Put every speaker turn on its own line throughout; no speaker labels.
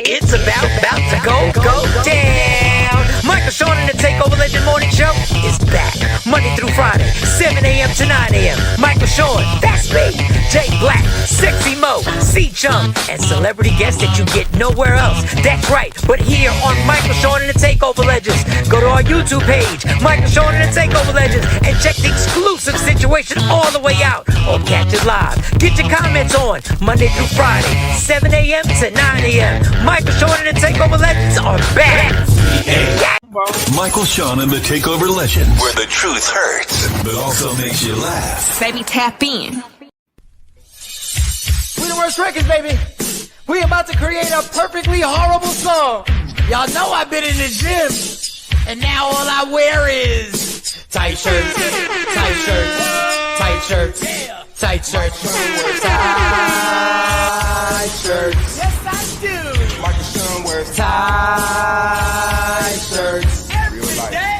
It's about to go down. Michael Sean and the Takeover Legend Morning Show is back. Monday through Friday, 7 a.m. to 9 a.m. Michael Sean, that's me. Jay Black, Sexy Mo, C-Chung, and celebrity guests that you get nowhere else. That's right, but here on Michael Sean and the Takeover Legends. Go to our YouTube page, Michael Sean and the Takeover Legends, and check the exclusive situation all the way out. Or catch it live. Get your comments on Monday through Friday, 7 a.m. to 9 a.m. Michael Sean and the Takeover Legends are back. Yeah.
Michael Sean and the Takeover Legends, where the truth hurts, but also makes you laugh.
Baby, tap in.
We the Worst Records, baby. We about to create a perfectly horrible song. Y'all know I've been in the gym, and now all I wear is tight shirts, tight shirts, tight shirts, tight shirts, tight shirts. Yes, I do.
Michael Sean wears
Tight shirts. Every day.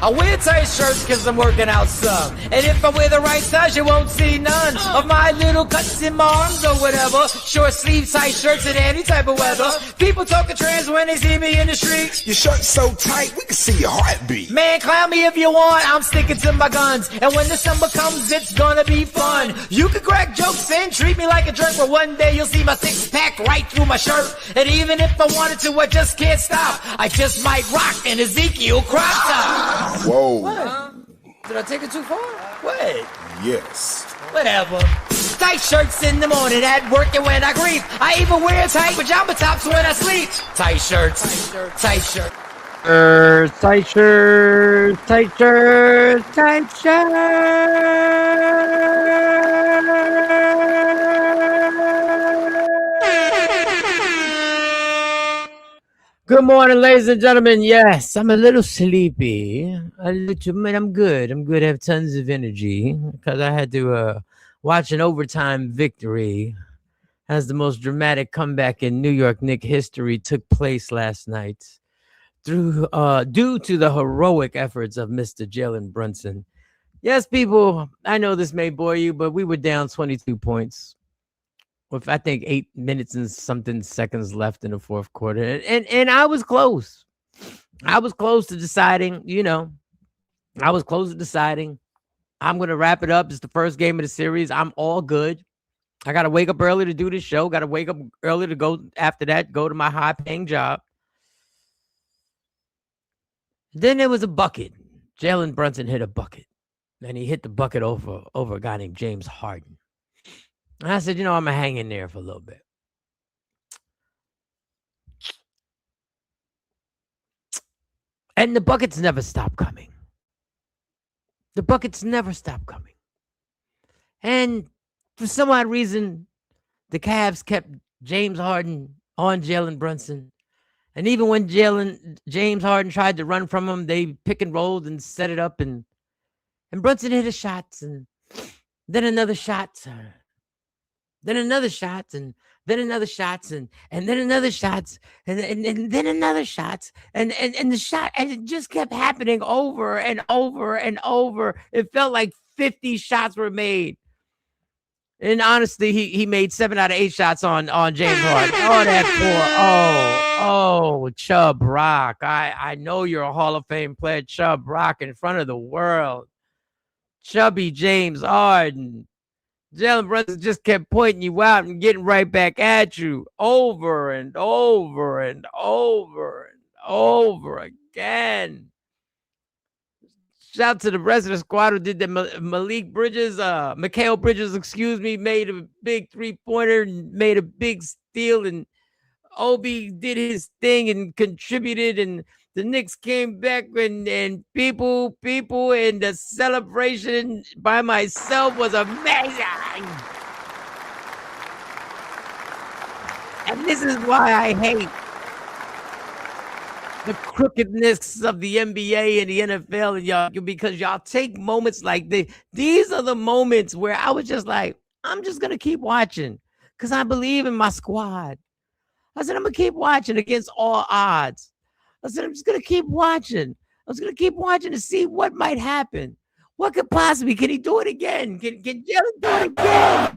I wear tight shirts because I'm working out some. And if I wear the right size, you won't see none of my little cuts in my arms or whatever. Short sleeve tight shirts in any type of weather. People talking trans when they see me in the street.
your shirt's so tight we can see your heartbeat.
Man, clown me if you want, I'm sticking to my guns. And when December comes, it's gonna be fun. You can crack jokes and treat me like a jerk, but one day you'll see my six-pack right through my shirt. And even if I wanted to, I just can't stop. I just might rock an Ezekiel crop top.
Whoa.
What? Did I take it too far? What?
Yes.
Whatever. Tight shirts in the morning at work and when I grieve. I even wear tight pajama tops when I sleep. Tight shirts. Tight shirts.
Tight shirt, tight shirt, tight shirt. Good morning, ladies and gentlemen. Yes, I'm a little sleepy. But I'm good. I have tons of energy because I had to watch an overtime victory as the most dramatic comeback in New York Knicks history took place last night. Due to the heroic efforts of Mr. Jalen Brunson. Yes, people, I know this may bore you, but we were down 22 points with, I think, 8 minutes and something seconds left in the fourth quarter. And I was close. I was close to deciding, I'm going to wrap it up. It's the first game of the series. I'm all good. I got to wake up early to do this show. Got to wake up early to go to my high-paying job. Then there was a bucket. Jalen Brunson hit a bucket. And he hit the bucket over a guy named James Harden. And I said, I'm going to hang in there for a little bit. And the buckets never stop coming. And for some odd reason, the Cavs kept James Harden on Jalen Brunson. And even when James Harden tried to run from him, they pick and rolled and set it up. And Brunson hit a shot, and then another shot, then another shot, and then another shot, and then another shot, and then another shot, and the shot, and it just kept happening over and over and over. It felt like 50 shots were made. And honestly, he made 7 out of 8 shots on James Harden. Oh, that poor, Chubb Rock. I know you're a Hall of Fame player, Chubb Rock, in front of the world. Chubby James Harden. Jalen Brunson just kept pointing you out and getting right back at you over and over and over and over again. Shout out to the rest of the squad who did that. Mikal Bridges, made a big 3-pointer and made a big steal, and Obi did his thing and contributed, and the Knicks came back, and people, and the celebration by myself was amazing. And this is why I hate the crookedness of the NBA and the NFL, and y'all, because y'all take moments like this. These are the moments where I was just like, I'm just going to keep watching because I believe in my squad. I said, I'm going to keep watching against all odds. I said, I'm just going to keep watching. I was going to keep watching to see what might happen. What could possibly, can he do it again? Can Jalen do it again?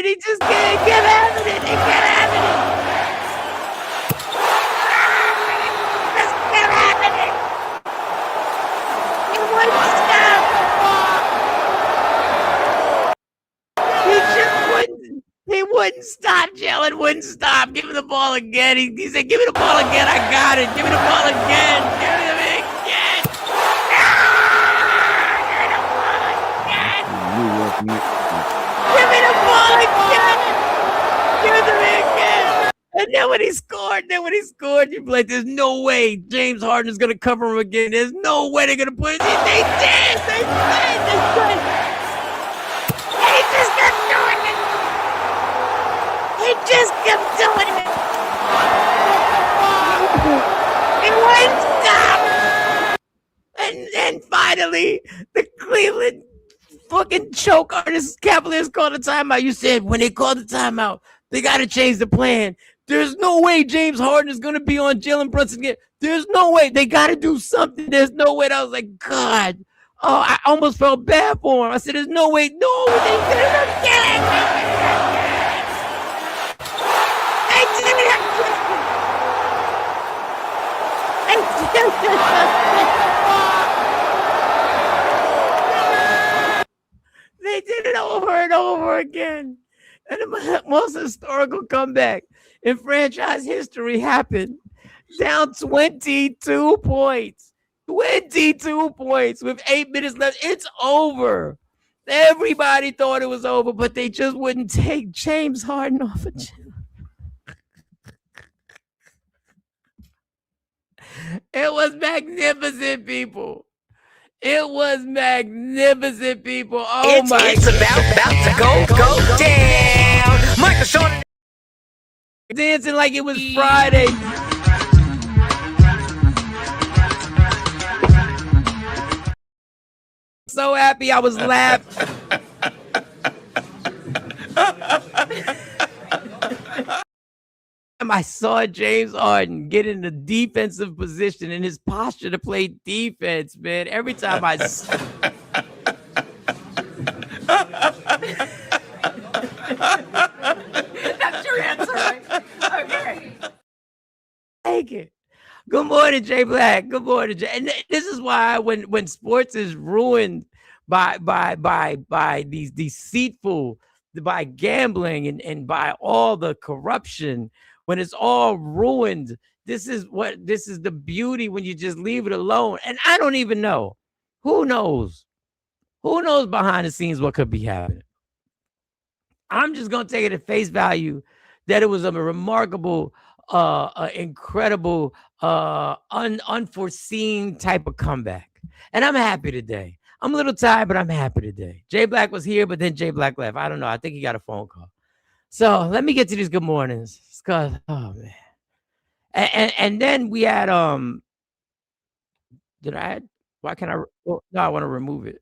it. He just can't get having it. He can't having it. Just kept having it. He wouldn't stop. He just wouldn't. He wouldn't stop. Jalen wouldn't stop. Give me the ball again. He said, give me the ball again. I got it. Give me the ball again. Give me the again. Give me the ball again. Give it to me again. And then when he scored, you'd be like, there's no way James Harden is going to cover him again. There's no way they're going to put it in. They did. They did. He just kept doing it. He just kept doing it. He wouldn't stop. And finally, the Cleveland fucking choke artist Cavaliers called a timeout. You said when they called the timeout, they got to change the plan. There's no way James Harden is going to be on Jalen Brunson again. There's no way. They got to do something. There's no way. And I was like, God. Oh, I almost felt bad for him. I said, there's no way. No, they did it again. They did it again. They did it over and over again. And the most historical comeback in franchise history happened. Down 22 points. 22 points with 8 minutes left. It's over. Everybody thought it was over, but they just wouldn't take James Harden off of Jim. It was magnificent, people. It was magnificent, people. Oh my
It's about to go down. Michael Jordan
dancing like it was Friday. So happy I was laughing. I saw James Harden get in the defensive position in his posture to play defense, man. Every time I That's your answer, right? Okay. Take it. Good morning, Jay Black. Good morning, Jay. And this is why when sports is ruined by these deceitful, by gambling and by all the corruption, when it's all ruined, this is the beauty when you just leave it alone. And I don't even know. Who knows? Who knows behind the scenes what could be happening? I'm just gonna take it at face value that it was a remarkable, incredible, unforeseen type of comeback. And I'm happy today. I'm a little tired, but I'm happy today. Jay Black was here, but then Jay Black left. I don't know. I think he got a phone call. So let me get to these good mornings. Cause, oh man. And then we had did I add? Why can't I? No, I want to remove it.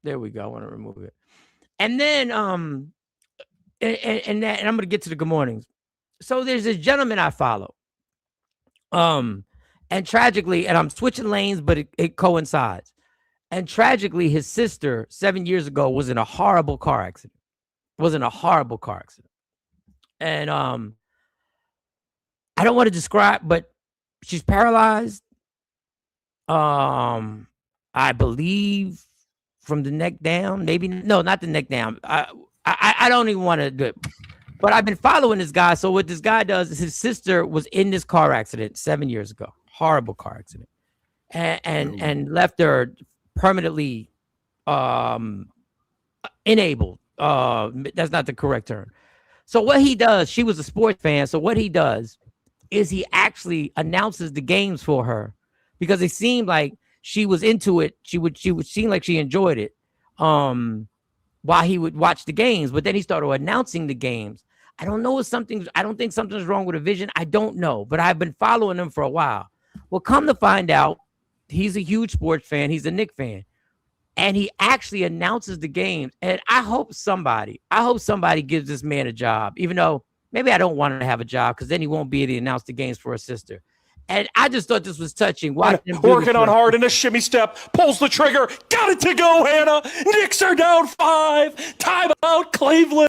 There we go. I want to remove it. And then and I'm gonna get to the good mornings. So there's this gentleman I follow. And tragically, and I'm switching lanes, but it coincides. And tragically, his sister 7 years ago was in a horrible car accident. And I don't want to describe, but she's paralyzed. I believe from the neck down, maybe no, not the neck down. I don't even want to do it. But I've been following this guy. So what this guy does is his sister was in this car accident 7 years ago. Horrible car accident. And left her permanently enabled. That's not the correct term. So what he does, she was a sports fan. So what he does is he actually announces the games for her because it seemed like she was into it. She would seem like she enjoyed it while he would watch the games. But then he started announcing the games. I don't know if I don't think something's wrong with the vision. I don't know, but I've been following him for a while. Well, come to find out, he's a huge sports fan. He's a Knicks fan. And he actually announces the games. And I hope somebody gives this man a job, even though maybe I don't want him to have a job because then he won't be able to announce the games for his sister. And I just thought this was touching. Watching him do
Working
this
on
work.
hard in a shimmy step, pulls the trigger, got it to go, Hannah. Knicks are down 5. Timeout, Cleveland.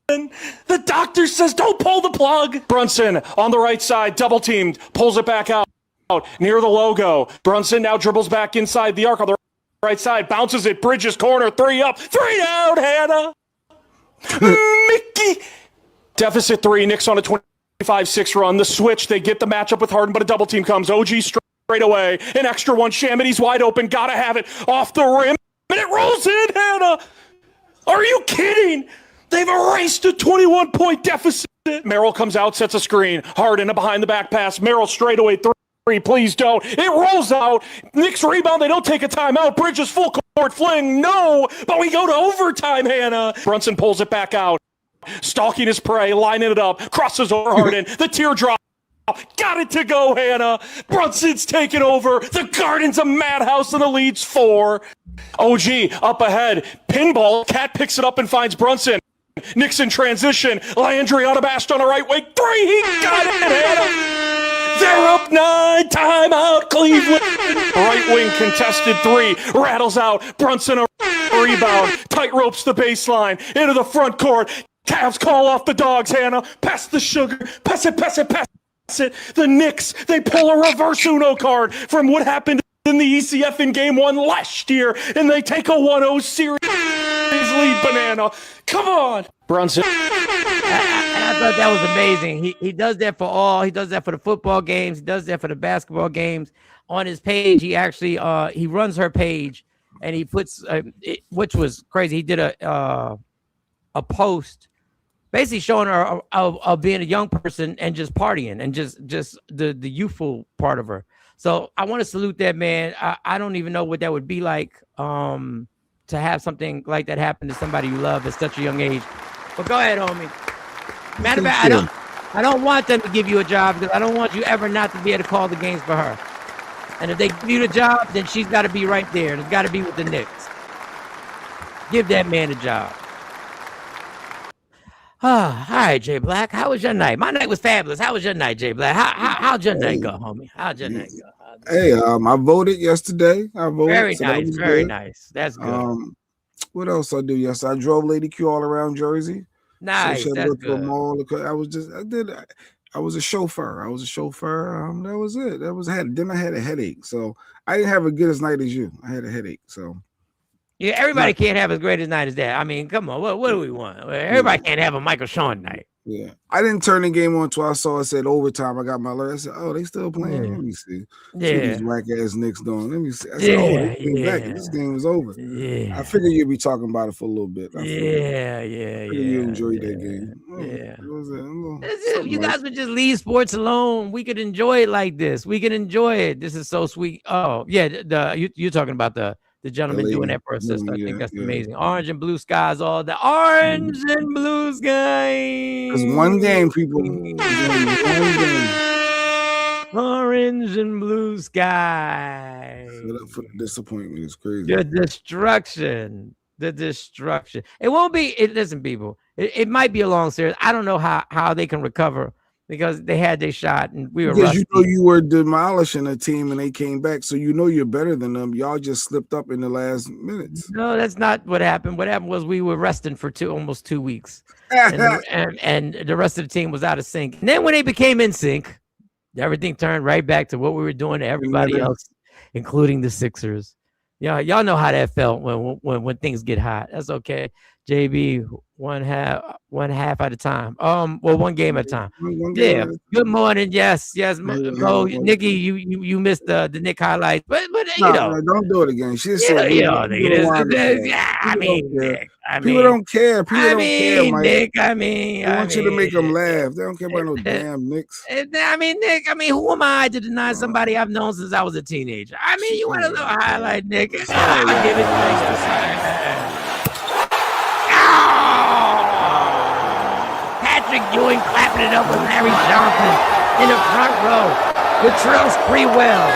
The doctor says don't pull the plug. Brunson on the right side, double teamed, pulls it back out near the logo. Brunson now dribbles back inside the arc on the right side, bounces it, Bridges corner, 3 up, 3 down, Hannah. Mickey. Deficit 3, Knicks on a 25-6 run. The switch, they get the matchup with Harden, but a double team comes. OG straight away. An extra one. Shamity's wide open. Gotta have it off the rim. And it rolls in, Hannah. Are you kidding? They've erased a 21-point deficit. Merrill comes out, sets a screen. Harden, a behind the back pass. Merrill straight away 3. Please don't. It rolls out. Knicks rebound. They don't take a timeout. Bridges full court fling. No. But we go to overtime, Hannah. Brunson pulls it back out. Stalking his prey, lining it up, crosses over Harden, the teardrop, got it to go, Hannah. Brunson's taking over. The Garden's a madhouse and the lead's 4. OG up ahead, pinball, Cat picks it up and finds Brunson. Knicks in transition, Landry unabashed on a right wing, 3, he got it, Hannah. They're up 9, timeout, Cleveland. Right wing contested 3, rattles out, Brunson a rebound, tight ropes the baseline, into the front court. Cavs call off the dogs, Hannah. Pass the sugar. Pass it. The Knicks, they pull a reverse Uno card from what happened in the ECF in game 1 last year, and they take a 1-0 series lead, Banana. Come on. Brunson.
And I thought that was amazing. He does that for all. He does that for the football games. He does that for the basketball games. On his page, he actually he runs her page, and he puts which was crazy. He did a post basically showing her of being a young person and just partying and just the youthful part of her. So I want to salute that man. I don't even know what that would be like to have something like that happen to somebody you love at such a young age. But go ahead, homie. Matter of fact, I don't want them to give you a job because I don't want you ever not to be able to call the games for her. And if they give you the job, then she's got to be right there. It's got to be with the Knicks. Give that man a job. All right, Jay Black. How was your night? My night was fabulous. How was your night, Jay Black? How'd your night go, homie? How'd your night go?
Hey, I voted yesterday.
Very nice. Very nice. That's good.
What else I do? Yes, I drove Lady Q all around Jersey.
Nice.
So
That's good.
I was a chauffeur. That was it. Then I had a headache. So I didn't have a good as night as you. I had a headache. So
yeah, everybody can't have as great a night as that. I mean, come on. What do we want? Everybody can't have a Michael Sean night.
Yeah, I didn't turn the game on until I saw it said overtime. I got my alert. I said, "Oh, they still playing?
Yeah.
Let me see.
Yeah.
These whack ass Knicks doing. Let me see." I said, "Oh, they came back. This game was over."
Yeah.
I figured you'd be talking about it for a little bit.
Yeah.
You enjoyed that game.
You guys would just leave sports alone. We could enjoy it like this. We can enjoy it. This is so sweet. Oh yeah, you're talking about the gentleman doing that for a sister. I think that's amazing. Orange and blue skies, all the orange and blue skies.
Because one game, people.
Orange and blue skies.
Set up for the disappointment. It's crazy.
The destruction. It won't be. Listen, people. It might be a long series. I don't know how they can recover. Because they had their shot and we were rusty.
You know you were demolishing a team and they came back, so you know you're better than them. Y'all just slipped up in the last minutes.
No, that's not what happened. What happened was we were resting for almost 2 weeks, and the rest of the team was out of sync. And then when they became in sync, everything turned right back to what we were doing to everybody else, including the Sixers. Yeah, y'all know how that felt when things get hot. That's okay. JB, one half at a time. One game at a time. Yeah. Good morning. Yes. Mo, Nikki, you missed the Nick highlights, but you know,
no, don't do it again. She said, people don't care. People don't care, Mike.
Nick,
they want you to make them laugh. They don't care about no damn Knicks.
Nick, who am I to deny somebody I've known since I was a teenager? You want a little highlight, Nick? I give it to you. Patrick Ewing clapping it up with Larry Johnson in the front row. Latrell Sprewell.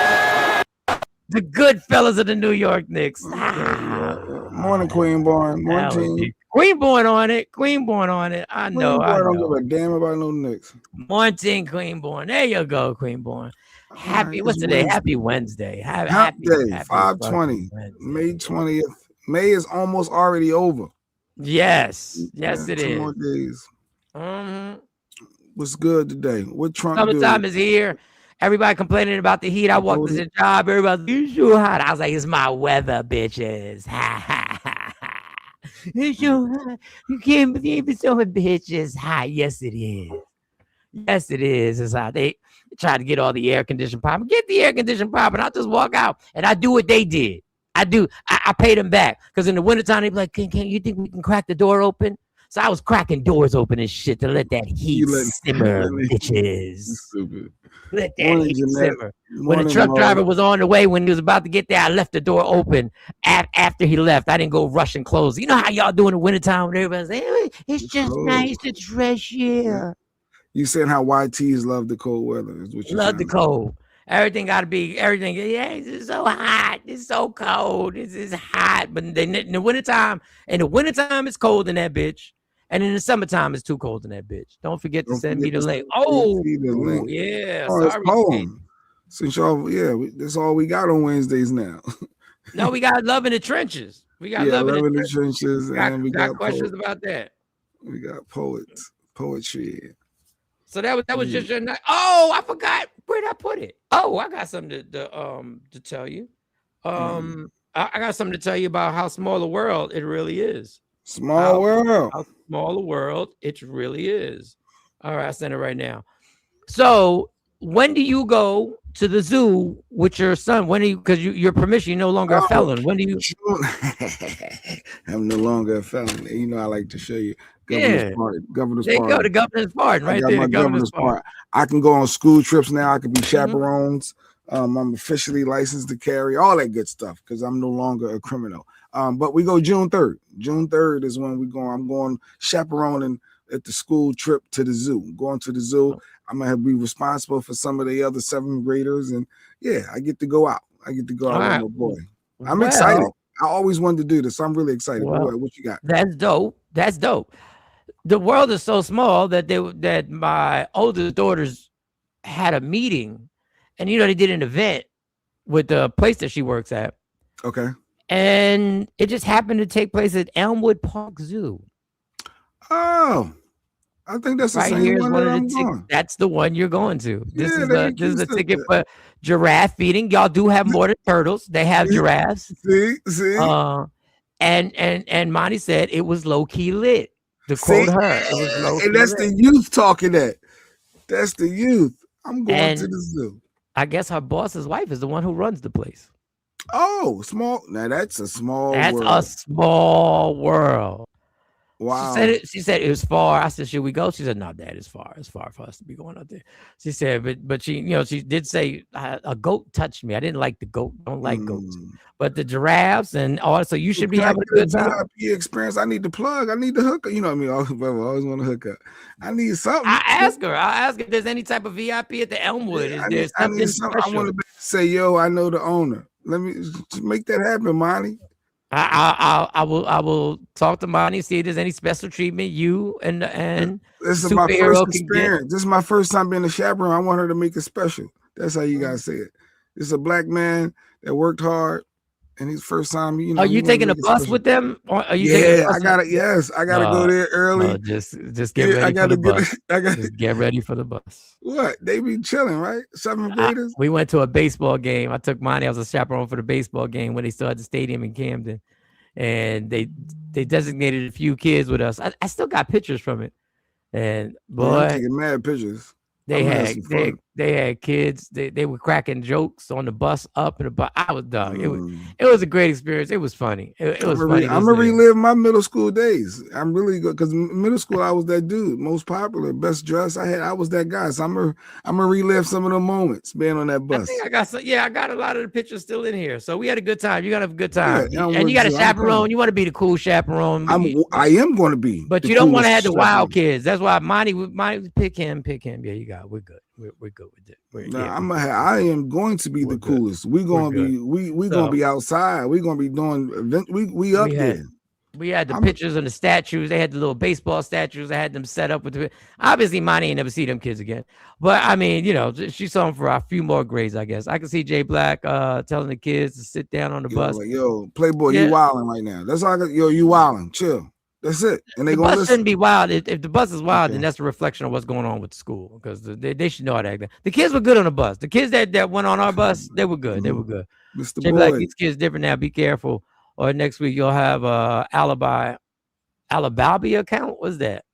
The good fellas of the New York Knicks.
Morning, Queen Barn. Morning, team.
Queenborn on it. Queenborn on it. I know. I
don't give
know.
a damn about no Knicks.
Morning, Queenborn. There you go, Queenborn. Happy. What's today? Happy Wednesday.
Happy day.
Happy
5/20.
Wednesday.
May 20th. May is almost already over.
Yes. Yes, it
2
is.
more days.
Mhm.
What's good today? What Trump
Summertime
do?
is here. Everybody complaining about the heat. I walked to the job. Everybody's like, it's so hot. I was like, it's my weather, bitches. Ha ha ha ha. It's so hot. You can't believe it's so hot, bitches. Hot. Yes, it is. Yes, it is. It's hot. They try to get all the air conditioning popping. Get the air conditioning popping. I'll just walk out and I do what they did. I pay them back. Because in the wintertime, they be like, can you think we can crack the door open? So I was cracking doors open and shit to let that heat simmer, bitches.
Stupid.
Let that heat simmer. When the truck driver was on the way, when he was about to get there, I left the door open. After he left, I didn't go rush and close. You know how y'all do in the wintertime when everybody's like, it's just nice. It's fresh here.
You saying how YTs love the cold weather is what you
love the cold. Everything got to be everything. Yeah, it's so hot. It's so cold. It's hot. But in the wintertime, it's cold in that bitch. And in the summertime, it's too cold in that bitch. Don't forget to send me the link. Oh, yeah.
Oh, it's cold. Since y'all, that's all we got on Wednesdays now.
No, we got Love in the Trenches. We got Love in the Trenches.
And we got
questions about that.
We got poetry.
So that was just your night. Oh, I forgot. Where'd I put it? Oh, I got something to tell you. I got something to tell you about how small the world it really is.
Small world.
How small the world it really is. All right, I sent it right now. So when do you go to the zoo with your son? When do you? Because your permission, you're no longer a felon. When do you?
I'm no longer a felon. You know, I like to show you. Governor's pardon.
There you go, the governor's pardon, right there.
Governor's pardon. I can go on school trips now. I can be chaperones. I'm officially licensed to carry all that good stuff because I'm no longer a criminal. But we go June 3rd. June 3rd is when we go. I'm going chaperoning at the school trip to the zoo. I'm going to the zoo. I'm gonna be responsible for some of the other 7th graders, and I get to go out. With my boy. I'm excited. I always wanted to do this. So I'm really excited. Boy, what you got?
That's dope. The world is so small that my oldest daughters had a meeting, and they did an event with the place that she works at.
Okay.
And it just happened to take place at Elmwood Park Zoo.
Oh, I think that's the same one that I'm going.
That's the one you're going to. This is the ticket for giraffe feeding. Y'all do have more than turtles. They have giraffes.
See.
And Monty said it was low key lit. To quote her, it was low key
and that's
lit.
The youth talking that. That's the youth. I'm going to the zoo.
I guess her boss's wife is the one who runs the place.
Oh, small. Now that's a small world.
That's a small world.
Wow.
She said it was far. I said, should we go? She said, no, Dad, it's far. It's far for us to be going out there. She said, but she, she did say a goat touched me. I didn't like the goat. Don't like goats. But the giraffes and all. So you should be having a good time.
VIP experience. I need to plug. I need to hook up. You know what I mean? I always want to hook up. I need something.
I'll ask her if there's any type of VIP at the Elmwood.
I need something. I want to say, yo, I know the owner. Let me make that happen, Monty.
I will talk to Monty, see if there's any special treatment you and
this is my first experience. This is my first time being a chaperone. I want her to make it special. That's how you guys say it. This is a black man that worked hard, and his first time.
Are you taking a bus with them? Or are you
I got it. Yes, I got to go there early.
Just get ready for the bus. Just get ready for the bus.
What? They be chilling, right? 7th graders.
We went to a baseball game. I took Monty. I was a chaperone for the baseball game when they still had the stadium in Camden, and they designated a few kids with us. I still got pictures from it, and boy,
I'm taking mad pictures.
They had kids. They were cracking jokes on the bus up and the bus. I was dog. It was a great experience. It was funny. It was funny.
I'm gonna relive my middle school days. I'm really good because middle school I was that dude, most popular, best dressed. I was that guy. So I'm gonna relive some of the moments being on that bus.
I think I got some. Yeah, I got a lot of the pictures still in here. So we had a good time. You gotta have a good time, and you got a chaperone. You want to be the cool chaperone.
I am going to be,
but you don't want to have the wild kids. That's why Monty pick him. Yeah, you got. We're good. We're good with it.
I am going to be the coolest. We're gonna be outside. We're gonna be doing event. We up there.
We had the pictures and the statues. They had the little baseball statues. I had them set up with the. Obviously, Monty ain't never see them kids again. But I mean, you know, she saw them for a few more grades, I guess. I can see Jay Black telling the kids to sit down on the bus.
Like, yo, Playboy,
Yeah.
you wilding right now. That's all. You wilding. Chill. That's it. And they
The
gonna
bus
listen.
shouldn't be wild. If the bus is wild,
Okay.
then that's a reflection of what's going on with the school, because they should know how to act. The kids were good on the bus. The kids that went on our bus, they were good. They were good.
Mr.
Jay Black,
Boyd.
these kids different now. Be careful. Or next week you'll have Alibabi account. What's that?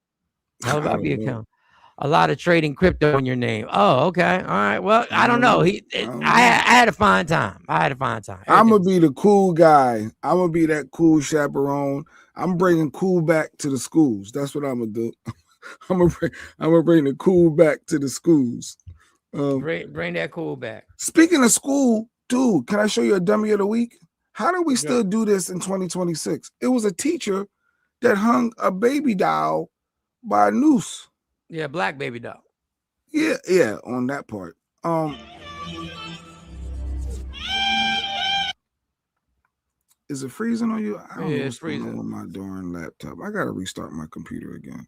Alibabi account. A lot of trading crypto in your name. Oh, okay. All right. Well, I don't know. I had a fine time. I'm
gonna be the cool guy. I'm gonna be that cool chaperone. I'm bringing cool back to the schools. That's what I'm gonna do. I'm gonna bring the cool back to the schools.
Bring that cool back.
Speaking of school, dude, can I show you a dummy of the week? How do we still do this in 2026? It was a teacher that hung a baby doll by a noose.
Yeah, black baby doll.
Yeah, on that part. Is it freezing on you? I don't know what's going on with my darn laptop. I gotta restart my computer again.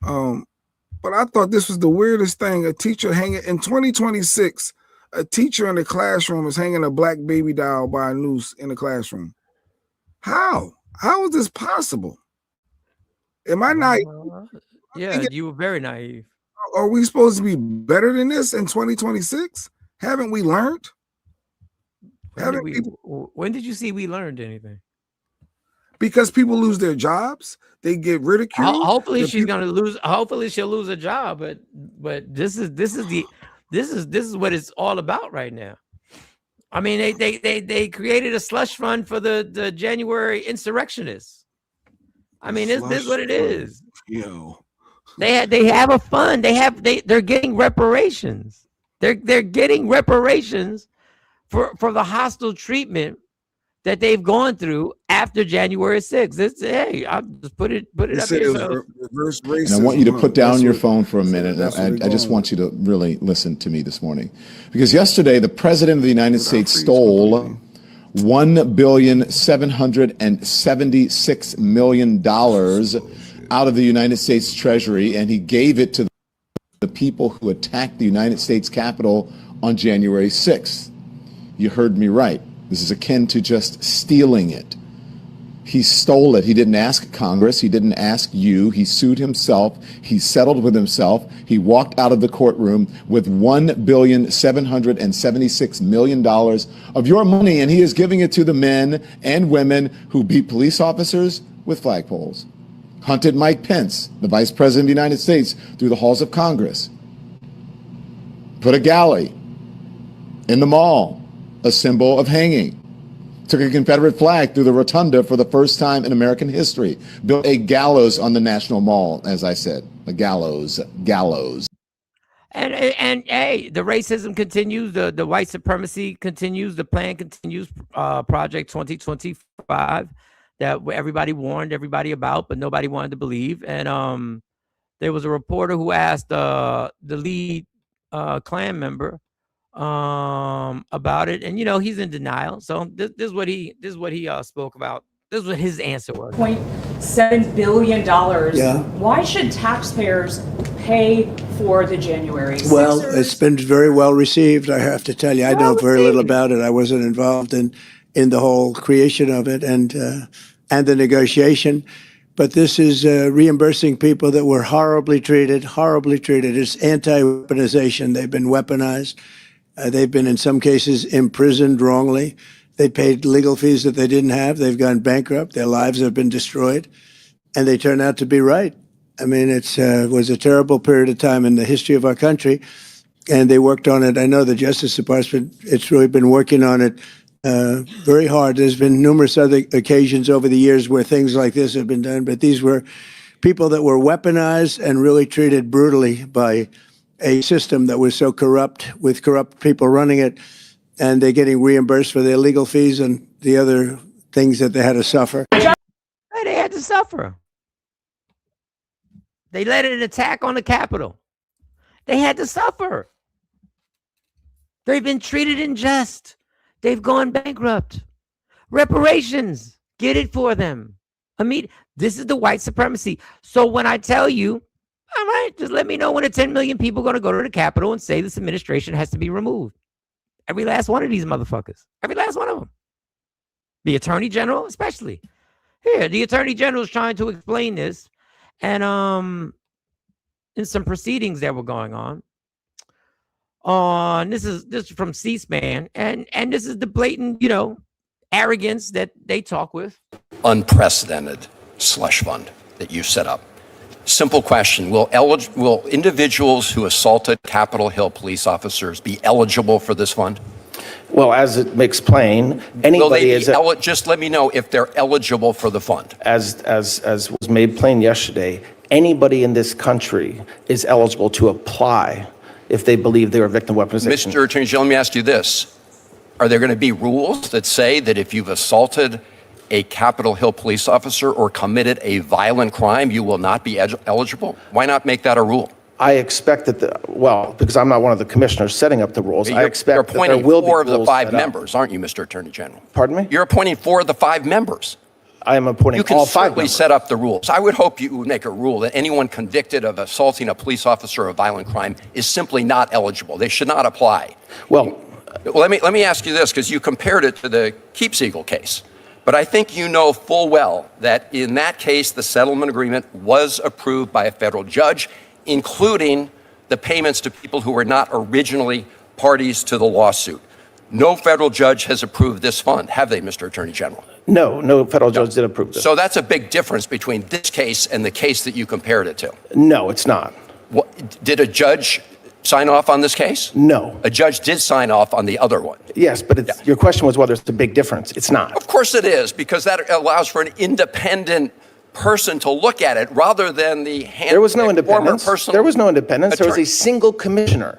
But I thought this was the weirdest thing. A teacher hanging in 2026. A teacher in the classroom is hanging a black baby doll by a noose in the classroom. How? How is this possible? Am I naive?
Yeah, you were very naive.
Are we supposed to be better than this in 2026? Haven't we learned?
When did you see we learned anything?
Because people lose their jobs, they get ridiculed.
Hopefully she's gonna lose. Hopefully she'll lose a job. But this is what it's all about right now. I mean, they created a slush fund for the January insurrectionists. I mean, this is what it is.
Yo,
they have a fund. They're getting reparations. They're getting reparations for the hostile treatment that they've gone through after January 6th. Hey, I'll just put it up here.
Reverse racism,
and I want you to put down your phone for a minute. I just want you to really listen to me this morning, because yesterday the president of the United States stole $1,776 million out of the United States Treasury, and he gave it to the people who attacked the United States Capitol on January 6th. You heard me right. This is akin to just stealing it. He stole it. He didn't ask Congress. He didn't ask you. He sued himself. He settled with himself. He walked out of the courtroom with $1,776 million of your money, and he is giving it to the men and women who beat police officers with flagpoles, hunted Mike Pence, the Vice President of the United States, through the halls of Congress, put a galley in the mall, a symbol of hanging, took a Confederate flag through the rotunda for the first time in American history, built a gallows on the National Mall, as I said, a gallows.
And hey, the racism continues, the white supremacy continues, the plan continues, Project 2025 that everybody warned everybody about, but nobody wanted to believe. And there was a reporter who asked the lead Klan member about it, and he's in denial. So this is what he spoke about. This is what his answer was.
$0.7 billion. Yeah. Why should taxpayers pay for the January 6th?
Well, it's been very well received, I have to tell you. I know very little about it. I wasn't involved in the whole creation of it and the negotiation. But this is reimbursing people that were horribly treated. It's anti-weaponization. They've been weaponized. They've been, in some cases, imprisoned wrongly. They paid legal fees that they didn't have. They've gone bankrupt. Their lives have been destroyed. And they turn out to be right. I mean, it was a terrible period of time in the history of our country. And they worked on it. I know the Justice Department, it's really been working on it very hard. There's been numerous other occasions over the years where things like this have been done. But these were people that were weaponized and really treated brutally by a system that was so corrupt, with corrupt people running it, and they're getting reimbursed for their legal fees and the other things that they had to suffer.
They had to suffer. They led an attack on the Capitol. They had to suffer. They've been treated unjust. They've gone bankrupt. Reparations, get it for them. This is the white supremacy. So when I tell you, all right, just let me know when the 10 million people are going to go to the Capitol and say this administration has to be removed. Every last one of these motherfuckers. Every last one of them. The Attorney General, especially. Here, the Attorney General is trying to explain this. And in some proceedings that were going on, this is from C-SPAN, and this is the blatant, arrogance that they talk with.
Unprecedented slush fund that you set up. Simple question: Will individuals who assaulted Capitol Hill police officers be eligible for this fund?
Well, as it makes plain, anybody is
just let me know if they're eligible for the fund.
As was made plain yesterday, anybody in this country is eligible to apply if they believe they were victim of weaponization.
Mr. Attorney General, let me ask you this. Are there going to be rules that say that if you've assaulted a Capitol Hill police officer or committed a violent crime, you will not be eligible? Why not make that a rule?
I expect that because I'm not one of the commissioners setting up the rules. I expect that there will be rules.
You're appointing 4 of the 5 members, aren't you, Mr. Attorney General?
Pardon me?
You're appointing 4 of the 5 members.
I am appointing all 5 members. You can certainly set
up the rules. I would hope you would make a rule that anyone convicted of assaulting a police officer of a violent crime is simply not eligible. They should not apply.
Well,
let me ask you this, because you compared it to the Keepsiegel case. But I think you know full well that in that case, the settlement agreement was approved by a federal judge, including the payments to people who were not originally parties to the lawsuit. No federal judge has approved this fund, have they, Mr. Attorney General?
No federal judge did approve this.
So that's a big difference between this case and the case that you compared it to.
No, it's not.
Did a judge sign off on this case?
No.
A judge did sign off on the other one.
Yes, but your question was whether it's a big difference. It's not.
Of course it is, because that allows for an independent person to look at it rather than the
There was no independence. There was no independence. There was a single commissioner.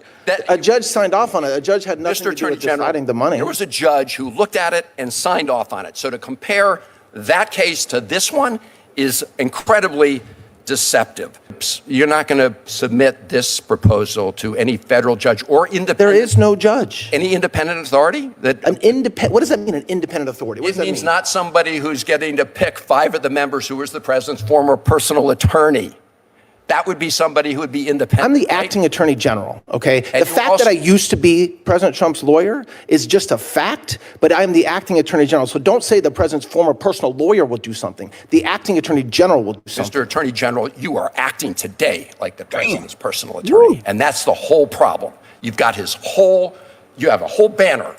A judge signed off on it. A judge had nothing to do with deciding the money.
There was a judge who looked at it and signed off on it. So to compare that case to this one is incredibly deceptive. You're not going to submit this proposal to any federal judge or independent.
There is no judge.
Any independent authority?
What does that mean, an independent authority? What does that mean?
It means not somebody who's getting to pick 5 of the members who was the president's former personal attorney. That would be somebody who would be independent.
I'm the acting attorney general, okay? The fact that I used to be President Trump's lawyer is just a fact, but I'm the acting attorney general. So don't say the president's former personal lawyer will do something. The acting attorney general will do something.
Mr. Attorney General, you are acting today like the president's personal attorney. And that's the whole problem. You have a whole banner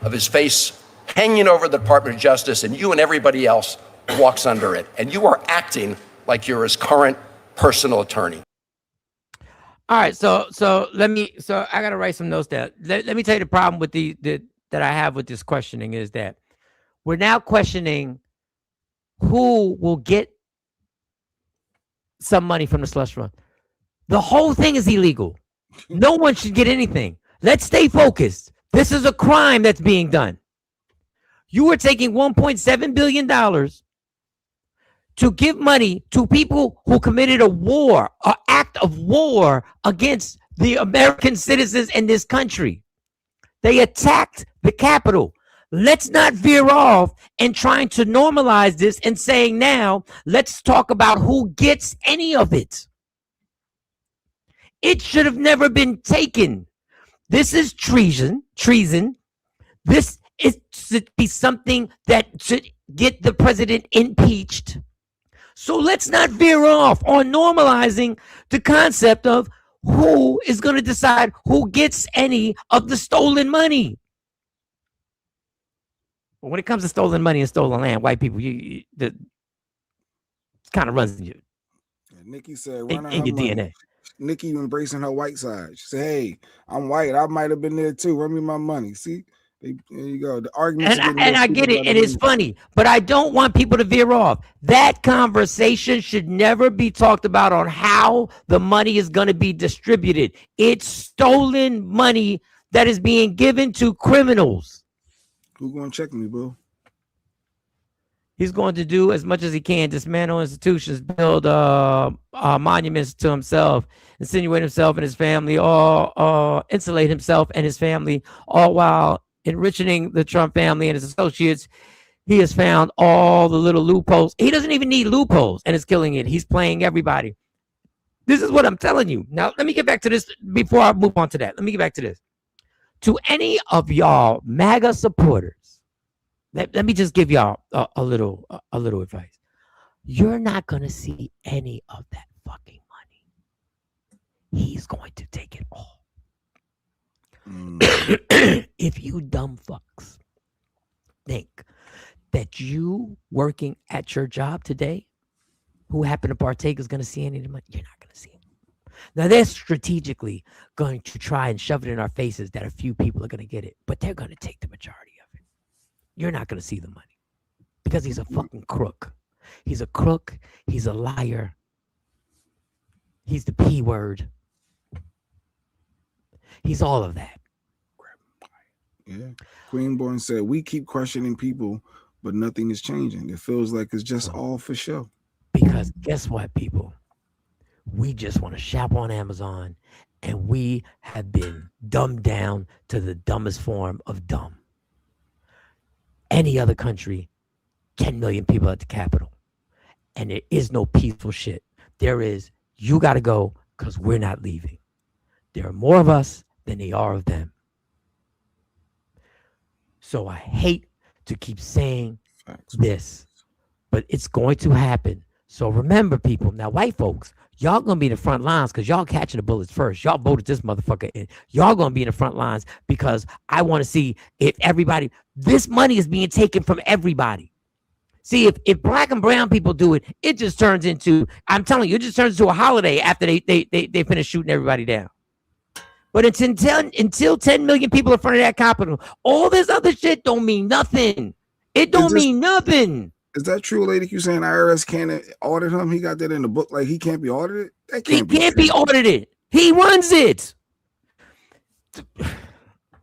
of his face hanging over the Department of Justice, and you and everybody else walks under it. And you are acting like you're his current personal attorney.
All right, so I gotta write some notes down. Let me tell you the problem with that I have with this questioning is that we're now questioning who will get some money from the slush fund. The whole thing is illegal. No one should get anything. Let's stay focused. This is a crime that's being done. You are taking $1.7 billion to give money to people who committed an act of war against the American citizens in this country. They attacked the Capitol. Let's not veer off and trying to normalize this and saying now, let's talk about who gets any of it. It should have never been taken. This is treason. This should be something that should get the president impeached. So let's not veer off on normalizing the concept of who is going to decide who gets any of the stolen money. But when it comes to stolen money and stolen land, white people, it kind of runs in you.
Nikki said,
in your DNA.
Nikki embracing her white side. She said, hey, I'm white. I might have been there too. Run me my money. See? There you go. The argument,
and I get it, and it's funny, but I don't want people to veer off. That conversation should never be talked about on how the money is going to be distributed. It's stolen money that is being given to criminals.
Who's going to check me, boo?
He's going to do as much as he can, dismantle institutions, build monuments to himself, insinuate himself and his family, or insulate himself and his family, all while enriching the Trump family and his associates. He has found all the little loopholes. He doesn't even need loopholes, and it's killing it. He's playing everybody. This is what I'm telling you. Now, let me get back to this before I move on to that. Let me get back to this. To any of y'all MAGA supporters, let me just give y'all a little advice. You're not going to see any of that fucking money. He's going to take it all. If you dumb fucks think that you working at your job today, who happen to partake, is going to see any of the money, you're not going to see it. Now, they're strategically going to try and shove it in our faces that a few people are going to get it, but they're going to take the majority of it. You're not going to see the money because he's a fucking crook. He's a crook. He's a liar. He's the P word. He's all of that.
Yeah. Queenborn said, we keep questioning people, but nothing is changing. It feels like it's just all for show.
Because guess what, people? We just want to shop on Amazon, and we have been dumbed down to the dumbest form of dumb. Any other country, 10 million people at the Capitol, and there is no peaceful shit. There is, you got to go because we're not leaving. There are more of us than there are of them. So I hate to keep saying this, but it's going to happen. So remember, people, now white folks, y'all gonna be in the front lines because y'all catching the bullets first. Y'all voted this motherfucker in. Y'all gonna be in the front lines because I want to see if everybody, this money is being taken from everybody. See, if black and brown people do it, it just turns into, I'm telling you, it just turns into a holiday after they finish shooting everybody down. But until 10 million people in front of that Capitol, all this other shit don't mean nothing. It don't mean nothing.
Is that true, lady? You saying IRS can't audit him? He got that in the book, like he can't be audited? That
He can't be audited. He runs it. The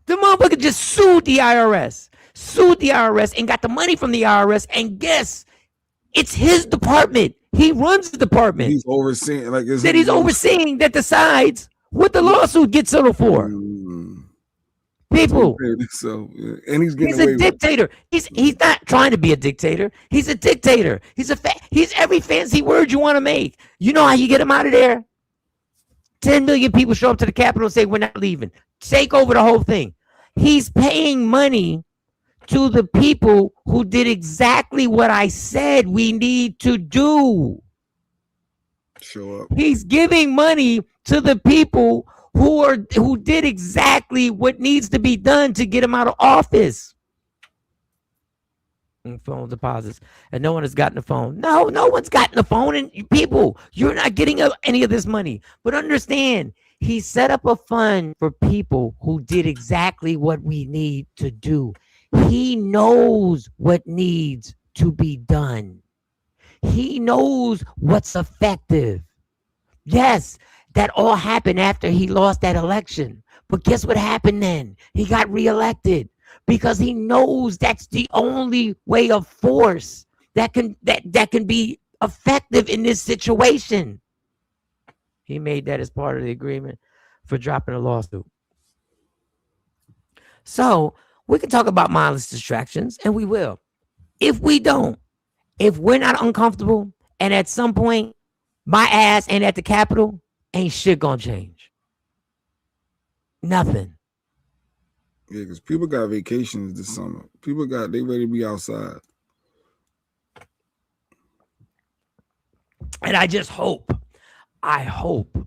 motherfucker just sued the IRS. And got the money from the IRS. And guess, it's his department. He runs the department.
He's overseeing, like,
he's overseeing that decides what the lawsuit gets settled for. People.
So, and he's
a dictator. He's not trying to be a dictator. He's a dictator. He's every fancy word you want to make. You know how you get him out of there? 10 million people show up to the Capitol and say, we're not leaving. Take over the whole thing. He's paying money to the people who did exactly what I said we need to do.
Show up.
He's giving money to the people who did exactly what needs to be done to get him out of office. And phone deposits, and no one has gotten a phone. No one's gotten a phone. And people, you're not getting any of this money. But understand, he set up a fund for people who did exactly what we need to do. He knows what needs to be done. He knows what's effective. Yes, that all happened after he lost that election. But guess what happened then? He got reelected because he knows that's the only way of force that can be effective in this situation. He made that as part of the agreement for dropping a lawsuit. So we can talk about mindless distractions, and we will. If we don't, if we're not uncomfortable, and at some point my ass ain't at the Capitol, ain't shit gonna change. Nothing.
Yeah, because people got vacations this summer. They ready to be outside.
And I just hope, I hope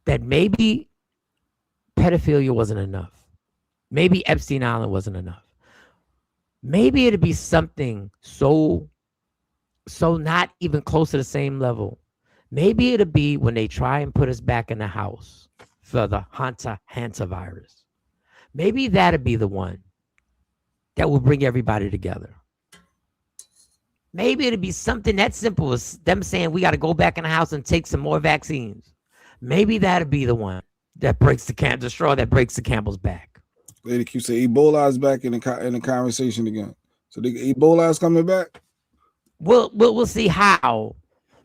that maybe pedophilia wasn't enough. Maybe Epstein Island wasn't enough. Maybe it'd be something so not even close to the same level. Maybe it'll be when they try and put us back in the house for the Hanta virus. Maybe that'll be the one that will bring everybody together. Maybe it'll be something that simple as them saying we got to go back in the house and take some more vaccines. Maybe that'll be the one that breaks the straw that breaks the camel's back.
Lady Q say Ebola's back in the conversation again. So Ebola's coming back?
We'll see how.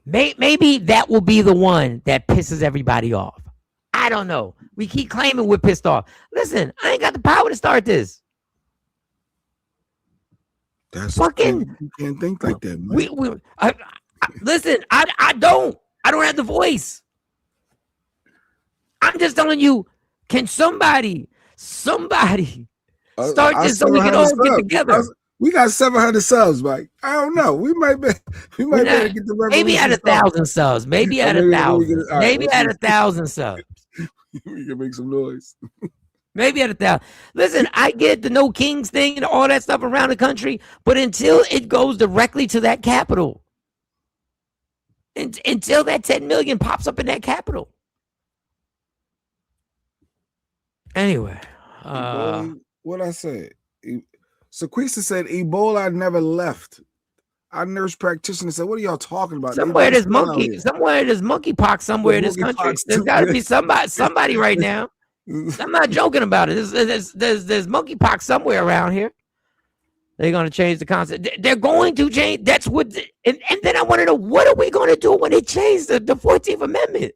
Maybe that will be the one that pisses everybody off. I don't know. We keep claiming we're pissed off. Listen, I ain't got the power to start this.
That's
fucking.
you can't think like that, man.
Listen, I don't have the voice. I'm just telling you, can somebody start this so we can all get together?
We got 700 subs, Mike. I don't know. We might better get the
maybe at 1,000 subs. Maybe at 1,000. Maybe at 1,000 subs.
We can make some noise.
Maybe at 1,000. Listen, I get the No Kings thing and all that stuff around the country, but until it goes directly to that capital, until that 10 million pops up in that capital. Anyway,
what I said. Sequisa said Ebola never left. Our nurse practitioner said, "What are y'all talking about?"
Somewhere there's monkeypox somewhere in this country. There's got to be somebody right now. I'm not joking about it. There's monkeypox somewhere around here. They're going to change the concept. They're going to change. That's what. And then I want to know, what are we going to do when they change the 14th Amendment?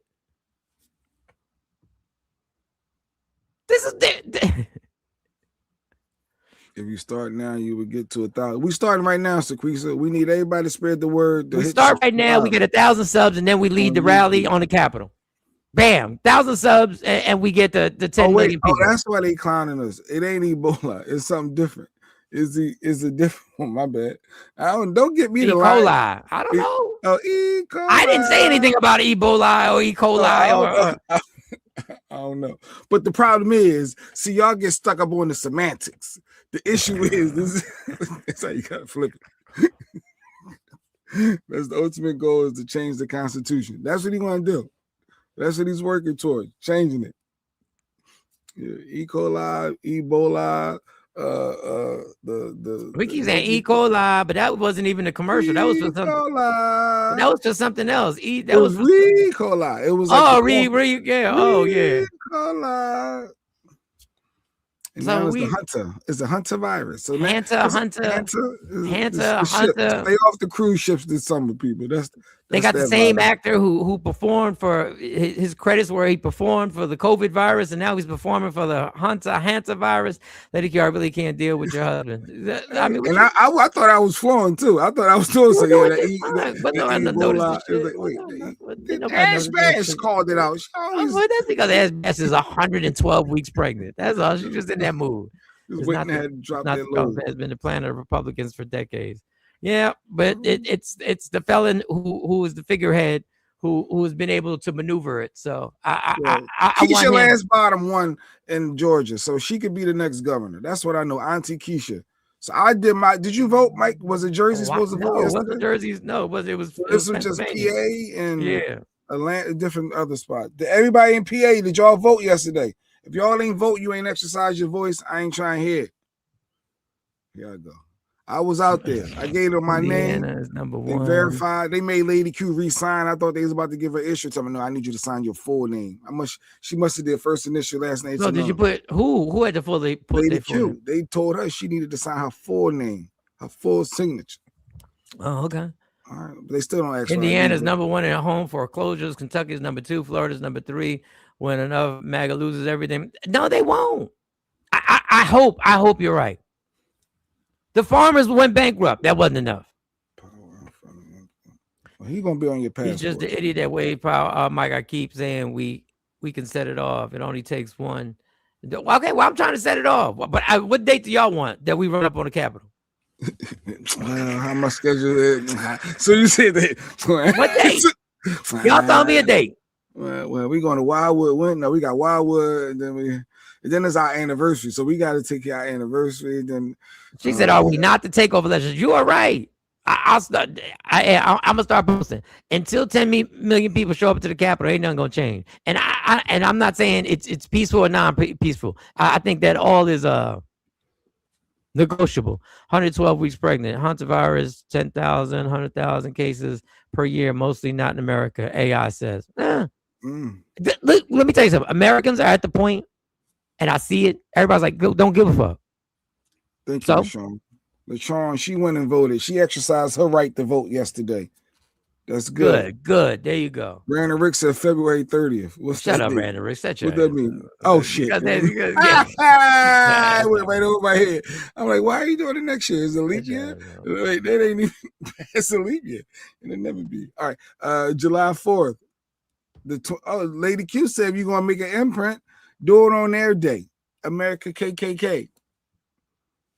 This is
If you start now, you would get to 1,000. We starting right now, Sequisa. We need everybody to spread the word.
We start right now. We get 1,000 subs, and then we lead the rally on the Capitol. Bam, 1,000 subs, and we get the 10 million people.
Oh, that's why they clowning us. It ain't Ebola. It's something different. It's a different one. My bad. Don't get me
E.
to
coli.
lie.
I don't know.
Oh, E. coli.
I didn't say anything about Ebola or E. coli.
I don't know. But the problem is, see, y'all get stuck up on the semantics. The issue is this. That's how you gotta flip it. That's the ultimate goal, is to change the Constitution. That's what he want to do. That's what he's working towards, changing it. Yeah, E. coli, Ebola,
we keep saying E. coli, but that wasn't even a commercial. That was for something. That was for something else.
It was E. coli. It was
yeah. Oh yeah.
E. coli. And so now it's the Hunter virus. So
Hunter.
Stay off the cruise ships this summer, people.
They got the same actor who performed for his credits where he performed for the COVID virus, and now he's performing for the Hunter virus. Lady Kiara really can't deal with your husband. I mean,
and I thought I was flowing too. I thought I was doing something. Ash Bass called it out.
That's because Ash Bass is 112 weeks pregnant. That's all. She's just in that mood. It's not has been the plan of Republicans for decades. Yeah, but it's the felon who is the figurehead who has been able to maneuver it. So
Keisha Lance Bottom won in Georgia, so she could be the next governor. That's what I know, Auntie Keisha. So I did my. Did you vote, Mike? Was it Jersey supposed to vote?
No, it wasn't Jersey. No, it was.
This was just PA and Atlanta, different other spots. Everybody in PA, did y'all vote yesterday? If y'all ain't vote, you ain't exercise your voice. I ain't trying to hear it. Here I go. I was out there. I gave them my name.
Is number
they verified. They made Lady Q resign. I thought they was about to give her issue. Tell me, no, I need you to sign your full name. She must have did first initial, last name.
So did you put who had to fully put
Lady Q? They told her she needed to sign her full name, her full signature.
Oh, okay.
All right, but they still don't ask.
Indiana's number 1 in home foreclosures. Kentucky's number 2. Florida's number 3. When enough MAGA loses everything, no, they won't. I hope you're right. The farmers went bankrupt. That wasn't enough.
Well, he's gonna be on your passport.
He's just the idiot that wave power. Mike, I keep saying we can set it off. It only takes one. Okay, well, I'm trying to set it off. But what date do y'all want that we run up on the Capitol?
How my schedule is? So you said that.
What date? Y'all tell me a date.
Well, we going to Wildwood. No, we got Wildwood, and then it's our anniversary. So we got to take our anniversary. Then
she said, "Are we not to take over elections?" You are right. I'm gonna start posting until 10 million people show up to the Capitol. Ain't nothing gonna change. And I'm not saying it's peaceful or non-peaceful. I think that all is negotiable. 112 weeks pregnant. Hunter virus, 10,000, 100,000 cases per year, mostly not in America. AI says. Let me tell you something. Americans are at the point, and I see it. Everybody's like, don't give a fuck.
Thank you, LaShawn. LaShawn, she went and voted. She exercised her right to vote yesterday. That's good.
Good. There you go.
Brandon Rick said February 30th. What's
Shut
that
up,
mean?
Brandon Rick. Shut your
What that
ass
mean?
up.
Oh shit!
Because
I went right over my head. I'm like, why are you doing it next year? Is it a leap year? Wait, that ain't even. It's a leap year. It'll never be. All right, July 4th. Lady Q said if you're gonna make an imprint, do it on their day. America KKK.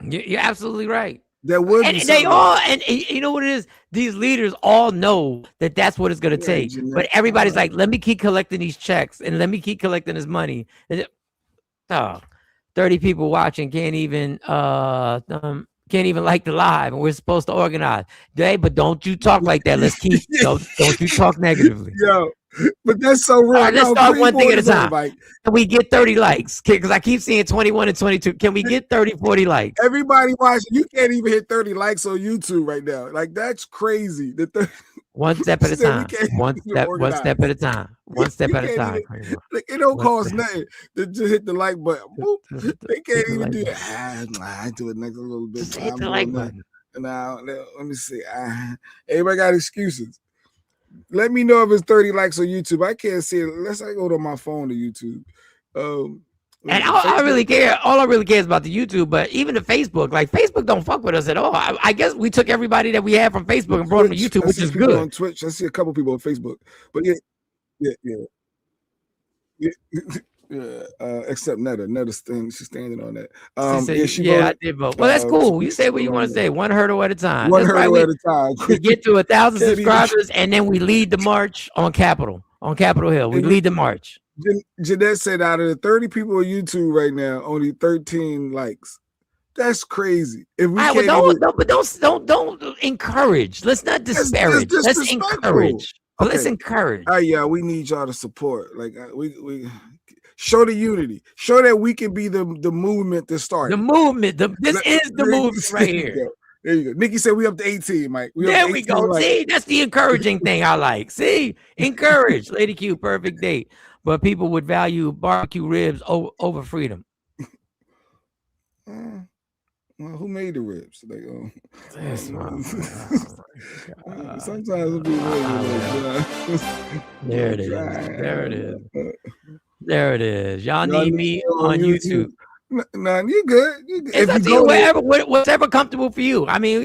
You're absolutely right.
That would
and
be
they all, and you know what it is? These leaders all know that that's what it's going to take. But everybody's like, let me keep collecting these checks and let me keep collecting this money. And 30 people watching can't even like the live, and we're supposed to organize. But don't you talk like that. Let's keep don't you talk negatively.
Yo, but that's so real.
All right, let's start one thing at a time.
Like,
can we get 30 likes? Because I keep seeing 21 and 22. Can we get 30, 40 likes?
Everybody watching, you can't even hit 30 likes on YouTube right now. Like, that's crazy.
One step at a time. One step at a time. One step at a time.
Like, it don't cost nothing to just hit the like button. Boop. They can't even do that. I do it next a little bit.
Hit the like button.
Now, let me see. Everybody got excuses. Let me know if it's 30 likes on YouTube. I can't see it unless I go to my phone to YouTube.
And I really care. All I really care is about the YouTube, but even the Facebook, like Facebook don't fuck with us at all. I guess we took everybody that we had from Facebook and brought them to YouTube, which is good.
On Twitch, I see a couple people on Facebook, but except Netta. Netta's she's standing on that.
I did vote. Well, that's cool. You say what you want to say. One hurdle at a time.
One hurdle at a time.
We get to 1,000 subscribers, and then we lead the march on Capitol Hill. We lead the march.
Jeanette said out of the 30 people on YouTube right now, only 13 likes. That's crazy. If we
don't encourage. Let's not disparage. Let's encourage. Okay. Let's encourage.
Yeah, we need y'all to support. Like we show the unity. Show that we can be the movement to start.
The movement. This is the movement right here.
There you go. Nikki said we up to 18, Mike.
There we go. Likes. See, that's the encouraging thing I like. See, encourage. Lady Q, perfect date. But people would value barbecue ribs over freedom.
Well, who made the ribs? Like, sometimes it'll be
there it is. There it is. There it is. Y'all need me on YouTube.
No, you good. You good.
It's up to you, whatever comfortable for you. I mean,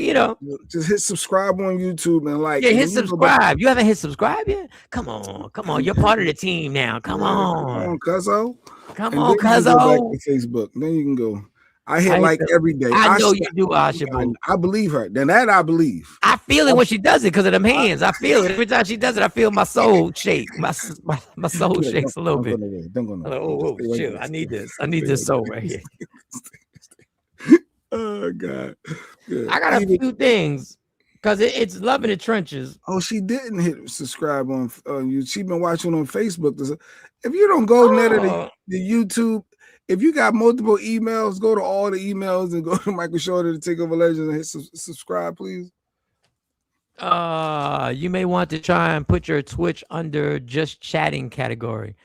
just hit subscribe on YouTube and like.
Yeah, hit subscribe. You haven't hit subscribe yet? Come on. You're part of the team now. Come on,
Cuzzo.
Come on, Cuzzo.
Facebook. Then you can go. I hit like every day.
I know you do, Asha.
I believe her. Then that I believe.
I feel it when she does it because of them hands. I feel it every time she does it. I feel my soul shake. My soul shakes a little bit.
Don't go.
Oh, shoot! I need this. I need this soul right here.
Oh God.
Good. I got a few things because it's Love in the Trenches.
Oh, she didn't hit subscribe on you. She been watching on Facebook. If you don't go net to the YouTube. If you got multiple emails, go to all the emails and go to Michael Shorter to Take Over Legends and hit subscribe, please.
You may want to try and put your Twitch under just chatting category.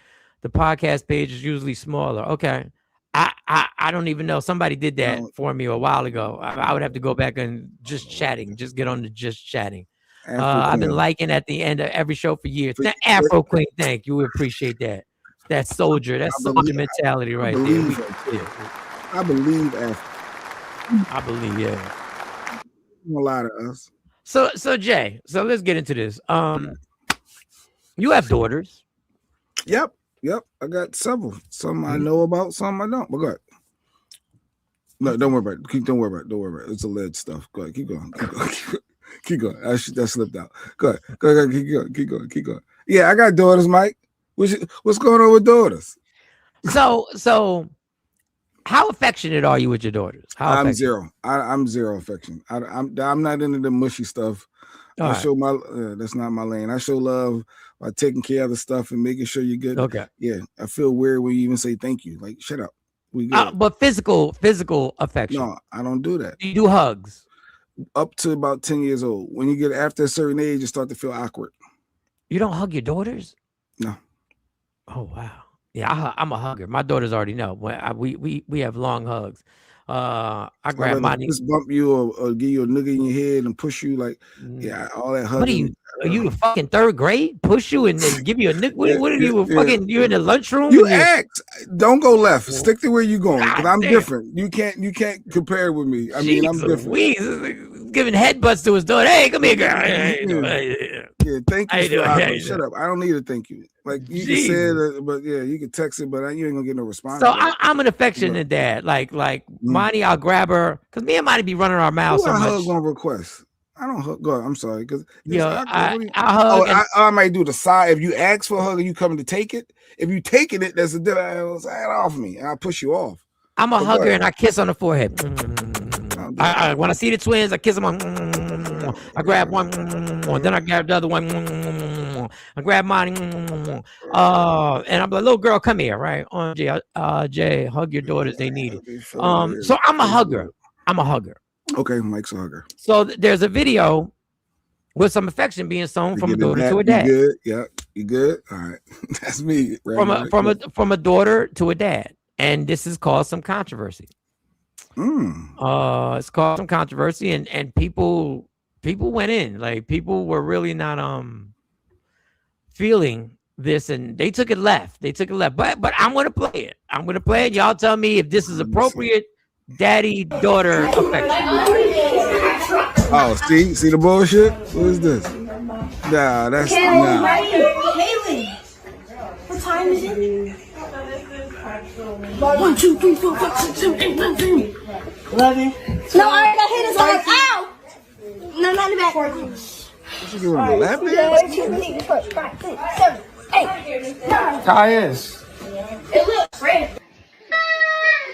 The podcast page is usually smaller. Okay. I don't even know. Somebody did that for me a while ago. I would have to go back and just chatting. Just get on to just chatting. I've been liking at the end of every show for years. Afro Queen, thank you. We appreciate that. That soldier mentality right there.
I believe
I believe, yeah.
A lot of us.
So Jay, let's get into this. You have daughters.
Yep. I got several. Some I know about, some I don't. But go ahead. No, don't worry about it. Don't worry about it. It's alleged stuff. Go ahead. Keep going. Keep going. That slipped out. Go ahead. Keep going. Yeah, I got daughters, Mike. What's going on with daughters?
So how affectionate are you with your daughters?
I'm zero. I'm zero affection. I'm not into the mushy stuff. Show that's not my lane. I show love by taking care of the stuff and making sure you're good.
Okay.
Yeah, I feel weird when you even say thank you. Like, shut up. We good.
But physical affection.
No, I don't do that.
You do hugs.
Up to about 10 years old. When you get after a certain age, you start to feel awkward.
You don't hug your daughters?
No.
Oh wow. Yeah, I'm a hugger. My daughters already know. We have long hugs. I
I'd
grab
rather
Monty.
fist bump you or give you a nigga in your head and push you like, yeah, all that hugging.
What are you? Are you the fucking third grade? Push you and then give you a nick? What are you? Fucking, you in the lunchroom?
You act. Don't go left. Stick to where you going. Because I'm different. You can't compare with me. I mean, I'm different.
Giving headbutts to his daughter. Hey, come here, girl.
Yeah, thank you. Shut up. I don't need to thank you. Like you can say it, but yeah, you can text it, but you ain't gonna get no response.
So I'm an affectionate dad. Like Monty, I'll grab her because me and Monty be running our mouths so much.
Hug on request. I don't hug. Go ahead. I'm sorry, because
I hug.
I might do the side. If you ask for a hug and you coming to take it, if you taking it, that's a different side off me, and I push you off.
I'm a hugger and I kiss on the forehead. When I see the twins, I kiss them on. I grab one, then I grab the other one. I grab mine, and I'm like, little girl, come here, right? Jay, hug your daughters, they need it. So I'm a hugger.
Okay, Mike's a hugger.
So there's a video with some affection being shown from a daughter to a dad.
You good? Yeah, you good? All right, that's me.
From a daughter to a dad, and this has caused some controversy. It's caused some controversy, and people went in. Like, people were really not feeling this, and they took it left. But I'm gonna play it. Y'all tell me if this is appropriate daddy-daughter affection.
Oh, see the bullshit? What is this? Nah, that's
Haley, what time is it? 1, 2, 3, 4, 5, 6, 7, 8, 9, 10. 11. No, I got hit his arm. Ow! No, not in the back. 14.
You give him a lap dance?
5, 6, 7, 8, 9.
Tyus.
It looks red.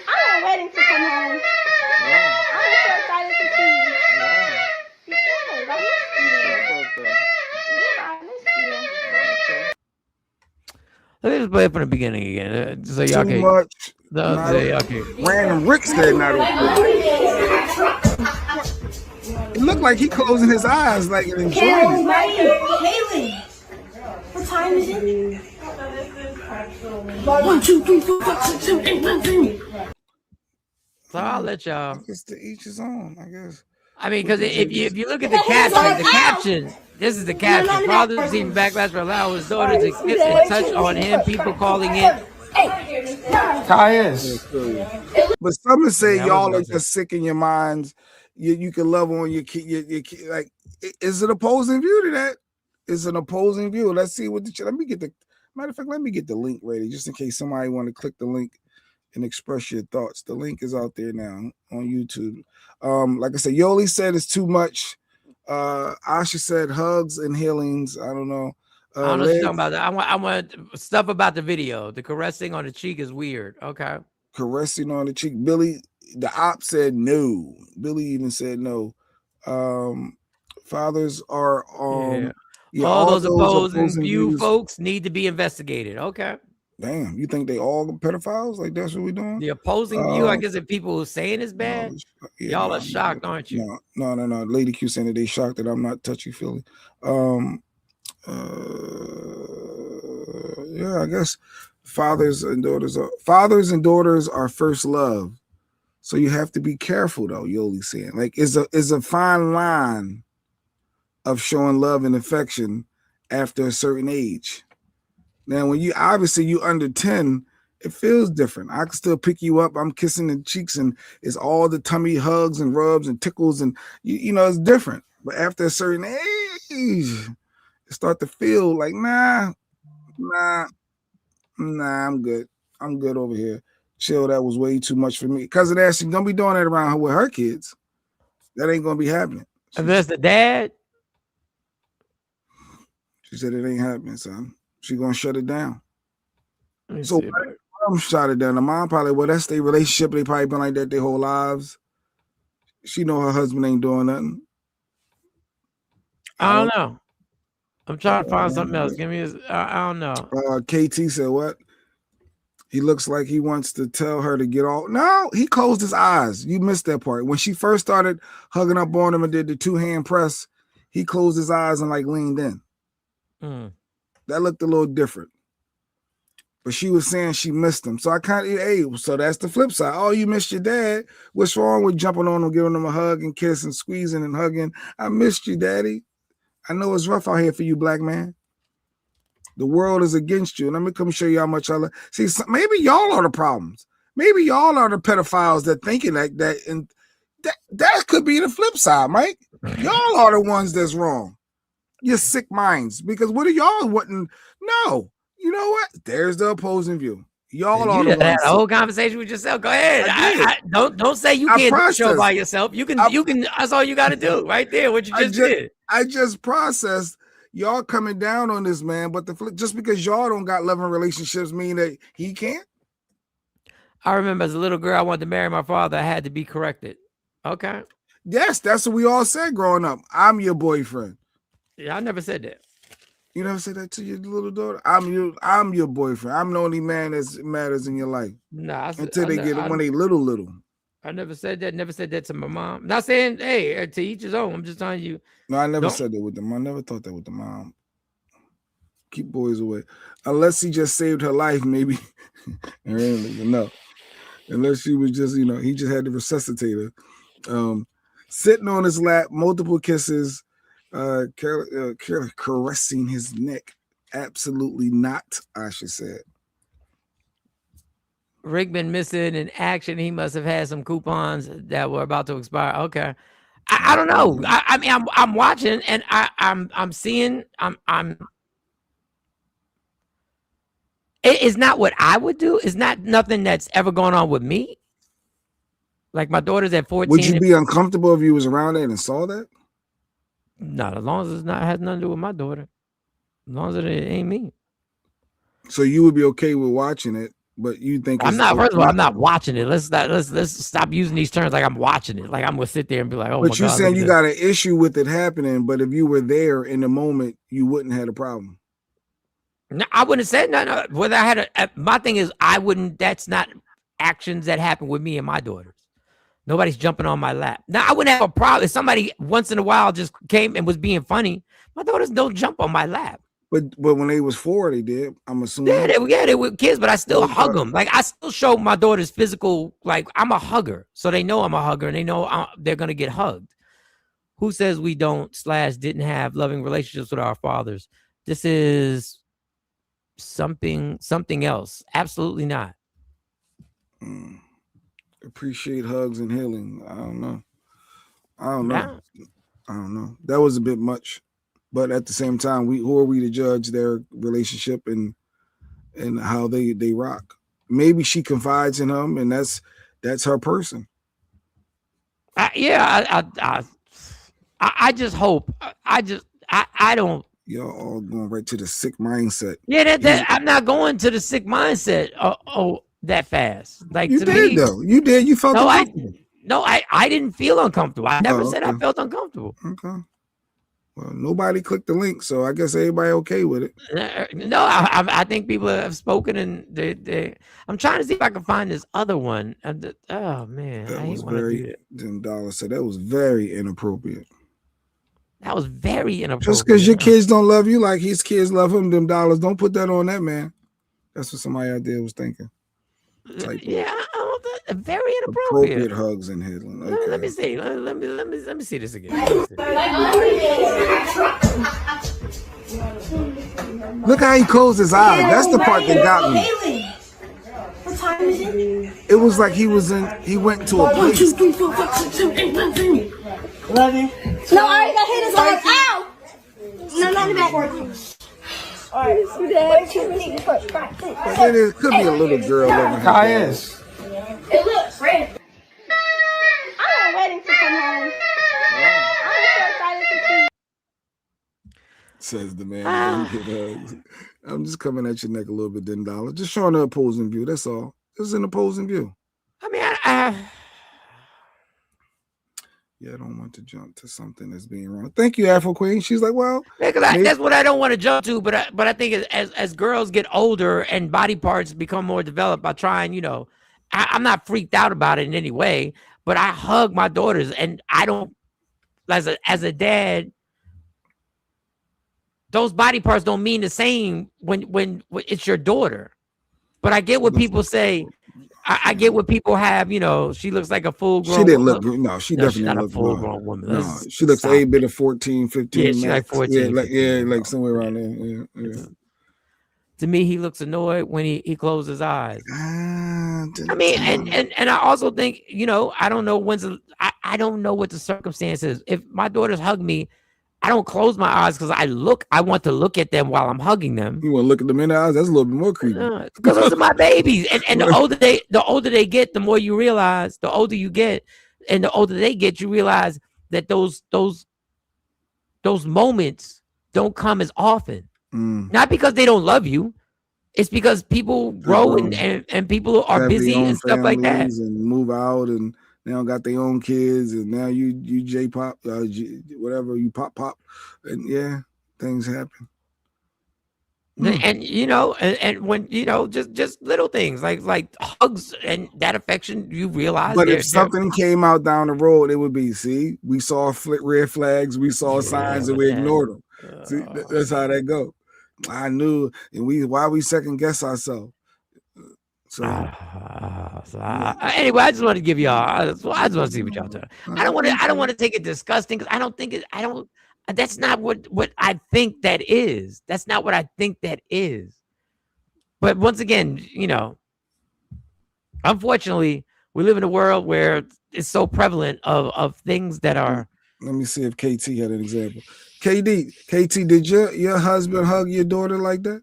I'm not waiting to come home. I'm so excited to see you. Because I missed you. Yeah, I missed you.
Let me just play it from the beginning again. So y'all
Too much.
Random
Rick said not okay. It looked like he closing his eyes like an enjoying it.
Haley, what time is it? 1, 2, 3, 4, 5, 6, 7, 8, 9, 10.
So I'll let y'all.
It's to each his own, I guess.
I mean, because if you look at the caption, this is the caption. Father receiving backlash for allowing his daughter to kiss and touch on him. People calling it.
But some say y'all are just sick in your minds. You can love on your kid. Like, is it opposing view to that? Is an opposing view? Let's see what let me get the link ready just in case somebody want to click the link and express your thoughts. The link is out there now on YouTube. Like I said, Yoli said it's too much. Asha said hugs and healings. I don't know.
I don't know what you're talking about. I want stuff about the video. The caressing on the cheek is weird. Okay.
Caressing on the cheek. Billy, the op said no. Billy even said no. Fathers are
all those opposing view folks need to be investigated. Okay.
Damn, you think they all pedophiles? Like, that's what we're doing?
The opposing view, I guess, if people who saying it's bad, y'all are shocked, aren't you?
No. Lady Q saying that they shocked that I'm not touchy-feely. Yeah, I guess fathers and daughters are first love. So you have to be careful, though. Yoli saying, like, is a fine line of showing love and affection after a certain age. Now, when you under 10, it feels different. I can still pick you up. I'm kissing the cheeks, and it's all the tummy hugs and rubs and tickles, and you know it's different. But after a certain age, it start to feel like nah, I'm good. I'm good over here. Chill. That was way too much for me. Cousin Ashley, don't be doing that around her with her kids. That ain't gonna be happening.
And that's the dad.
She said it ain't happening, son. She gonna shut it down. So mom shut it down. The mom probably, that's their relationship. They probably been like that their whole lives. She know her husband ain't doing nothing.
I don't know. I'm trying to find something else. Give me I don't know.
KT said what? He looks like he wants to tell her to get off. No, he closed his eyes. You missed that part. When she first started hugging up on him and did the 2-hand press, he closed his eyes and like leaned in. That looked a little different. But she was saying she missed him. So I kind of, hey, so that's the flip side. Oh, you missed your dad. What's wrong with jumping on him, giving him a hug and kiss and squeezing and hugging? I missed you, daddy. I know it's rough out here for you, black man. The world is against you. And let me come show you how much I love. See, maybe y'all are the problems. Maybe y'all are the pedophiles that thinking like that. And that could be the flip side, Mike. Y'all are the ones that's wrong. You're sick minds. Because what are y'all wanting? No. You know what? There's the opposing view. Y'all are the ones.
Had a whole conversation with yourself. Go ahead. Don't say you can't do the show by yourself. You can. That's all you got to do, right there. What you just did.
I just processed y'all coming down on this man, but just because y'all don't got loving relationships mean that he can't.
I remember as a little girl, I wanted to marry my father. I had to be corrected. Okay.
Yes, that's what we all said growing up. I'm your boyfriend.
Yeah, I never said that.
You never said that to your little daughter? I'm your boyfriend. I'm the only man that matters in your life.
Nah,
until they get when they little.
I never said that. Never said that to my mom. Not saying, hey, to each his own. I'm just telling you.
No, I never said that with them. I never thought that with the mom. Keep boys away. Unless he just saved her life, maybe. No. Unless she was just, he just had to resuscitate her. Sitting on his lap, multiple kisses, caressing his neck. Absolutely not, Asha said.
Rick been missing in action. He must have had some coupons that were about to expire. Okay. I don't know. I mean, I'm watching and I'm seeing, it's not what I would do. It's not nothing that's ever gone on with me. Like my daughter's at 14.
Would you be uncomfortable if you was around there and saw that?
Not as long as it has nothing to do with my daughter. As long as it ain't me.
So you would be okay with watching it, but you think
I'm not. First of all, I'm not watching it. Let's stop using these terms like I'm watching it. Like I'm gonna sit there and be like, oh.
But you're saying you got an issue with it happening, but if you were there in the moment, you wouldn't have a problem.
No, I wouldn't have said no. Whether I had my thing is, I wouldn't. That's not actions that happen with me and my daughters. Nobody's jumping on my lap. Now, I wouldn't have a problem if somebody once in a while just came and was being funny. My daughters don't jump on my lap.
But when they was 4, they did. I'm assuming.
Yeah, they were kids, but I still hug them. Like I still show my daughters physical. Like I'm a hugger, so they know I'm a hugger, and they know they're gonna get hugged. Who says we don't/didn't have loving relationships with our fathers? This is something else. Absolutely not.
Appreciate hugs and healing. I don't know. That was a bit much, but at the same time, who are we to judge their relationship and how they rock? Maybe she confides in him, and that's her person.
I just hope. I don't.
Y'all all going right to the sick mindset.
Yeah, that I'm not going to the sick mindset. That fast. Like
you
to
did
me,
though. You did. You felt uncomfortable.
I didn't feel uncomfortable. I never said I felt uncomfortable.
Okay. Well, nobody clicked the link, so I guess everybody okay with it.
No, I think people have spoken, and they. I'm trying to see if I can find this other one. Oh man,
that was very. $10 said that was very inappropriate.
That was very inappropriate.
Just because your kids don't love you like his kids love him, them dollars, don't put that on that man. That's what somebody out there was thinking.
Yeah, very inappropriate.
Appropriate hugs and healing. Okay.
Let me see. Let me see this again.
Look how he closed his eyes. That's the part that got me.
What time is it?
It was like he went to a place.
1, 2, 3, 4, 5, 6, 7, 8, 9, 10. 11. No, I already got hit his arm. Ow! No, not in the back. Alright, let's do that. 1, 2, 3, 4, 5, 6.
It could be a little girl loving her.
Yes. Hey, look, Fred. I'm not waiting to come home. I'm so excited to see you.
Says the man. I'm just coming at your neck a little bit, $10. Just showing the opposing view. That's all. This is an opposing view.
I mean,
I don't want to jump to something that's being wrong. Thank you, Afro Queen. She's like, well,
that's what I don't want to jump to. But I think as girls get older and body parts become more developed, I try and I'm not freaked out about it in any way. But I hug my daughters, and I don't as a dad. Those body parts don't mean the same when it's your daughter. But I get what people say. I get what people have. You know, she looks like a full grown.
She didn't look good. No, she
No,
definitely
she's not a
looked
full
good.
grown woman.
No, she looks a bit of 14, 15.
Yeah, she's like 14.
Like somewhere around there. Yeah.
To me, he looks annoyed when he closes his eyes.
I
mean, and I also think, you know, I don't know I don't know what the circumstances. If my daughters hug me, I don't close my eyes because I want to look at them while I'm hugging them.
You want to look at them in the eyes? That's a little bit more creepy.
Because those are my babies. And the older they get, the more you realize, the older you get, and the older they get, you realize that those moments don't come as often. Not because they don't love you. It's because people grow and people are busy and stuff like that.
And move out and they don't got their own kids. And now you J-pop, whatever, you pop. And yeah, things happen.
And you know, and when you know, just little things like hugs and that affection, you realize.
But if something came out down the road, it would be, see, we saw red flags, we saw signs, and we ignored them. See, that's how that go. I knew, and why we second guess ourselves. So,
anyway, I just want to give y'all. I just want to see what y'all do. I don't want to take it disgusting because I don't think it. That's not what I think that is. That's not what I think that is. But once again, you know, unfortunately, we live in a world where it's so prevalent of things that are.
Let me see if KT had an example. KT, did your husband hug your daughter like that?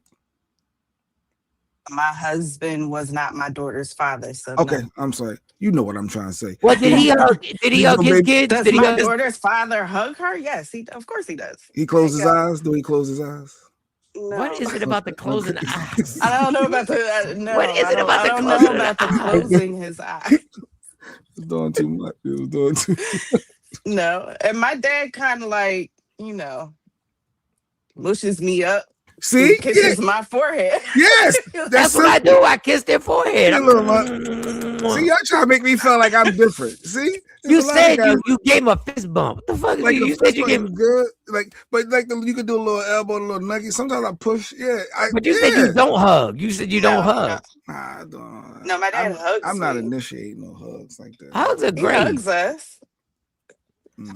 My husband was not my daughter's father, so
okay,
no.
I'm sorry. You know what I'm trying to say.
What did he hug? Did he hug his kids?
Does
Did he
my
hug
daughter's father hug her? Yes, of course he does.
He closed his eyes? Do he close his eyes?
No.
What is it about the closing eyes?
I don't know about the no.
What is it about the
I don't know about the closing his eyes.
It's doing too much. It was doing too much.
No, and my dad kind of like, you know, mushes me up.
See,
kisses my forehead.
Yes,
that's what I do. I kiss their forehead.
See, y'all trying to make me feel like I'm different. See,
you said you gave him a fist bump. What the fuck?
Like
you said you gave him
good. But you could do a little elbow, a little nugget. Sometimes I push. Yeah,
but you said you don't hug. You said you don't hug.
Nah, I don't.
No, my dad hugs.
I'm not
me.
initiating no hugs like that.
Hugs are great.
He hugs us.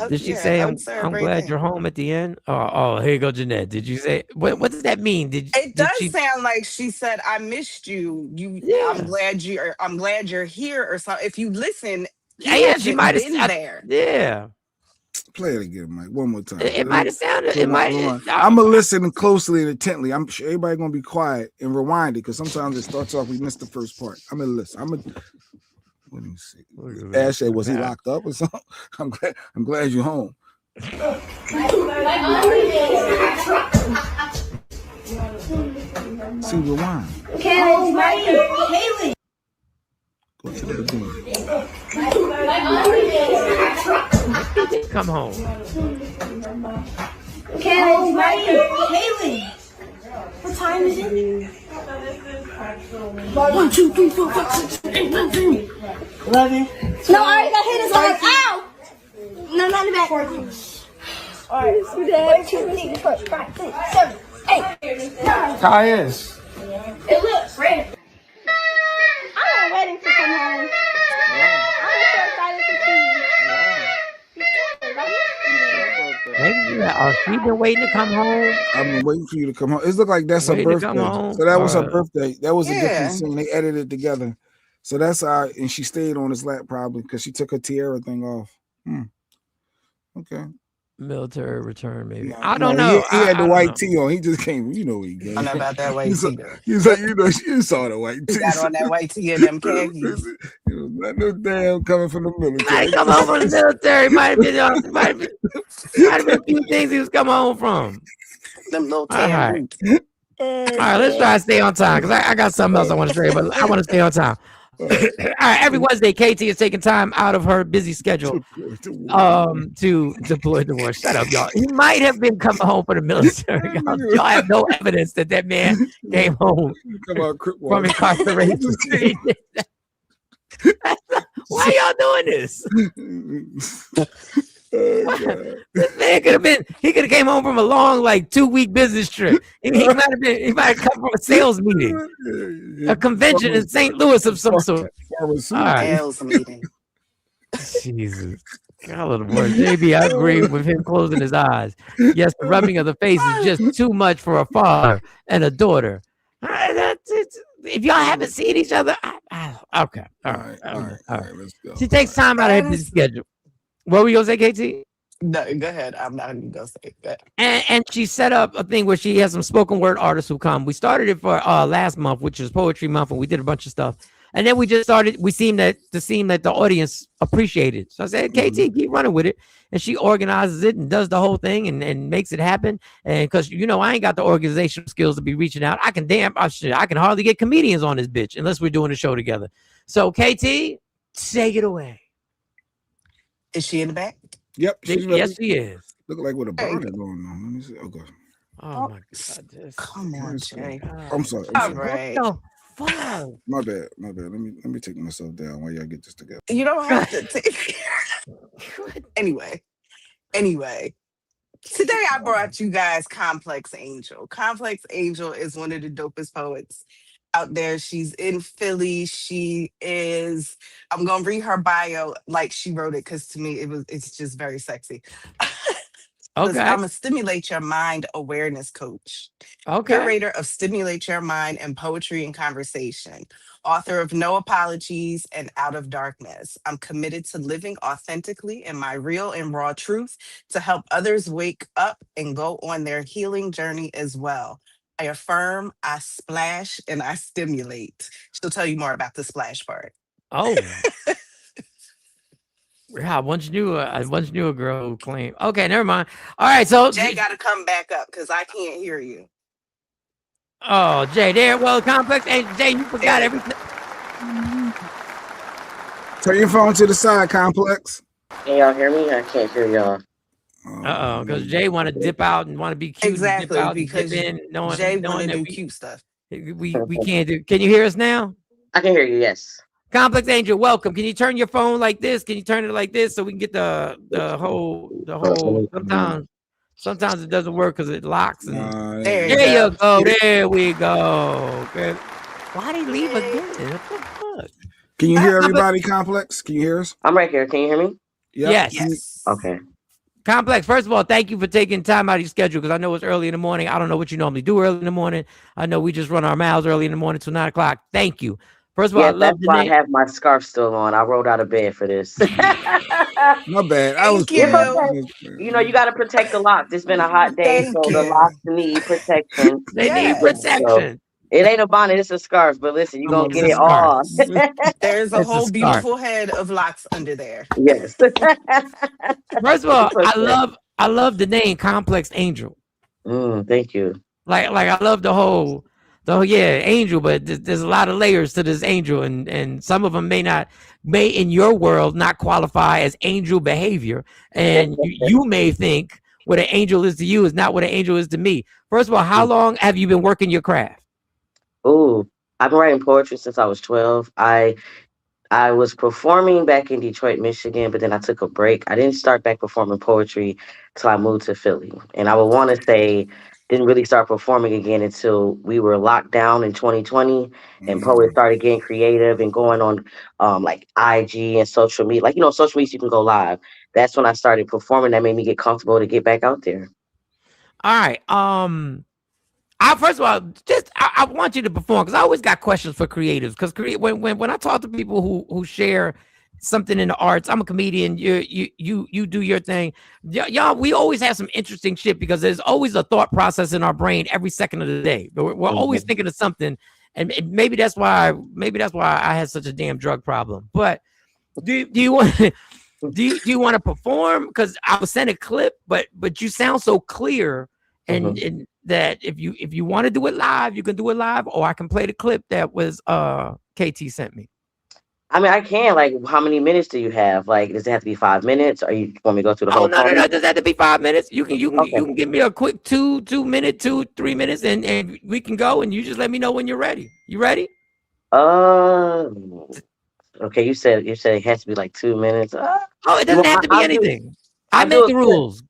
Did she say, I'm glad you're home at the end? Oh, here you go, Jeanette. Did you say, what does that mean?
It does sound like she said, I missed you. I'm glad you're here or something. If you listen,
she might have
been there.
Yeah.
Play it again, Mike. One more time.
It might have sounded.
I'm gonna listen closely and intently. I'm sure everybody gonna be quiet and rewind it because sometimes it starts off. We missed the first part. I'm gonna listen. Let me see. Ash said, "Was he locked up or something?" I'm glad you're home. See, rewind.
Haley.
Go to the beginning.
Come home.
Haley. What time is it? 1, 2, 3, 4, 5, 6, 7, 8, 9, 10. 11. No, I already got hit his leg. Ow! No, not in the back. 14. Alright, let's do that. 1, 2, 3, 4, 5, 6, 7, 8, 9.
Tyus.
It looks red. I'm waiting to come home. I'm so excited to see you.
Maybe she been waiting to come home.
I've been waiting for you to come home. It looked like that's her birthday. So that was her birthday. That was a different scene. They edited it together. So that's how, and she stayed on his lap probably because she took her tiara thing off. Okay.
Military return, maybe. I don't know.
He had the white tee on. He just came. You know he gave.
I know about that white tee.
He's like, you saw the white tee.
He got on that white tee and them khakis.
Not no damn coming from the military.
Might come home from the military. Might have been a few things he was coming home from.
Them little
All right, let's try to stay on time because I got something else I want to say, but I want to stay on time. All right, every Wednesday, KT is taking time out of her busy schedule to deploy the war. Shut up, y'all. He might have been coming home from the military. Y'all have no evidence that man came home from incarceration. Why y'all doing this? This Man could have been. He could have came home from a long, like 2-week business trip. He might have been. He might have come from a sales meeting, a convention in St. Louis of some sort. All right.
Sales meeting.
Jesus. God of the word. JB, I agree with him closing his eyes. Yes, the rubbing of the face is just too much for a father and a daughter. If y'all haven't seen each other, okay. All right.
Let's go.
She takes time out of his schedule. What were you gonna say, KT?
No, go ahead. I'm not even gonna say that.
And she set up a thing where she has some spoken word artists who come. We started it for last month, which is Poetry Month, and we did a bunch of stuff. And then we just started. We seemed that the audience appreciated. So I said, KT, keep running with it. And she organizes it and does the whole thing and makes it happen. And because I ain't got the organizational skills to be reaching out. I can hardly get comedians on this bitch unless we're doing a show together. So KT, take it away.
Is she in the back?
Yep.
Yes, she is.
Look like with a bonnet going on. Let me see. Okay.
Oh my God!
Come on, Jay.
I'm sorry.
All right.
Fuck.
My bad. Let me take myself down while y'all get this together.
You don't have to take. Anyway. Today I brought you guys Complex Angel. Complex Angel is one of the dopest poets out there. She's in Philly. I'm gonna read her bio like she wrote it because to me it's just very sexy.
Okay.
I'm a Stimulate Your Mind awareness coach.
Okay.
Curator of Stimulate Your Mind and Poetry and Conversation. Author of No Apologies and Out of Darkness. I'm committed to living authentically in my real and raw truth to help others wake up and go on their healing journey as well. I affirm, I splash, and I stimulate. She'll tell you more about the splash part.
Oh. Yeah, I once knew a girl who claimed. Okay, never mind. All right, so
Jay got to come back up because I can't hear you.
Oh, Jay, there. Well, Complex. Hey, Jay, you forgot everything.
Turn your phone to the side, Complex.
Can y'all hear me? I can't hear y'all.
Because Jay want to dip out and want to be cute.
Exactly,
and dip out
because
and dip in,
Jay want
knowing
to
that
do cute stuff.
We can't do. Can you hear us now?
I can hear you. Yes.
Complex Angel, welcome. Can you turn your phone like this? Can you turn it like this so we can get the whole? Sometimes it doesn't work because it locks. And there you go. There we go. Okay. Why'd he leave again? What the fuck?
Can you hear everybody, Complex? Can you hear us?
I'm right here. Can you hear me?
Yep.
Yes.
Okay.
Complex, first of all, thank you for taking time out of your schedule because I know it's early in the morning. I don't know what you normally do early in the morning. I know we just run our mouths early in the morning till 9 o'clock. Thank you. First of all, I love
that's why I have my scarf still on. I rolled out of bed for this.
My bad. I was.
You know, you got to protect the locks. It's been a hot day, so the locks need protection.
They need protection.
So, it ain't a bonnet, it's a scarf. But listen, you're going to get it all.
There's a whole beautiful head of locks under there.
Yes.
First of all, I love the name Complex Angel.
Thank you.
Like I love the whole angel, but there's a lot of layers to this angel, and some of them may in your world not qualify as angel behavior, and you may think what an angel is to you is not what an angel is to me. First of all, how long have you been working your craft?
Oh, I've been writing poetry since I was 12. I was performing back in Detroit, Michigan, but then I took a break. I didn't start back performing poetry till I moved to Philly, and I would want to say didn't really start performing again until we were locked down in 2020, and poets started getting creative and going on like IG and social media. Like, social media, you can go live. That's when I started performing. That made me get comfortable to get back out there.
All right. First of all, I want you to perform because I always got questions for creatives. Because when I talk to people who share something in the arts, I'm a comedian. You do your thing. Y'all, we always have some interesting shit because there's always a thought process in our brain every second of the day. But we're always thinking of something, and maybe that's why I had such a damn drug problem. But do you want to perform? Because I was sent a clip, but you sound so clear, and that if you want to do it live, you can do it live, or I can play the clip that was KT sent me.
I mean, I can. Like, how many minutes do you have? Like, does it have to be 5 minutes, or you want me to go through the whole?
No. It doesn't have to be 5 minutes. You can give me a quick 3 minutes, and we can go. And you just let me know when you're ready. You ready?
Okay. You said it has to be like 2 minutes.
It doesn't have to be anything. I make the rules.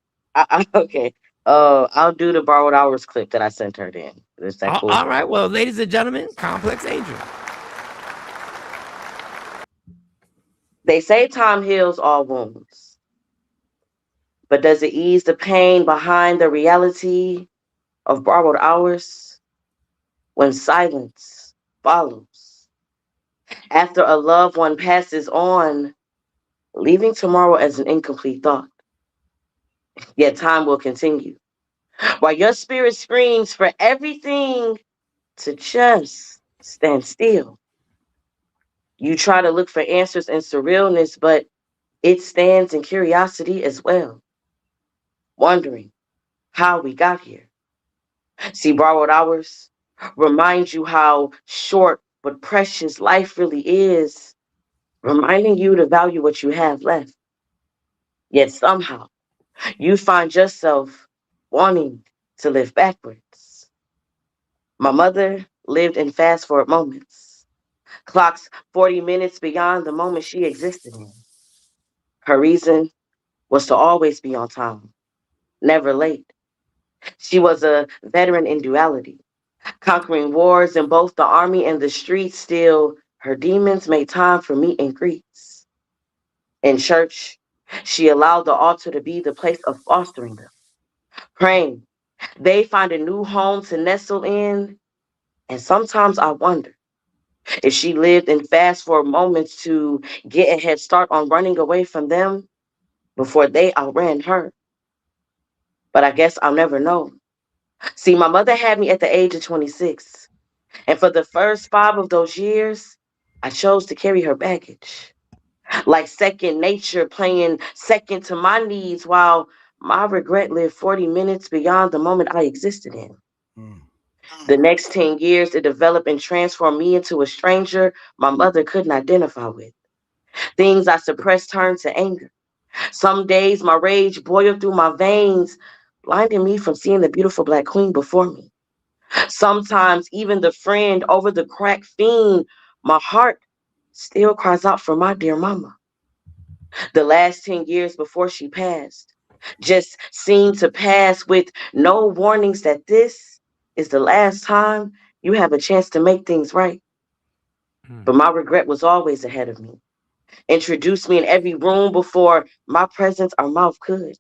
Okay. I'll do the borrowed hours clip that I sent her then. Is that cool?
All right. Well, ladies and gentlemen, Complex Angel.
They say time heals all wounds, but does it ease the pain behind the reality of borrowed hours when silence follows? After a loved one passes on, leaving tomorrow as an incomplete thought. Yet time will continue. While your spirit screams for everything to just stand still. You try to look for answers in surrealness, but it stands in curiosity as well. Wondering how we got here. See, borrowed hours remind you how short but precious life really is, reminding you to value what you have left. Yet somehow you find yourself wanting to live backwards. My mother lived in fast forward moments, clocks 40 minutes beyond the moment she existed in. Her reason was to always be on time, never late. She was a veteran in duality, conquering wars in both the army and the streets. Still, her demons made time for meet and greets. In church, she allowed the altar to be the place of fostering them, praying they find a new home to nestle in. And sometimes I wonder if she lived in fast forward moments to get a head start on running away from them before they outran her. But I guess I'll never know. See, my mother had me at the age of 26. And for the first 5 of those years, I chose to carry her baggage. Like second nature, playing second to my needs, while my regret lived 40 minutes beyond the moment I existed in. The next 10 years, it developed and transformed me into a stranger my mother couldn't identify with. Things I suppressed turned to anger. Some days, my rage boiled through my veins, blinding me from seeing the beautiful Black queen before me. Sometimes, even the friend over the crack fiend, my heart still cries out for my dear mama. The last 10 years before she passed just seemed to pass with no warnings that this is the last time you have a chance to make things right. But my regret was always ahead of me. Introduced me in every room before my presence or mouth could.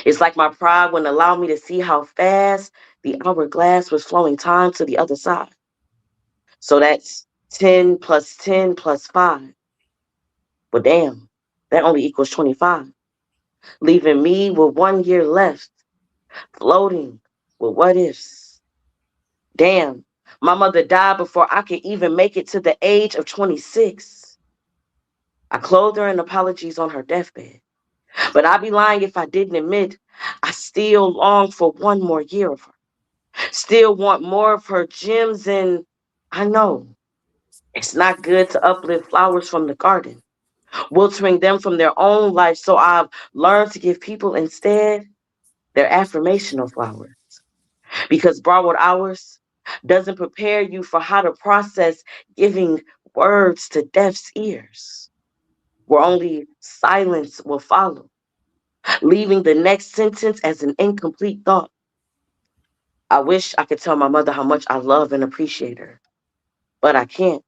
It's like my pride wouldn't allow me to see how fast the hourglass was flowing time to the other side. So that's 10 plus 10 plus 5. But damn, that only equals 25. Leaving me with 1 year left, floating with what ifs. Damn, my mother died before I could even make it to the age of 26. I clothed her in apologies on her deathbed. But I'd be lying if I didn't admit I still long for 1 more year of her. Still want more of her gems, and I know it's not good to uplift flowers from the garden, wiltering them from their own life. So I've learned to give people instead their affirmational flowers. Because borrowed hours doesn't prepare you for how to process giving words to deaf's ears, where only silence will follow, leaving the next sentence as an incomplete thought. I wish I could tell my mother how much I love and appreciate her, but I can't.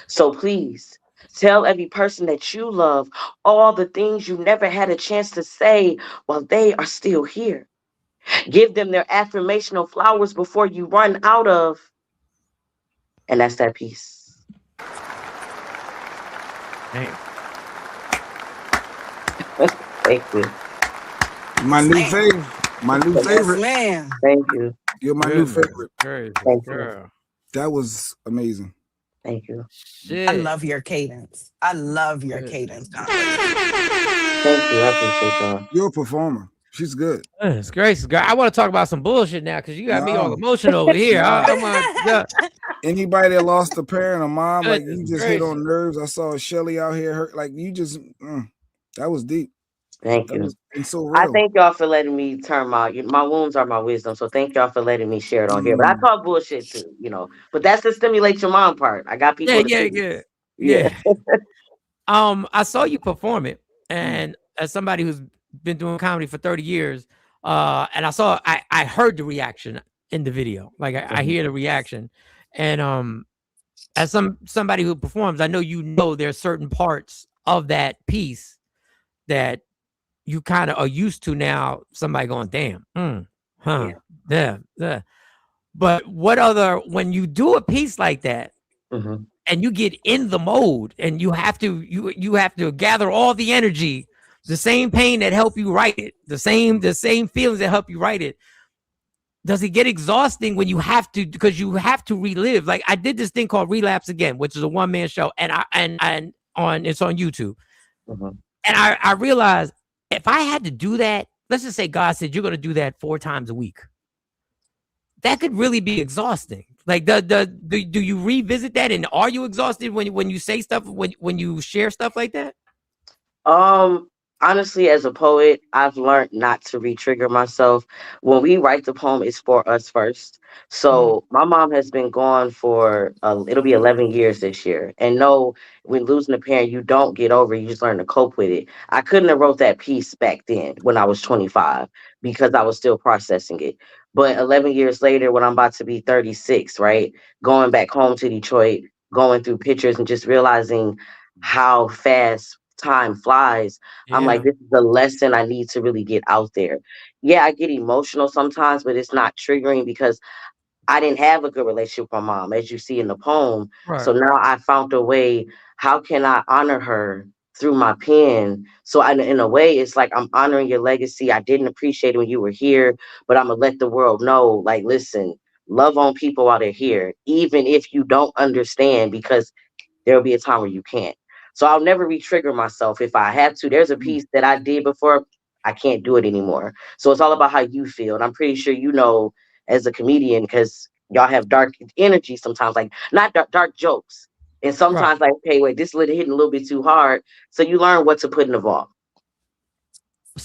So please, tell every person that you love all the things you never had a chance to say while they are still here. Give them their affirmational flowers before you run out of, and that's that piece. Thank you.
My new favorite. My new favorite.
Man.
Thank you.
You're my new favorite.
Thank you.
That was amazing.
Thank you.
I love your cadence. I love your cadence.
Thank you. I appreciate y'all.
You're a performer. She's good.
It's great. I want to talk about some bullshit now because you got me all emotional over here.
Anybody that lost a parent or mom, like you just hit
gracious.
on nerves. I saw Shelly out here hurt. Like you just, that was deep.
Thank you.
It's so real.
I thank y'all for letting me turn my wounds are my wisdom. So thank y'all for letting me share it on here. But I talk bullshit too, But that's the stimulate your mom part. I got people.
Yeah. I saw you perform it, and as somebody who's been doing comedy for 30 years. And I heard the reaction in the video. Like I hear the reaction. And as somebody who performs, I know there's certain parts of that piece that you kind of are used to now. Somebody going, damn, yeah. But when you do a piece like that, and you get in the mode, and you have to gather all the energy, the same pain that helped you write it, the same feelings that help you write it. Does it get exhausting when you have to, because you have to relive? Like I did this thing called Relapse Again, which is a one-man show, and it's on YouTube. And I realized if I had to do that, let's just say God said you're going to do that 4 times a week, that could really be exhausting. Like do you revisit that, and are you exhausted when you say stuff, when you share stuff like that?
Honestly, as a poet, I've learned not to re-trigger myself. When we write the poem, it's for us first. So my mom has been gone for, it'll be 11 years this year. And no, when losing a parent, you don't get over it. You just learn to cope with it. I couldn't have wrote that piece back then when I was 25 because I was still processing it. But 11 years later, when I'm about to be 36, right, going back home to Detroit, going through pictures and just realizing how fast time flies. I'm like, this is a lesson I need to really get out there. Yeah, I get emotional sometimes, but it's not triggering because I didn't have a good relationship with my mom, as you see in the poem.
Right.
So now I found a way. How can I honor her through my pen? So in a way, it's like I'm honoring your legacy. I didn't appreciate it when you were here, but I'm gonna let the world know, like, listen, love on people while they're here, even if you don't understand, because there'll be a time where you can't. So I'll never re-trigger myself if I have to. There's a piece that I did before, I can't do it anymore. So it's all about how you feel. And I'm pretty sure you know, as a comedian, because y'all have dark energy sometimes, like not dark jokes. And sometimes like, okay, wait, this hitting a little bit too hard. So you learn what to put in the vault.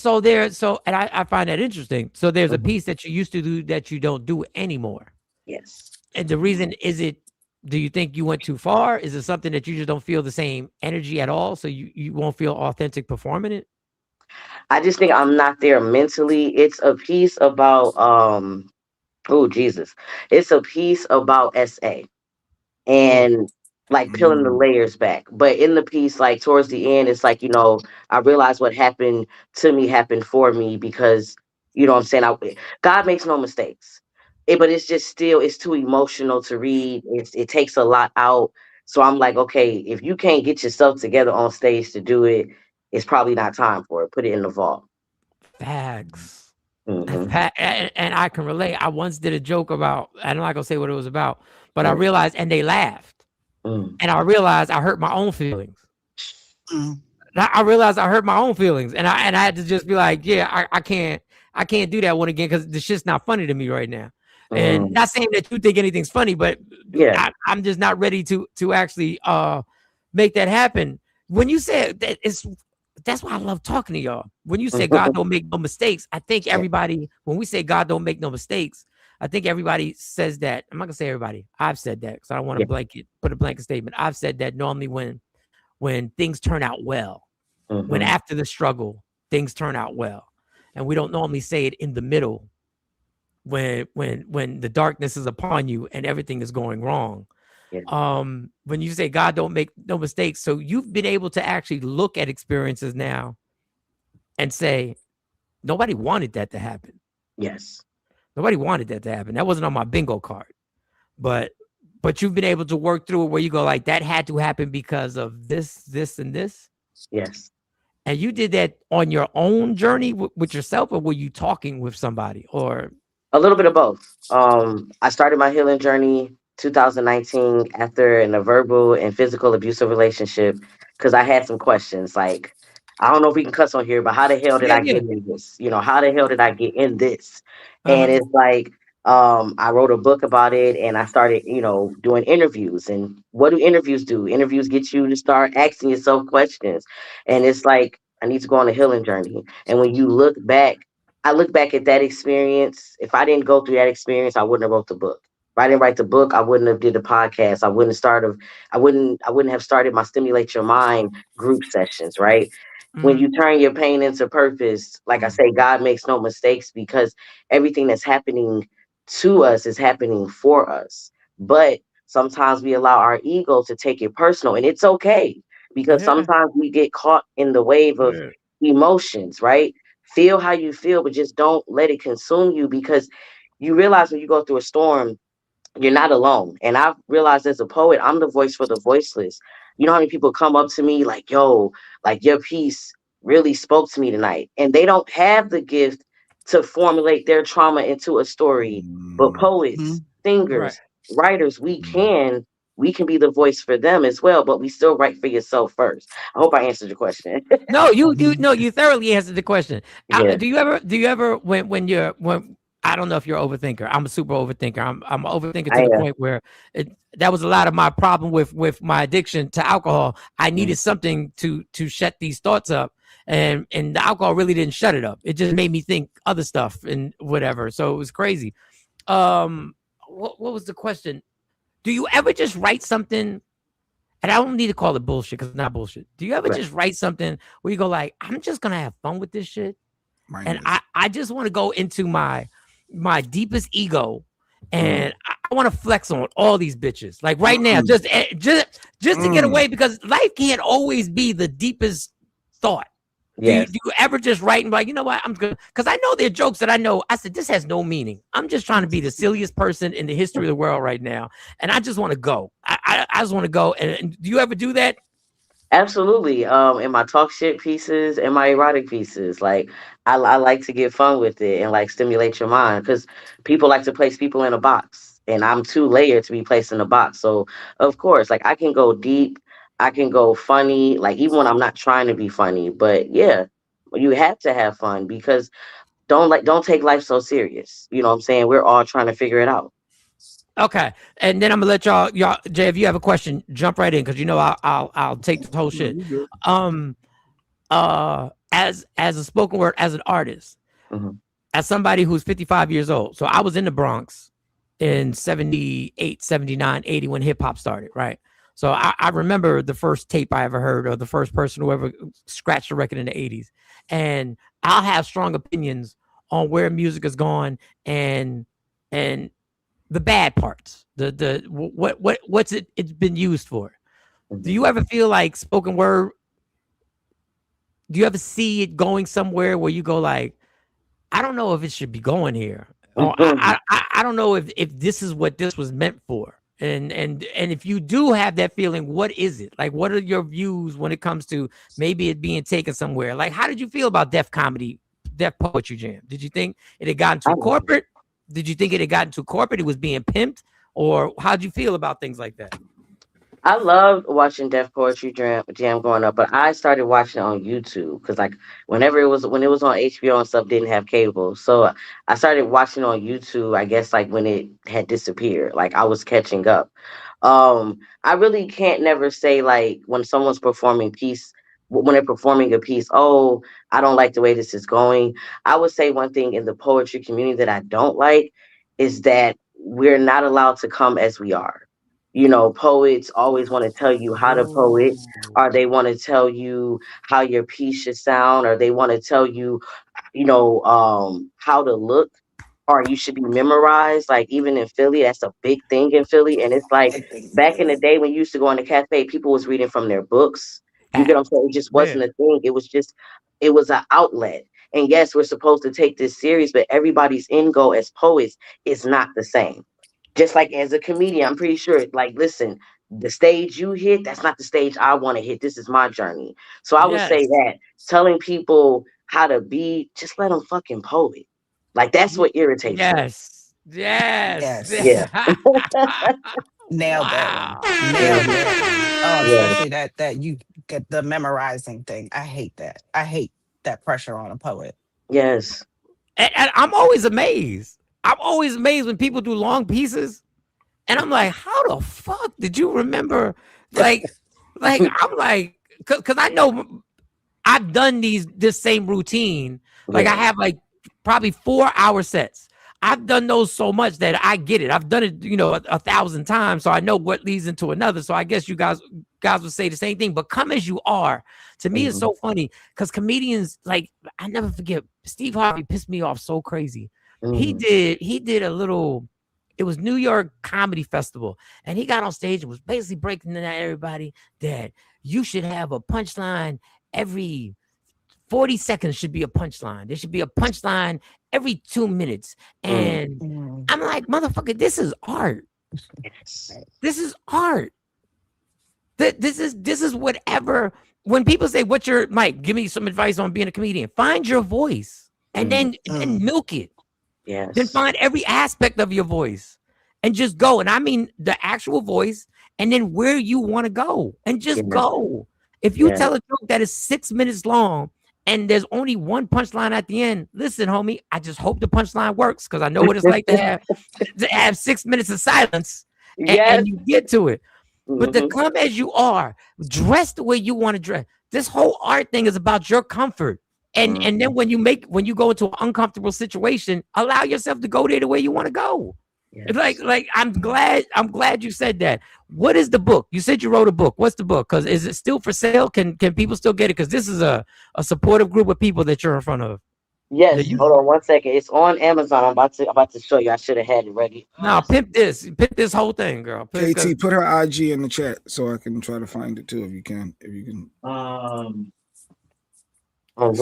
And I find that interesting. So there's a piece that you used to do that you don't do anymore.
Yes.
And the reason do you think you went too far? Is it something that you just don't feel the same energy at all? So you won't feel authentic performing it?
I just think I'm not there mentally. It's a piece about, it's a piece about SA and like peeling the layers back. But in the piece, like towards the end, it's like, I realized what happened to me happened for me because, you know what I'm saying? God makes no mistakes. But it's just still, it's too emotional to read. It takes a lot out. So I'm like, okay, if you can't get yourself together on stage to do it, it's probably not time for it. Put it in the vault.
Facts. And I can relate. I once did a joke about, I'm not gonna say what it was about, but I realized, and they laughed. And I realized I hurt my own feelings. I realized I hurt my own feelings. And I had to just be like, yeah, I can't do that one again because the shit's not funny to me right now. And not saying that you think anything's funny, but yeah, I'm just not ready to actually make that happen. When you say that, that's why I love talking to y'all. When you say God don't make no mistakes, I think everybody, when we say God don't make no mistakes, I think everybody says that. I'm not gonna say everybody. I've said that because I don't want to put a blanket statement. I've said that normally when things turn out well, when after the struggle, things turn out well. And we don't normally say it in the middle when the darkness is upon you and everything is going wrong. When you say God don't make no mistakes, so you've been able to actually look at experiences now and say, nobody wanted that to happen.
Yes.
Nobody wanted that to happen. That wasn't on my bingo card. But you've been able to work through it where you go like, that had to happen because of this, and this.
Yes.
And you did that on your own journey with yourself, or were you talking with somebody, or?
A little bit of both. I started my healing journey 2019 after a verbal and physical abusive relationship because I had some questions. Like, I don't know if we can cuss on here, but how the hell did I get in this? How the hell did I get in this? And it's like, I wrote a book about it and I started, doing interviews. And what do interviews do? Interviews get you to start asking yourself questions. And it's like, I need to go on a healing journey. And when you look back, I look back at that experience. If I didn't go through that experience, I wouldn't have wrote the book. If I didn't write the book, I wouldn't have did the podcast. I wouldn't have started my Stimulate Your Mind group sessions, right? When you turn your pain into purpose, like I say, God makes no mistakes because everything that's happening to us is happening for us. But sometimes we allow our ego to take it personal, and it's okay because sometimes we get caught in the wave of emotions, right? Feel how you feel, but just don't let it consume you because you realize when you go through a storm, you're not alone. And I've realized as a poet, I'm the voice for the voiceless. You know how many people come up to me like, yo, like your piece really spoke to me tonight. And they don't have the gift to formulate their trauma into a story. But poets, singers, writers, we can be the voice for them as well, but we still write for yourself first. I hope I answered your question.
No, you thoroughly answered the question.
Yeah.
Do you ever when I don't know if you're an overthinker. I'm a super overthinker. I'm an overthinker to the point where that was a lot of my problem with my addiction to alcohol. I needed something to shut these thoughts up, and the alcohol really didn't shut it up. It just made me think other stuff and whatever. So it was crazy. What was the question? Do you ever just write something? And I don't need to call it bullshit because it's not bullshit. Do you ever just write something where you go like, I'm just gonna have fun with this shit, and I just want to go into my deepest ego, and I want to flex on all these bitches like right now, just to get away, because life can't always be the deepest thought. Do you ever just write and be like, you know what, I'm good? Because I know there are jokes that I know. I said, this has no meaning. I'm just trying to be the silliest person in the history of the world right now. And I just want to go. I just want to go. And do you ever do that?
Absolutely. In my talk shit pieces and my erotic pieces, like I like to get fun with it and like stimulate your mind because people like to place people in a box, and I'm too layered to be placed in a box. So of course, like I can go deep, I can go funny, like even when I'm not trying to be funny. But yeah, you have to have fun because don't take life so serious. You know what I'm saying? We're all trying to figure it out.
Okay, and then I'm gonna let y'all, Jay, if you have a question, jump right in because you know I'll take the whole shit. As a spoken word, as an artist, as somebody who's 55 years old, so I was in the Bronx in 78, 79, 80 when hip hop started, right? So I remember the first tape I ever heard, or the first person who ever scratched a record in the 80s, and I'll have strong opinions on where music has gone and the bad parts, what's it's been used for. Do you ever feel like spoken word? Do you ever see it going somewhere where you go like, I don't know if it should be going here, or I don't know if this is what this was meant for. And if you do have that feeling, what is it? Like, what are your views when it comes to maybe it being taken somewhere? Like, how did you feel about Def Poetry Jam? Did you think it had gotten too corporate? Did you think it had gotten too corporate? It was being pimped? Or how'd you feel about things like that?
I loved watching Def Poetry Jam growing up, but I started watching it on YouTube because like when it was on HBO and stuff, didn't have cable. So I started watching on YouTube, I guess like when it had disappeared, like I was catching up. I really can't never say like when someone's performing when they're performing a piece, oh, I don't like the way this is going. I would say one thing in the poetry community that I don't like is that we're not allowed to come as we are. You know, poets always want to tell you how to poet, or they want to tell you how your piece should sound, or they want to tell you, how to look, or you should be memorized. Like even in Philly, that's a big thing in Philly. And it's like back in the day when you used to go in the cafe, people was reading from their books. You get what I'm saying? It just wasn't a thing. It was an outlet. And yes, we're supposed to take this serious, but everybody's end goal as poets is not the same. Just like as a comedian, I'm pretty sure, like, listen, the stage you hit, that's not the stage I want to hit. This is my journey. So I would say that telling people how to be, just let them fucking poet. Like, that's what irritates me.
Yes.
Yeah. Nailed that one. Nailed it. Oh, especially that you get the memorizing thing. I hate that. I hate that pressure on a poet.
Yes.
And I'm always amazed. I'm always amazed when people do long pieces, and I'm like, how the fuck did you remember? Like I'm like, cause I know I've done this same routine. Like I have like probably 4-hour sets. I've done those so much that I get it. I've done it, you know, 1,000 times, so I know what leads into another. So I guess you guys would say the same thing. But come as you are, to me, it's so funny because comedians, like, I never forget, Steve Harvey pissed me off so crazy. He did a little. It was New York Comedy Festival, and he got on stage and was basically breaking down everybody that you should have a punchline every 40 seconds should be a punchline. There should be a punchline every 2 minutes. And I'm like, motherfucker, this is art. This is art. This is whatever. When people say, what's your, Mike, give me some advice on being a comedian. Find your voice and then milk it.
Yes.
Then find every aspect of your voice and just go. And I mean the actual voice and then where you want to go and just go. If you tell a joke that is 6 minutes long and there's only one punchline at the end, listen, homie, I just hope the punchline works because I know what it's like to have 6 minutes of silence and you get to it. But to come as you are, dress the way you want to dress. This whole art thing is about your comfort. And then when you go into an uncomfortable situation, allow yourself to go there the way you want to go. Yes. Like I'm glad you said that. What is the book? You said you wrote a book. What's the book? Because is it still for sale? Can people still get it? Because this is a supportive group of people that you're in front of.
Yes. Hold on 1 second. It's on Amazon. I'm about to show you. I should have had it ready.
Now pimp this whole thing, girl.
KT, put her IG in the chat so I can try to find it too. If you can.
We're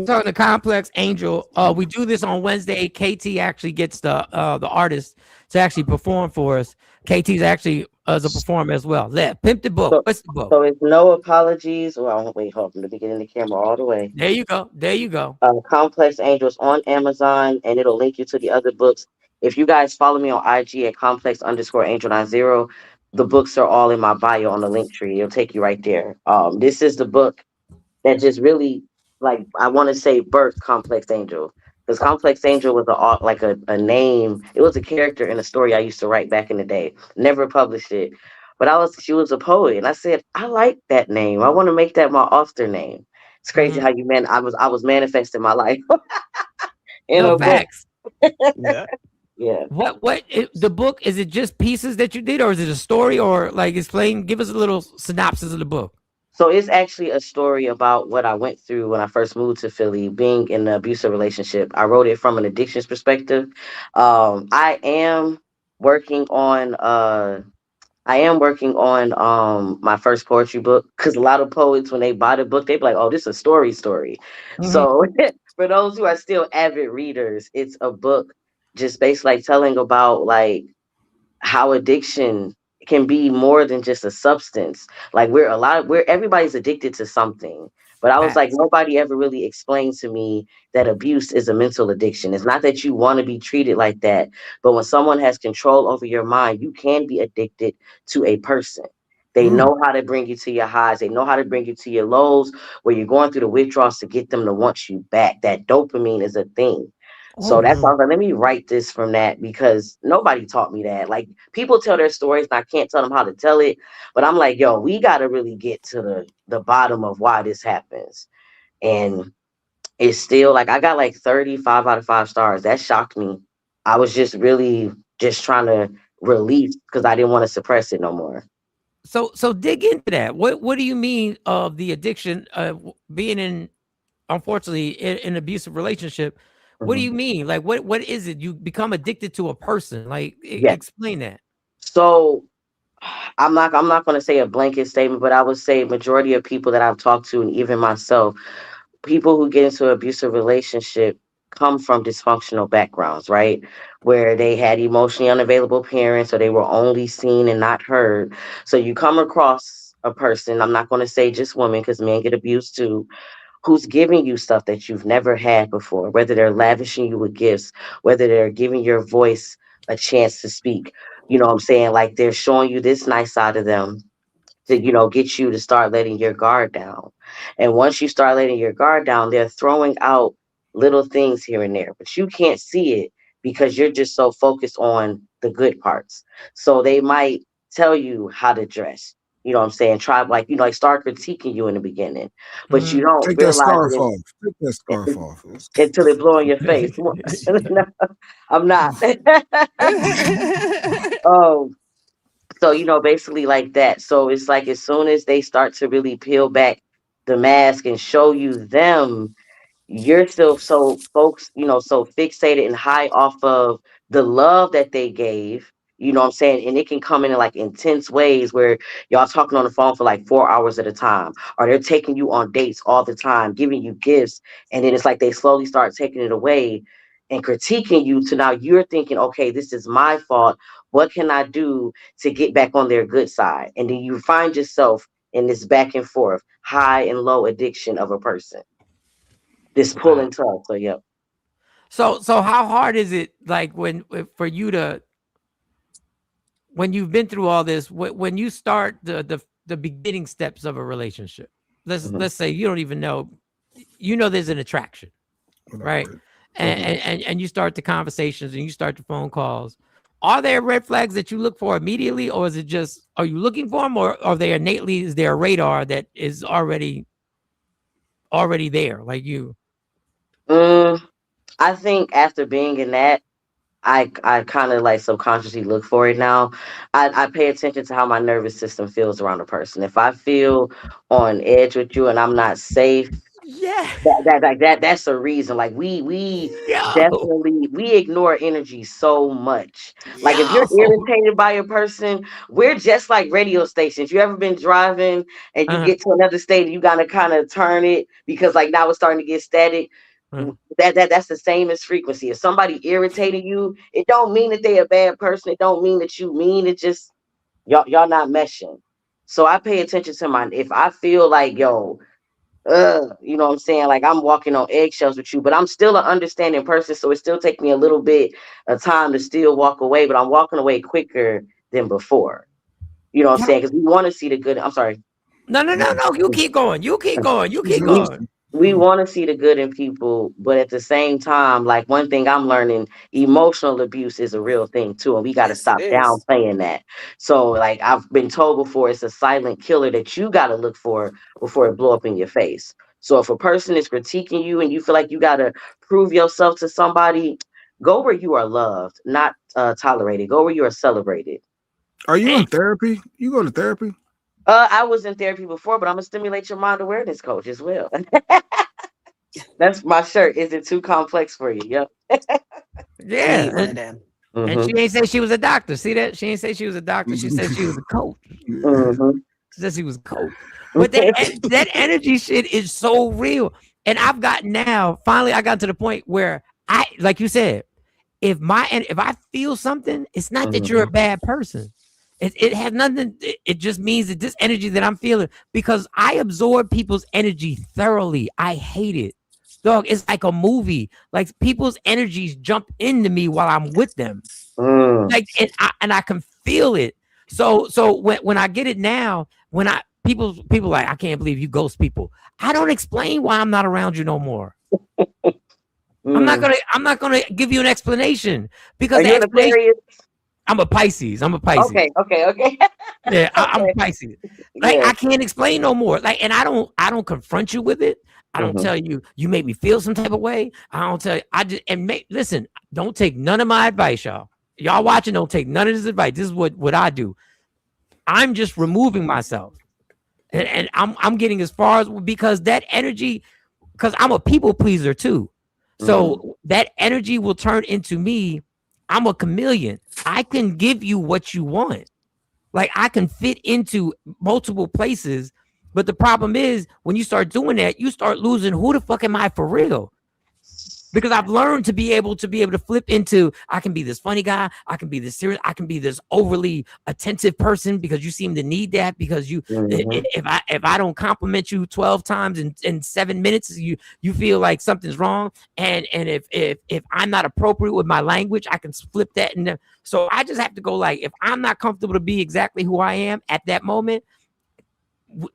talking to Complex Angel. We do this on Wednesday. KT actually gets the artist to actually perform for us. KT's actually as a performer as well. Pimp the book. What's the book?
So it's No Apologies. Well, wait, hold on. Let me get in the camera all the way.
There you go.
Complex Angels on Amazon, and it'll link you to the other books. If you guys follow me on IG at complex_angel90, the books are all in my bio on the link tree. It'll take you right there. This is the book that just really, like, I want to say birthed Complex Angel, because Complex Angel was a name. It was a character in a story I used to write back in the day. Never published it, but she was a poet, and I said I like that name. I want to make that my author name. It's crazy how I was manifesting my life.
Facts.
Yeah.
What the book, is it just pieces that you did, or is it a story, or like explain? Give us a little synopsis of the book.
So it's actually a story about what I went through when I first moved to Philly, being in an abusive relationship. I wrote it from an addictions perspective. I am working on my first poetry book, because a lot of poets, when they buy the book, they be like, oh, this is a story. So for those who are still avid readers, it's a book just basically like telling about like how addiction can be more than just a substance. Like everybody's addicted to something, but I was like, nobody ever really explained to me that abuse is a mental addiction. It's not that you want to be treated like that, but when someone has control over your mind, you can be addicted to a person. They know how to bring you to your highs. They know how to bring you to your lows, where you're going through the withdrawals to get them to want you back. That dopamine is a thing. So that's why I was like, let me write this from that, because nobody taught me that. Like, people tell their stories and I can't tell them how to tell it. But I'm like, yo, we got to really get to the bottom of why this happens. And it's still like, I got like 35 out of 5 stars. That shocked me. I was just really just trying to release, because I didn't want to suppress it no more.
So dig into that. What do you mean of the addiction, being unfortunately in an abusive relationship? What do you mean? Like, what is it? You become addicted to a person? Like, explain that.
So I'm not going to say a blanket statement, but I would say majority of people that I've talked to, and even myself, people who get into an abusive relationship come from dysfunctional backgrounds, right? Where they had emotionally unavailable parents, or they were only seen and not heard. So you come across a person, I'm not going to say just women, because men get abused too, who's giving you stuff that you've never had before, whether they're lavishing you with gifts, whether they're giving your voice a chance to speak. You know what I'm saying? Like, they're showing you this nice side of them to, get you to start letting your guard down. And once you start letting your guard down, they're throwing out little things here and there, but you can't see it because you're just so focused on the good parts. So they might tell you how to dress. You know what I'm saying? Try like, like start critiquing you in the beginning, but you don't
Take that
realize
scarf
it
off. Take that scarf off.
until it blow in your face. No, I'm not. Oh, so basically like that. So it's like as soon as they start to really peel back the mask and show you them, you're still so folks, so fixated and high off of the love that they gave, you know what I'm saying? And it can come in like intense ways where y'all talking on the phone for like 4 hours at a time, or they're taking you on dates all the time, giving you gifts, and then it's like they slowly start taking it away and critiquing you to now you're thinking, okay, this is my fault. What can I do to get back on their good side? And then you find yourself in this back and forth, high and low addiction of a person. This pull and tug. So yeah.
So how hard is it like for you to, when you've been through all this, when you start the beginning steps of a relationship, let's say you don't even know, there's an attraction, right? And you start the conversations and you start the phone calls. Are there red flags that you look for immediately, or is it just, are you looking for them, or are they innately, is there a radar that is already there, like you?
I think after being in that, I kind of like subconsciously look for it now. I pay attention to how my nervous system feels around a person. If I feel on edge with you and I'm not safe, that's a reason. Like we definitely we ignore energy so much. Like if you're irritated by a person, we're just like radio stations. You ever been driving and you get to another state and you gotta kind of turn it because like now it's starting to get static. That's the same as frequency. If somebody irritating you, it don't mean that they a bad person. It don't mean that you mean. It just y'all not meshing. So I pay attention to if I feel like you know what I'm saying? Like I'm walking on eggshells with you, but I'm still an understanding person. So it still takes me a little bit of time to still walk away, but I'm walking away quicker than before. You know what I'm saying? Because we want to see the good. I'm sorry.
No. You keep going. You keep going.
We want to see the good in people, but at the same time, like one thing I'm learning, emotional abuse is a real thing too, and we got to stop downplaying that. So like I've been told before, it's a silent killer that you got to look for before it blow up in your face. So if a person is critiquing you and you feel like you got to prove yourself to somebody, go where you are loved, not tolerated. Go where you are celebrated.
Are you in therapy? You go to therapy?
I was in therapy before, but I'm a stimulate your mind awareness coach as well. That's my shirt. Is it too complex for you? Yep.
Yeah. And she ain't say she was a doctor. See that? She ain't say she was a doctor. She said she was a coach. She said she was a coach. But that energy shit is so real. And I've gotten finally I got to the point where like you said, if I feel something, it's not that you're a bad person. It has nothing. It just means that this energy that I'm feeling, because I absorb people's energy thoroughly. I hate it, dog. It's like a movie. Like people's energies jump into me while I'm with them. Like and I can feel it. So when I get it now, people like, I can't believe you ghost people. I don't explain why I'm not around you no more. I'm not gonna give you an explanation because the explanation. I'm a Pisces.
Okay.
Yeah, I'm a Pisces. Like I can't explain no more. Like, and I don't confront you with it. I don't tell you make me feel some type of way. I don't tell you. Listen. Don't take none of my advice, y'all. Y'all watching, don't take none of this advice. This is what I do. I'm just removing myself, and I'm getting as far as, because that energy, because I'm a people pleaser too. So that energy will turn into me. I'm a chameleon. I can give you what you want. Like I can fit into multiple places. But the problem is when you start doing that, you start losing who the fuck am I for real? Because I've learned to be able to flip into, I can be this funny guy, I can be this serious, I can be this overly attentive person because you seem to need that, because you if I don't compliment you 12 times in 7 minutes, you feel like something's wrong. And if I'm not appropriate with my language, I can flip that. And so I just have to go, like, if I'm not comfortable to be exactly who I am at that moment,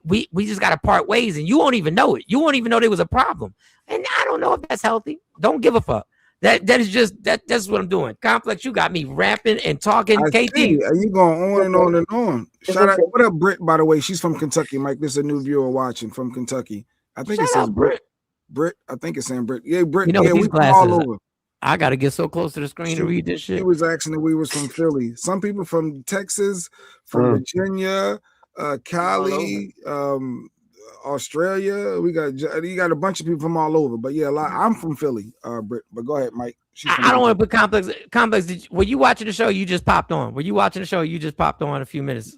we just got to part ways, and you won't even know it. You won't even know there was a problem. And I don't know if that's healthy. Don't give a fuck. That is just that's what I'm doing. Complex, you got me rapping and talking.
I
KT,
see. You going on and on and on. Shout out, what up, Britt? By the way, she's from Kentucky, Mike. This is a new viewer watching from Kentucky. I think it says Britt. Britt, I think it's saying Britt. Yeah, Britt.
You know,
yeah,
these
we from
glasses,
all over.
I gotta get so close to the screen to read this shit.
He was asking if we was from Philly. Some people from Texas, from Virginia, Cali, Australia. You got a bunch of people from all over. But yeah, I'm from Philly, Britt. But go ahead, Mike.
I don't want to put Complex. Complex, were you watching the show? You just popped on. Were you watching the show? You just popped on a few minutes.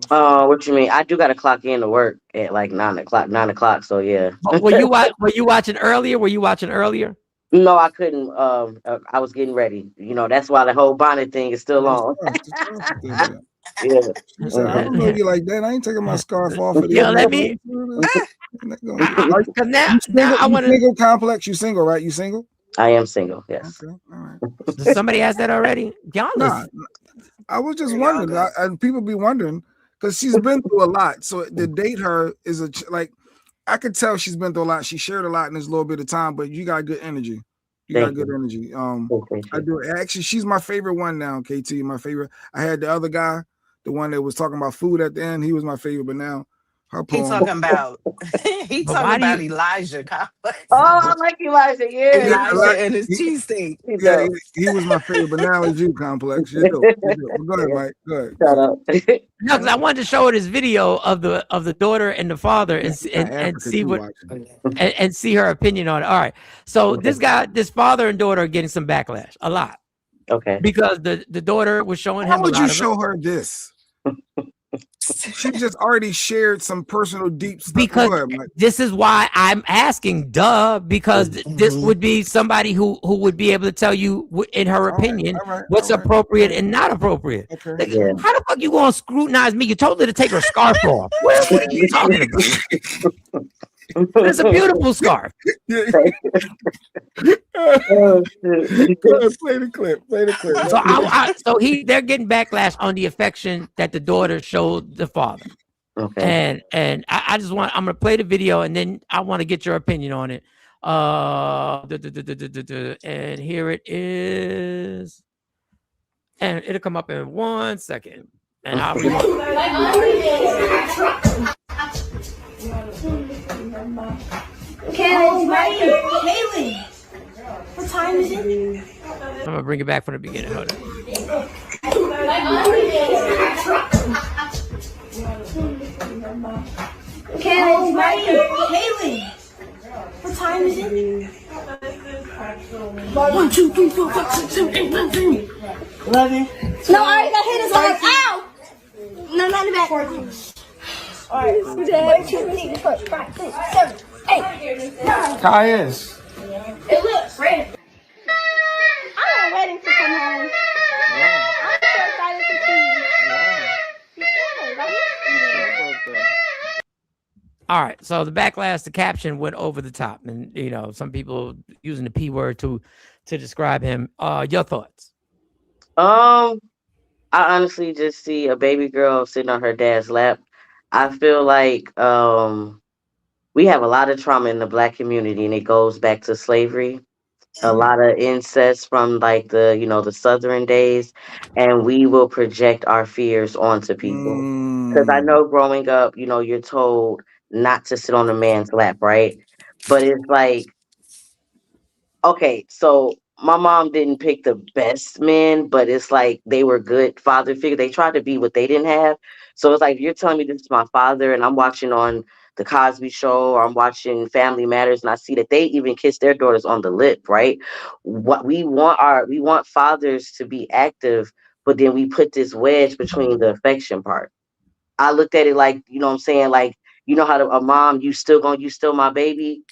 What you mean? I do got to clock in to work at like 9 o'clock. So yeah.
Were you watching earlier? Were you watching earlier?
No, I couldn't. I was getting ready. You know, that's why the whole bonnet thing is still on. Yeah.
I don't know you like that. I ain't taking my scarf off.
Yo, let me. Now I want to.
Single Complex. You single, right? You single?
I am single. Yes.
Okay. All right.
Did somebody ask that already?
Nah, I was just wondering. And people be wondering because she's been through a lot. So to date her is like. I could tell she's been through a lot. She shared a lot in this little bit of time, but you got good energy. You got good energy. I do. Actually, she's my favorite one now, KT. My favorite. I had the other guy, the one that was talking about food at the end. He was my favorite, but now her poem.
He talking about Elijah Complex.
Oh, I like Elijah. Yeah,
Elijah and his cheesesteak.
Yeah, he was my favorite, but now it's you, Complex. You do. Go ahead, Mike. Go ahead.
Shut up.
No, because I wanted to show her this video of the daughter and the father and see what and see her opinion on it. All right. So this father and daughter are getting some backlash, a lot.
Okay.
Because the daughter was showing him.
How would you show her this? She just already shared some personal deep stuff.
Because this is why I'm asking, because this would be somebody who would be able to tell you, in her opinion, what's appropriate and not appropriate.
Okay.
Yeah. How the fuck you gonna scrutinize me? You told her to take her scarf off. What are you talking about? It's a beautiful scarf.
Play the clip.
So they're getting backlash on the affection that the daughter showed the father.
Okay.
And I'm gonna play the video and then I want to get your opinion on it. And here it is. And it'll come up in 1 second. And I'll
Kaylee, what time is it?
I'm gonna bring it back from the beginning. Hold on.
Kaylee, what time is it? 1, 2, 3, 4, 5, 6, 7, 8, 9, 10. 11. No, I already got hit his arm. Ow! No, not in the back. 14. Alright, 1, 2, 3, 4, 5, 6, 7, 8, 9.
Caius.
Hey, look, Fred. I'm not waiting to come home. I'm so excited to see you. Because I missed you.
All right, so the backlash, the caption went over the top, and you know some people using the P word to describe him. Your thoughts?
I honestly just see a baby girl sitting on her dad's lap. I feel like we have a lot of trauma in the Black community, and it goes back to slavery. A lot of incest from like the Southern days, and we will project our fears onto people. Because I know growing up, you're told not to sit on a man's lap, right? But it's like, okay, so my mom didn't pick the best men, but it's like they were good father figure. They tried to be what they didn't have. So it's like, you're telling me this is my father, and I'm watching on the Cosby Show, or I'm watching Family Matters, and I see that they even kiss their daughters on the lip, right? What we want fathers to be active, but then we put this wedge between the affection part. I looked at it like, you know what I'm saying? Like, how a mom, you still my baby.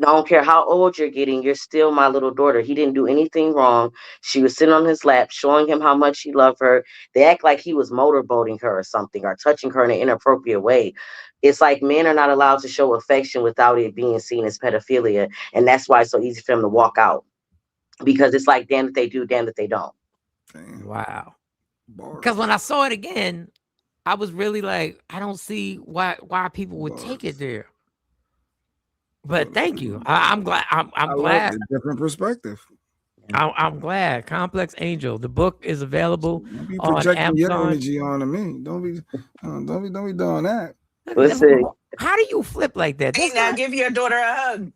I don't care how old you're getting, you're still my little daughter. He didn't do anything wrong. She was sitting on his lap, showing him how much he loved her. They act like he was motorboating her or something, or touching her in an inappropriate way. It's like men are not allowed to show affection without it being seen as pedophilia. And that's why it's so easy for them to walk out. Because it's like, damn if they do, damn if they don't.
Wow. Because when I saw it again, I was really like, I don't see why people would take it there. But thank you. I'm glad. I'm glad.
Like a different perspective.
I'm glad. Complex Angel. The book is available
Don't be
on
projecting your
Amazon.
energy onto me. Don't be doing that.
Listen,
How do you flip like that?
Hey,
That's
now
not-
give your daughter a hug,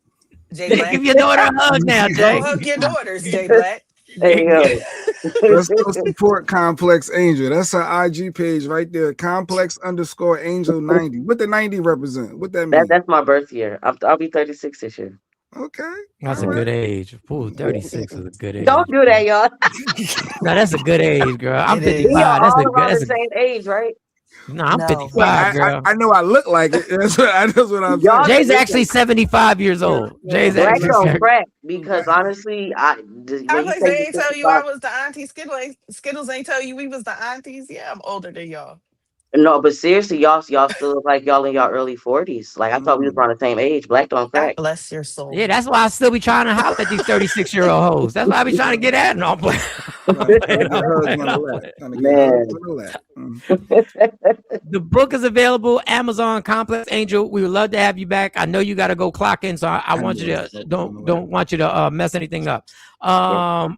Jay
Give
Black.
your daughter a hug now, Jay.
Go hug your daughters, Jay Black.
hey yo.
Let's go support Complex Angel. That's her IG page right there. Complex_Angel 90. What the 90 represent? What that mean?
That's my birth year. I'll be 36 this year.
Okay.
That's a good age. Ooh, 36 is a good age.
Don't do that, y'all.
No, that's a good age, girl. I'm
It is.
55.
We are
That's
all
a good.
around
That's
the
a,
same age, right?
no, I'm
No.
55, girl.
I know I look like it. That's what I'm
Y'all
saying.
Jay's actually 75 years old. Jay's
Black
actually
don't crack because honestly,
I
when
was
you
like,
say
they
you're
ain't tell you I
55
was the auntie. Skittles ain't tell you we was the aunties. Yeah, I'm older than y'all.
no, but seriously, y'all still look like y'all in y'all early 40s. Like I thought we was around the same age. Black don't
God
crack.
bless your soul.
Yeah, that's why I still be trying to holler at these 36-year-old hoes. That's why I be trying to get at them. The book is available Amazon. Complex Angel. We would love to have you back. I know you got to go clock in, so I want you to don't want you to mess anything up.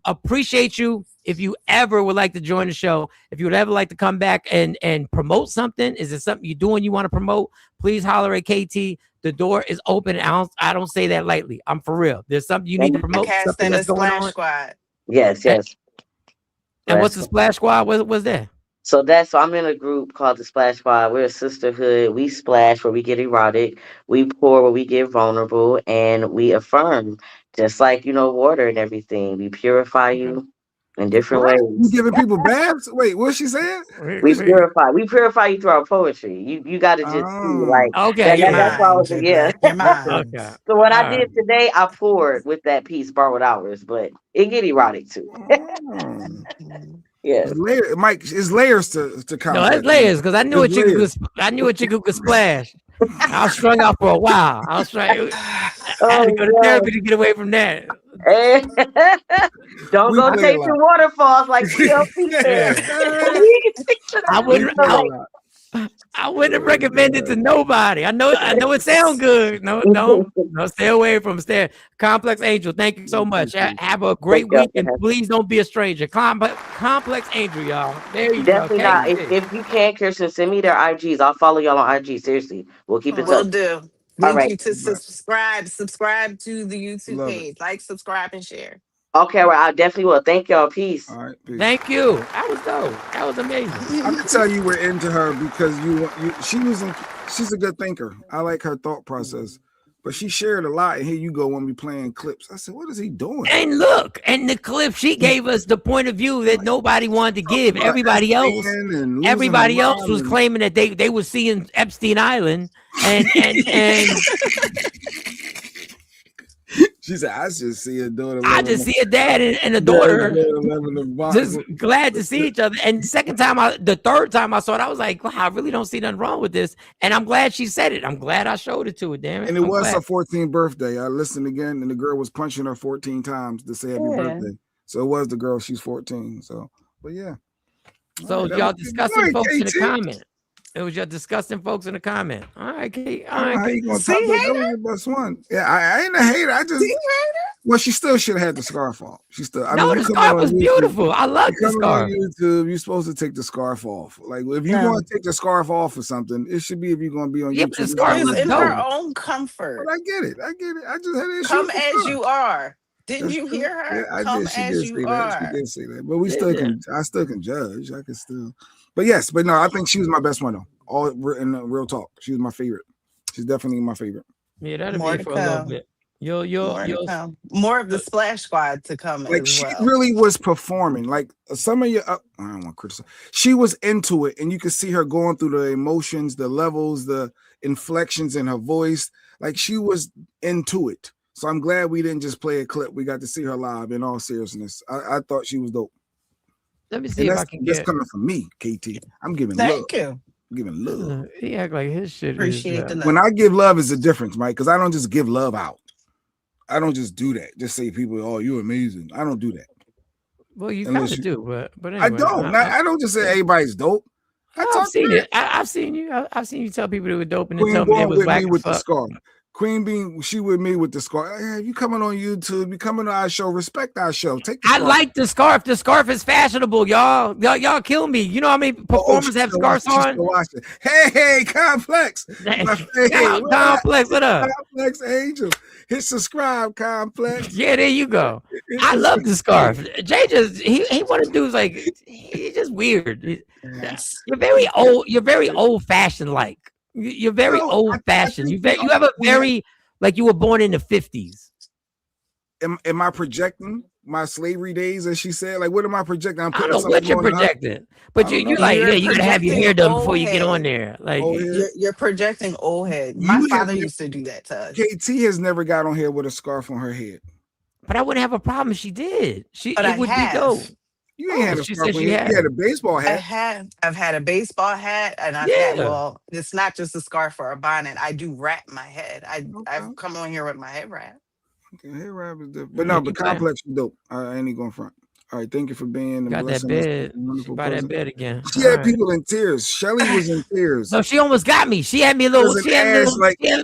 Appreciate you. If you ever would like to join the show, if you would ever like to come back and promote something, is it something you're doing you want to promote? Please holler at KT. The door is open. I don't say that lightly. I'm for real. There's something you need to promote.
Cast
Something
in the
that's going
Splash
on.
Squad.
Yes.
And what's the Splash Squad? What's that?
So I'm in a group called the Splash Squad. We're a sisterhood. We splash where we get erotic. We pour where we get vulnerable, and we affirm, just like water and everything. We purify you in different
What?
ways.
You giving people baths? Wait, what's she saying?
We purify you through our poetry. You got to just see, like,
okay.
that's why I was
Your mind.
Okay.
So what I did today, I poured with that piece, Borrowed Hours, but it get erotic too. Yeah,
Mike, it's layers to comment.
No, that's layers because I knew a chick who could splash. I was strung out for a while. I had to go to therapy to get away from that.
Don't go chasing waterfalls like TLC said.
I wouldn't have recommended to nobody. I know it sounds good. No, stay away from stay. Complex Angel, thank you so much. Have a great week, and please don't be a stranger. Complex Angel, y'all. There you
Definitely
go.
not. If you can, Kirsten, send me their IGs. I'll follow y'all on IG. Seriously, we'll keep it.
Will do.
All
Need
right.
you to subscribe to the YouTube
Love
page. Like, subscribe, and share.
Okay, well, I definitely will. Thank y'all. Peace.
All right, peace.
Thank you. That was dope. That was amazing.
I can tell you were into her because she's a good thinker. I like her thought process. But she shared a lot, and here you go when we playing clips. I said, what is he doing?
And look, and the clip she gave us the point of view that nobody wanted to give. Everybody else was claiming that they were seeing Epstein Island, and
she said, I just see a daughter.
I just see a dad and a daughter just glad to see each other. And the third time I saw it, I was like, wow, I really don't see nothing wrong with this. And I'm glad she said it. I'm glad I showed it to her, damn it.
And it was her 14th birthday. I listened again, and the girl was punching her 14 times to say happy birthday. So it was the girl. She's 14. So, but yeah.
So y'all discussing folks in the comment. It was your disgusting folks in the comment. All right, Kate. All right,
how you gonna talk about that was your best one? Yeah, I ain't a hater. I just well, she still should have had the scarf off. She still.
The scarf was beautiful. I love the scarf.
On YouTube, you're supposed to take the scarf off. Like if you're going to take the scarf off or something, it should be if you're going to be on YouTube.
The scarf is in her own comfort.
But I get it. I just had an issue.
Come as you are. Didn't you hear her?
Yeah,
Come as you are.
She did say that. But we still can. I still can judge. I can still. But yes, but no, I think she was my best one though. All in real talk, she was my favorite. She's definitely my favorite.
Yeah, that'll be for a little bit.
More of the Splash Squad to come.
Like she really was performing. Like some of your, I don't want to criticize. She was into it, and you could see her going through the emotions, the levels, the inflections in her voice. Like she was into it. So I'm glad we didn't just play a clip. We got to see her live. In all seriousness, I thought she was dope.
Let me see if I can get.
That's coming from me, KT. I'm giving
Thank
love.
you.
I'm giving love.
He act like his shit.
Appreciate the love.
When I give love, is a difference, Mike. Because I don't just give love out. I don't just do that. Just say people, oh, you're amazing. I don't do that.
Well, you kind of do, but anyway,
I don't. I don't just say everybody's dope.
I've seen it. I've seen you. I've seen you tell people they were dope, and then tell me they was whack
with
as
the
fuck.
scarf. Queen Bean, she with me with the scarf. Yeah, you coming on YouTube, you coming on our show, respect our show. Take the
I
scarf.
like the scarf. The scarf is fashionable, y'all. Y'all kill me. You know how many performers have scarves on?
Hey, Complex.
Complex, what up?
Complex Angel. Hit subscribe, Complex.
Yeah, there you go. I love the scarf. Jay just he want to do is like he's just weird. You're very old. You're very old fashioned. Like you're very old fashioned. You have a very like you were born in the 50s.
Am I projecting my slavery days, as she said? Like, what am I projecting? I'm
I don't know what you're projecting, but you like you gotta have your hair done before you get on there. Like
you're projecting old head. My father used to do that to us.
KT has never got on here with a scarf on her head.
But I wouldn't have a problem if she did.
But
it would be dope.
You ain't had a scarf on your head. You had a baseball hat.
I've had a baseball hat, and I've had, well, it's not just a scarf or a bonnet. I do wrap my head. I've come on here with my head wrap.
Okay, head wrap is different. But no, but Complex is dope. I ain't even going front. All right, thank you for being
got that bed. Buy that bed again.
She had people in tears. Shelly was in tears.
No, she almost got me. She had me a little. She had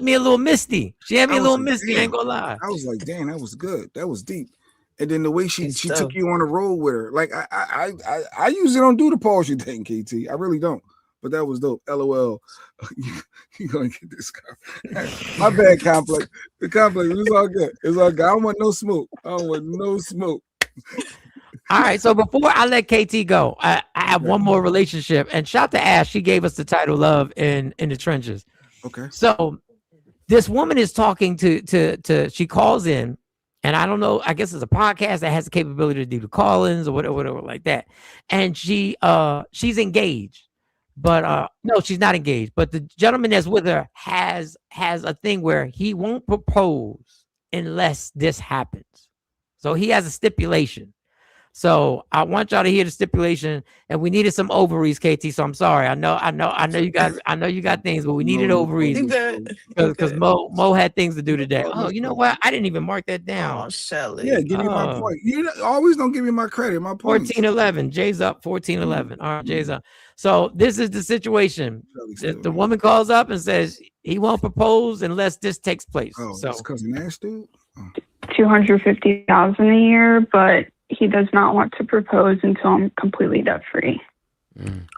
me a little misty. She had me a little misty. Ain't gonna lie.
I was like, damn, that was good. That was deep. And then the way she took you on the road with her, like I usually don't do the poetry thing, KT. I really don't. But that was dope. LOL. You gonna get this guy? My bad, Complex. The Complex. It's all good. It's all good. I don't want no smoke. I don't want no smoke.
All right. So before I let KT go, I have one more relationship. And shout to Ash. She gave us the title "Love in the Trenches."
Okay.
So this woman is talking to she calls in. And I don't know, I guess it's a podcast that has the capability to do the call-ins or whatever like that. And she's engaged, but no, she's not engaged. But the gentleman that's with her has a thing where he won't propose unless this happens. So he has a stipulation. So I want y'all to hear the stipulation, and we needed some ovaries, KT. So I'm sorry. I know you got things, but we needed ovaries because Mo had things to do today. Oh, you know what? I didn't even mark that down.
Oh, Shelly.
Yeah, give me my point. You always don't give me my credit. My point.
14-11. Jay's up. 14-11. All right, Jay's up. So this is the situation. The woman calls up and says he won't propose unless this takes place.
Oh,
so
that's cousin Ash, dude.
$250,000 a year, but he does not want to propose until I'm completely debt free.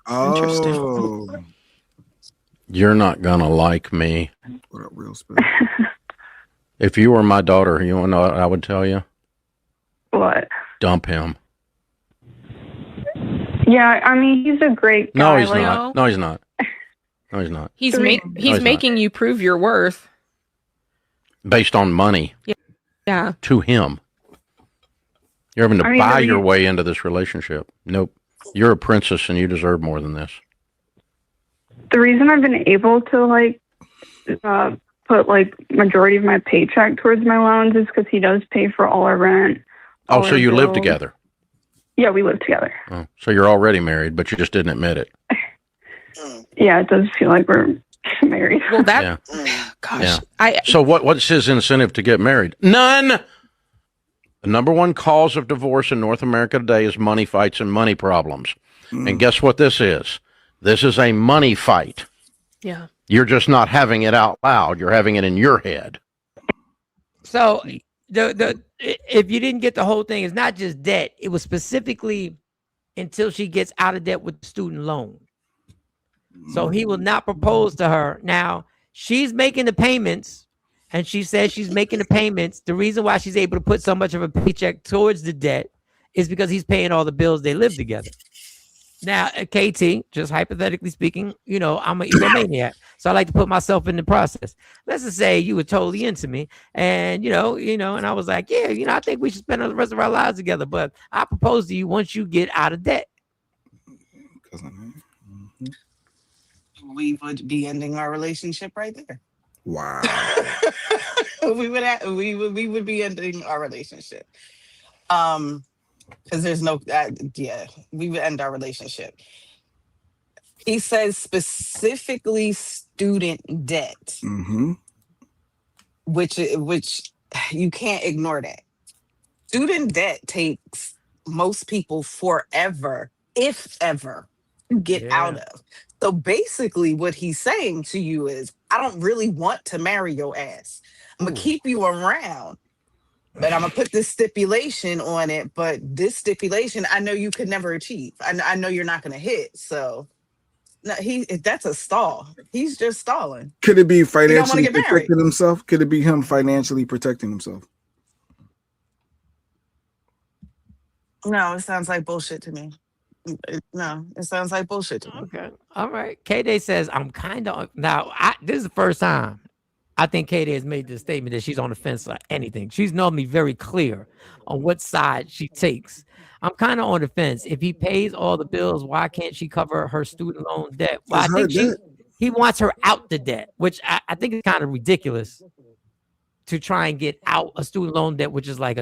Oh,
you're not gonna like me.
What up, real spin?
If you were my daughter, you want to know what I would tell you?
What?
Dump him.
Yeah, I mean, he's a great guy.
No, he's not. No, he's not. No, he's not.
He's making you prove your worth
based on money.
Yeah.
To him. You're having to buy your way into this relationship. Nope. You're a princess and you deserve more than this.
The reason I've been able to put majority of my paycheck towards my loans is because he does pay for all our rent.
Oh, so you live together?
Yeah, we live together.
Oh, so you're already married, but you just didn't admit it.
Yeah, it does feel like we're married.
Well, gosh.
Yeah. So what's his incentive to get married? None. The number one cause of divorce in North America today is money fights and money problems. And guess what this is? This is a money fight.
Yeah.
You're just not having it out loud. You're having it in your head.
So if you didn't get the whole thing, it's not just debt. It was specifically until she gets out of debt with the student loan. So he will not propose to her. Now, she's making the payments. And she says she's making the payments. The reason why she's able to put so much of a paycheck towards the debt is because he's paying all the bills. They live together. Now, KT, just hypothetically speaking, I'm an egomaniac. So I like to put myself in the process. Let's just say you were totally into me. And, and I was like, yeah, I think we should spend the rest of our lives together. But I propose to you once you get out of debt.
We would be ending our relationship right there.
Wow.
we would be ending our relationship. Because there's no we would end our relationship. He says specifically student debt.
Mm-hmm.
Which you can't ignore that. Student debt takes most people forever, if ever, to get out of. So basically what he's saying to you is I don't really want to marry your ass. I'm gonna keep you around, but I'm gonna put this stipulation on it. But this stipulation, I know you could never achieve. I know you're not gonna hit. So no, that's a stall. He's just stalling.
Could it be
He don't want to
financially
get married.
protecting himself? Could it be him financially protecting himself?
No, it sounds like bullshit to me. No, it sounds like bullshit to me.
Okay. All right. K-Day says, I'm kind of now. This is the first time I think K-Day has made this statement that she's on the fence or anything. She's normally very clear on what side she takes. I'm kind of on the fence. If he pays all the bills, why can't she cover her student loan debt? Well, I think he wants her out the debt, which I think is kind of ridiculous to try and get out a student loan debt, which is like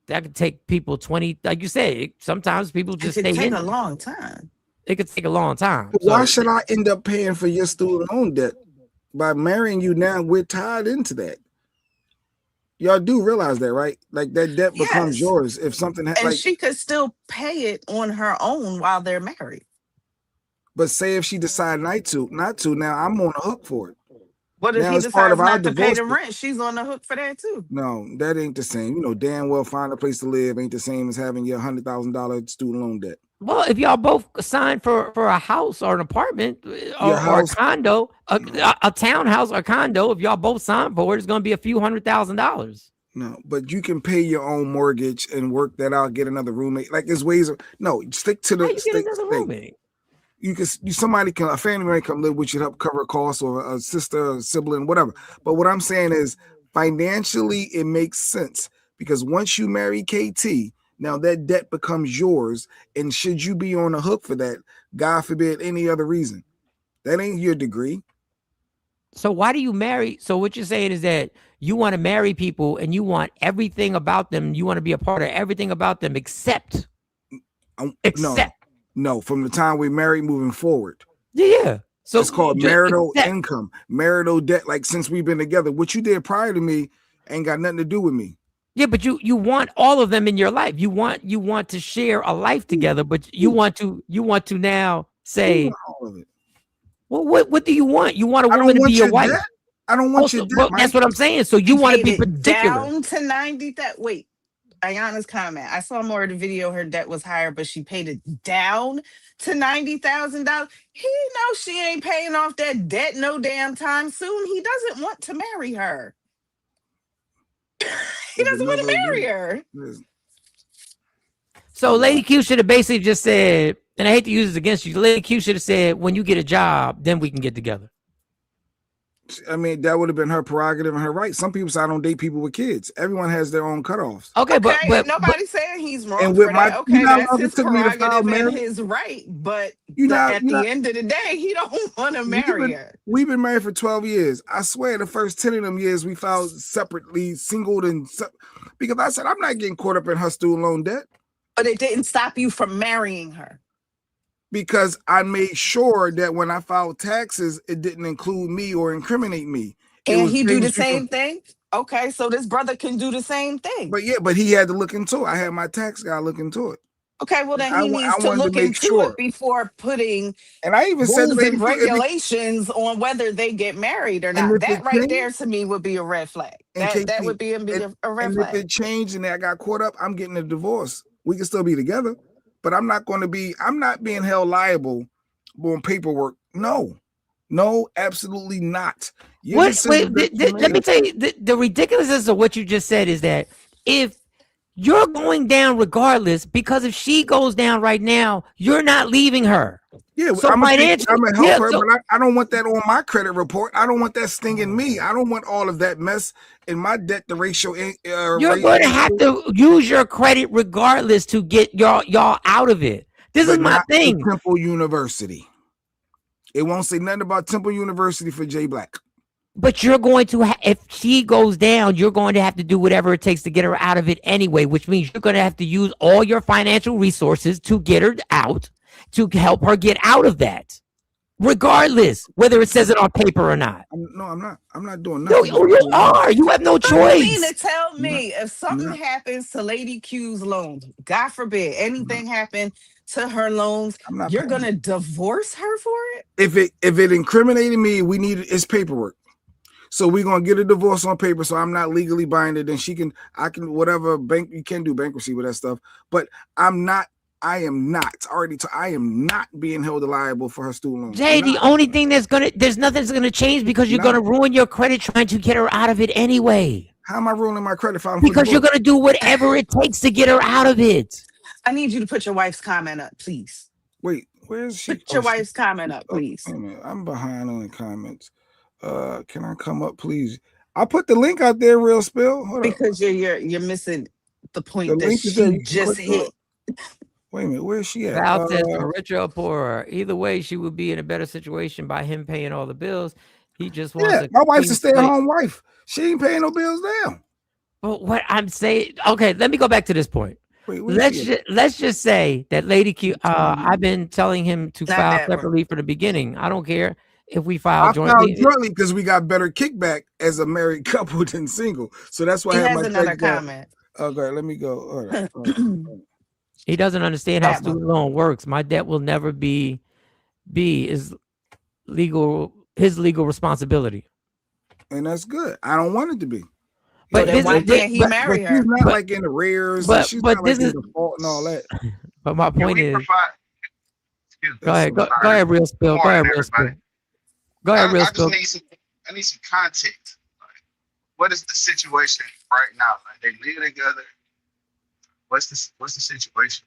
that could take people 20, like you said, sometimes people just
It
stay
could take
in
a
it.
long time.
It could take a long time.
But why should I end up paying for your student loan debt? By marrying you now, we're tied into that. Y'all do realize that, right? Like that debt becomes
Yes.
yours if something
And she could still pay it on her own while they're married.
But say if she decide not to, now I'm on the hook for it.
What if
Now
he
it's part
decides
of our
not to pay the
divorce.
rent? She's on the hook for that too.
No, that ain't the same. You know, damn well find a place to live ain't the same as having your $100,000 student loan debt.
Well, if y'all both signed for a house or an apartment or a condo, a townhouse or condo, if y'all both signed for it, it's going to be a few $100,000.
No, but you can pay your own mortgage and work that out, get another roommate. Like there's ways of stick to the
roommate.
You can a family member come live with you to help cover costs, or a sister, a sibling, whatever. But what I'm saying is financially it makes sense because once you marry KT, now that debt becomes yours. And should you be on the hook for that, God forbid any other reason, that ain't your degree.
So why do you marry? So what you're saying is that you want to marry people and you want everything about them. You want to be a part of everything about them except.
No, from the time we married moving forward.
Yeah. So
it's called marital income, marital debt. Like since we've been together, what you did prior to me ain't got nothing to do with me.
Yeah, but you want all of them in your life. You want to share a life together, but you want to now say,
all of it.
Well, what do you want? You want a woman to be your wife.
Debt. I don't want your debt.
Well, that's what I'm saying. So you want to be particular.
Down to 90. Wait, Ayana's comment. I saw more of the video. Her debt was higher, but she paid it down to $90,000. He knows she ain't paying off that debt no damn time soon. He doesn't want to marry her. He doesn't want to marry her.
So Lady Q should have basically just said, and I hate to use this against you, Lady Q should have said, when you get a job, then we can get together.
I mean, that would have been her prerogative and her right. Some people say I don't date people with kids. Everyone has their own cutoffs.
Okay, but
nobody's saying he's wrong.
And with
for
my,
that. Okay, that's his
took me to file
prerogative and
marriage.
his right. But
at
the end of the day, he don't want to marry her.
We've been married for 12 years. I swear the first 10 of them years we filed separately, singled, because I said I'm not getting caught up in her student loan debt.
But it didn't stop you from marrying her.
Because I made sure that when I filed taxes, it didn't include me or incriminate me.
Can he do the same thing? Okay, so this brother can do the same thing.
But he had to look into it. I had my tax guy look into it.
Okay, well then he needs to look into it before putting
and I even said
rules and regulations on whether they get married or not. That right there to me would be a red flag. That would be a red flag.
If it changed and I got caught up, I'm getting a divorce. We can still be together, but I'm not being held liable on paperwork. No, absolutely not.
Let me tell you, the ridiculousness of what you just said is that if you're going down regardless, because if she goes down right now, you're not leaving her.
Yeah,
so
I'm gonna help her, but I don't want that on my credit report. I don't want that stinging me. I don't want all of that mess in my debt to ratio.
You're going to have to use your credit regardless to get y'all out of it. This is my thing.
Temple University. It won't say nothing about Temple University for Jay Black.
But you're going to, if she goes down, you're going to have to do whatever it takes to get her out of it anyway, which means you're going to have to use all your financial resources to get her out, to help her get out of that, regardless whether it says it on paper or not.
No, I'm not. I'm not doing nothing.
No, you are. You have no choice.
You mean to tell me if something happens to Lady Q's loans, God forbid, anything happened to her loans, you're gonna divorce her for it?
If it incriminated me, it's paperwork. So we're gonna get a divorce on paper. So I'm not legally binded, and I can whatever you can do bankruptcy with that stuff. But I am not being held liable for her student loans.
Jay, the only thing there's nothing that's gonna change because you're gonna ruin your credit trying to get her out of it anyway.
How am I ruining my credit?
Because you're gonna do whatever it takes to get her out of it.
I need you to put your wife's comment up, please.
Wait, where is she?
Put your wife's comment up, please.
Wait a minute. I'm behind on the comments. Can I come up, please? I put the link out there, Real Spill. Hold
because you're missing the point
The
that
link is
she
there.
just hit.
Wait a minute, where's she at?
Val says for richer or poorer, either way, she would be in a better situation by him paying all the bills. He just wants.
Yeah, my wife's a stay-at-home wife. She ain't paying no bills now.
But what I'm saying, okay, let me go back to this point.
Wait,
let's just say that Lady Q. I've been telling him to
Not
file
that one.
separately from the beginning. I don't care if we file
I
jointly.
filed jointly because we got better kickback as a married couple than single. So that's why
He
I have
has
my
another
checks down.
comment.
Okay, let me go. All right.
He doesn't understand how
That one.
student loan works. My debt will never be his legal responsibility.
And that's good. I don't want it to be.
But
then why can't he marry her?
She's not
But-
like in arrears.
but-
And she's
but
not
this
like
is-
in default and all that.
But my point
we
is,
provide- excuse me,
go ahead, go
sorry.
ahead, Real Spill. Go ahead,
Morning,
Real Spill.
everybody.
Go ahead, Real
I
Spill.
I need some context. Like, what is the situation right now? Like, they live together. What's the situation?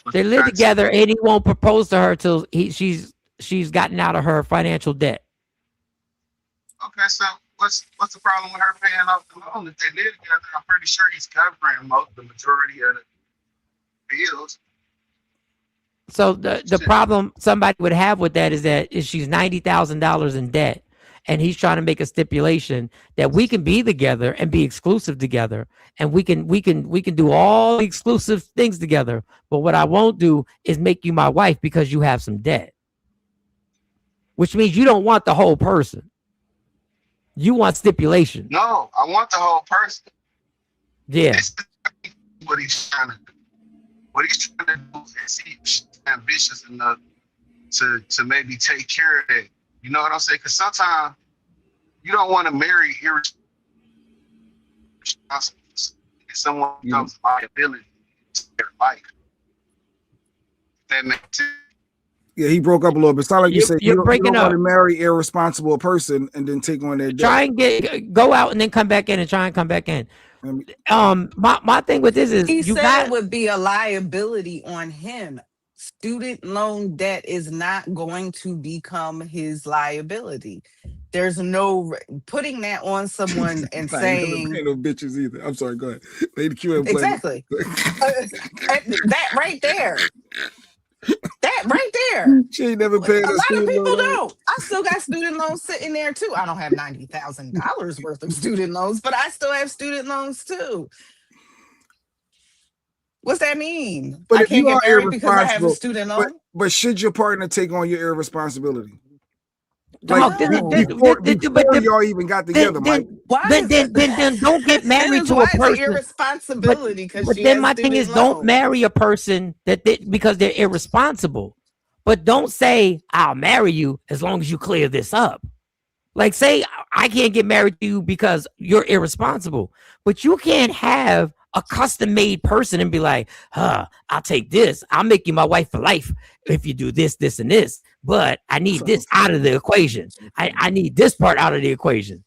What's
They
the
live
context?
together, and he won't propose to her till she's gotten out of her financial debt.
Okay, so what's the problem with her paying off the loan? If they live together, I'm pretty sure he's covering the majority of the bills.
So the problem somebody would have with that is she's $90,000 in debt, and he's trying to make a stipulation that we can be together and be exclusive together, and we can do all the exclusive things together. But what I won't do is make you my wife because you have some debt, which means you don't want the whole person. You want stipulation.
No, I want the whole person.
Yeah.
This is what he's trying to do. What he's trying to do is he's ambitious enough to maybe take care of that. You know what I'm saying? Because sometimes you don't want to marry irresponsible. Someone becomes a liability to their life. That makes sense.
Yeah, he broke up a little bit. It's not like you said
you're
you don't
breaking
want
up.
to marry irresponsible person and then take on their debt.
Try and go out and then come back in and try and come back in. My thing with this is
He
you
said
got
it would be a liability on him. Student loan debt is not going to become his liability. There's no putting that on someone and saying
no bitches either. I'm sorry, go ahead. Lady Q and
exactly that right there. That right there.
She ain't never paid
A
her
lot of
student
people
loan.
don't. I still got student loans sitting there too. I don't have $90,000 worth of student loans, but I still have student loans too. What's that mean?
But
I
if
can't
you
get
are
married because I have a
irresponsible,
student loan?
but should your partner take on your irresponsibility?
Dog,
Before y'all even got together, Mike.
Then don't get married to a
Why is it
person.
irresponsibility? Because
But then my thing is, don't marry a person because they're irresponsible. But don't say I'll marry you as long as you clear this up. Like say I can't get married to you because you're irresponsible. But you can't have a custom-made person and be like, I'll take this. I'll make you my wife for life if you do this, this, and this. But I need this out of the equation. I need this part out of the equation.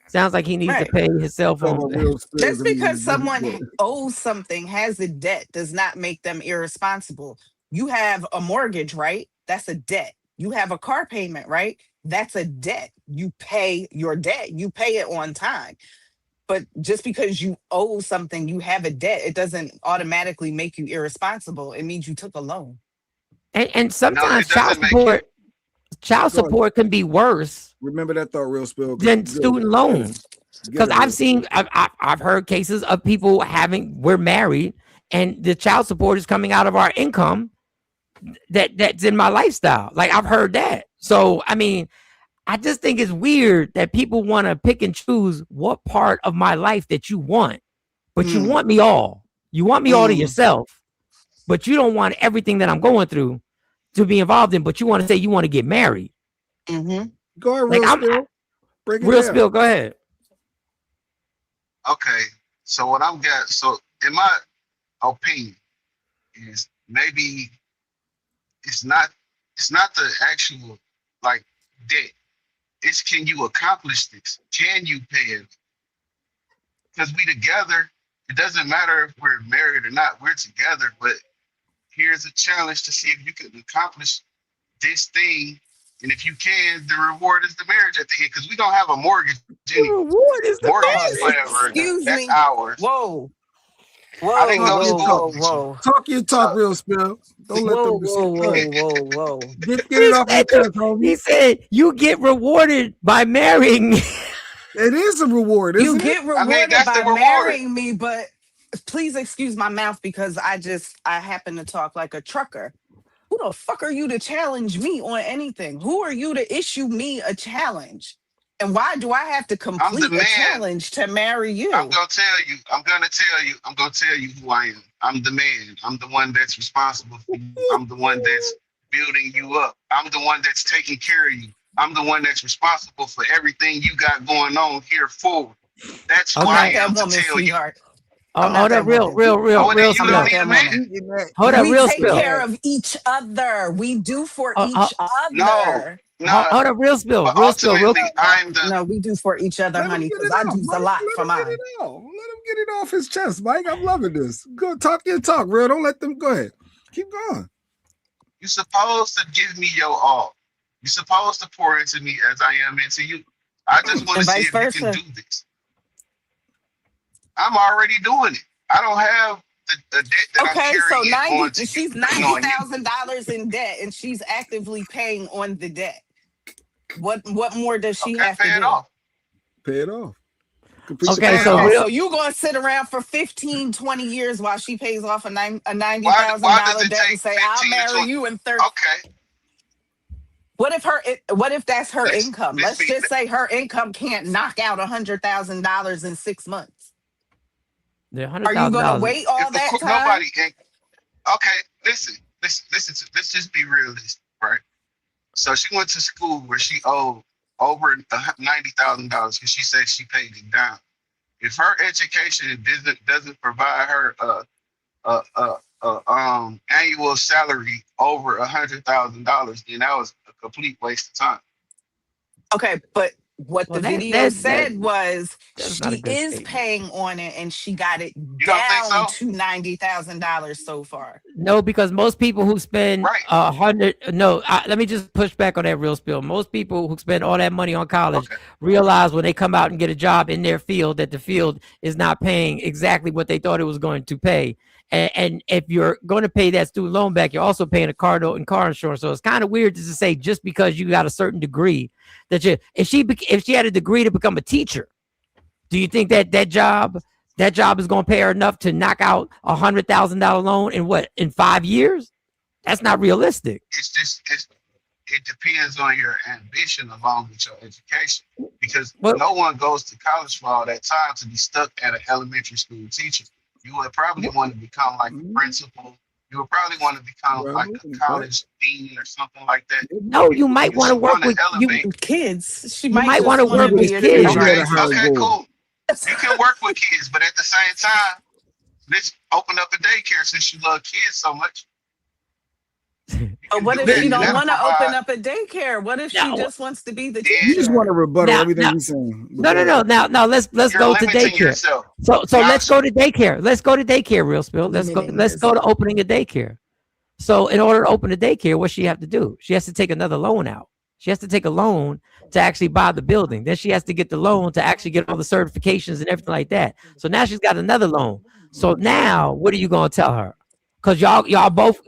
Sounds like he needs to pay his cell phone.
Just because someone owes something, has a debt, does not make them irresponsible. You have a mortgage, right? That's a debt. You have a car payment, right? That's a debt. You pay your debt. You pay it on time. But just because you owe something, you have a debt, it doesn't automatically make you irresponsible. It means you took a loan.
And sometimes child support can be worse.
Remember that thought, Real Spill.
Than student loans. Because I've heard cases of people we're married and the child support is coming out of our income that's in my lifestyle. Like I've heard that. So I mean, I just think it's weird that people want to pick and choose what part of my life that you want, but you want me all. You want me all to yourself, but you don't want everything that I'm going through to be involved in. But you want to say you want to get married.
Mm-hmm.
Go ahead,
Like,
Real Spill. Break it
Real
down.
spill. Go ahead.
Okay, so what I'm got, so in my opinion, is maybe it's not the actual like debt. It's can you accomplish this? Can you pay it? Because we together, it doesn't matter if we're married or not, we're together, but here's a challenge to see if you can accomplish this thing. And if you can, the reward is the marriage at the end, because we don't have a mortgage.
The reward is the
Mortgage
marriage.
is whatever.
Excuse
That's
me.
ours.
Whoa.
I didn't go to
Whoa,
school.
whoa.
Talk your talk, real spill. Don't let
Whoa,
them
whoa.
get it off your chest, homie.
He said you get rewarded by marrying.
It is a reward, isn't
You
it?
get rewarded by marrying me, but please excuse my mouth because I happen to talk like a trucker. Who the fuck are you to challenge me on anything? Who are you to issue me a challenge? And why do I have to complete a challenge to marry you?
I'm gonna tell you who I am. I'm the man. I'm the one that's responsible for you. I'm the one that's building you up. I'm the one that's taking care of you. I'm the one that's responsible for everything you got going on here forward. That's who I am to tell you.
Hold up, real spill. Hold up,
we
real
take
spill.
care of each other. We do for each other.
Hold up, real spill. Real spill. Real.
No, we do for each other, honey, because I do a lot for mine.
Let him get it off his chest, Mike. I'm loving this. Go talk your talk, real. Don't let them go ahead. Keep going.
You're supposed to give me your all. You're supposed to pour into me as I am into you. I just want to see if you can do this. I'm already doing it. I don't have the debt that I'm carrying.
She's $90,000 in debt, and she's actively paying on the debt. What more does she have to do?
Pay it off.
Okay,
so you gonna sit around for 15, 20 years while she pays off a $90,000 debt and say, "I'll marry you in 30."
Okay.
What if that's her income? Let's just say her income can't knock out $100,000 in 6 months. Are you gonna wait all that time?
Okay, listen. Let's just be realistic, right? So she went to school where she owed over $90,000 because she said she paid it down. If her education doesn't provide her annual salary over $100,000, then that was a complete waste of time.
Okay, but what the video said was she is paying on it and she got it down to $90,000 so far.
No, because most people who spend let me just push back on that real spill. Most people who spend all that money on college realize when they come out and get a job in their field that the field is not paying exactly what they thought it was going to pay. And if you're going to pay that student loan back, you're also paying a car note and car insurance. So it's kind of weird to say just because you got a certain degree that if she had a degree to become a teacher, do you think that job is going to pay her enough to knock out $100,000 loan in 5 years? That's not realistic.
It depends on your ambition along with your education, because no one goes to college for all that time to be stuck at an elementary school teacher. You would probably want to become like a principal. You would probably want to become like a college dean or something like that.
No, you might want to work with
kids.
She might want to work with kids.
Okay, cool. You can work with kids, but at the same time, let's open up a daycare since you love kids so much.
But what if she don't want to open up a daycare? What if she just wants to be the teacher?
You just want to rebuttal everything he's saying.
No. Now let's go to daycare. So let's go to daycare. Let's go to daycare, real spill. Let's go to opening a daycare. So in order to open a daycare, what she have to do? She has to take another loan out. She has to take a loan to actually buy the building. Then she has to get the loan to actually get all the certifications and everything like that. So now she's got another loan. So now what are you gonna tell her? Because y'all both.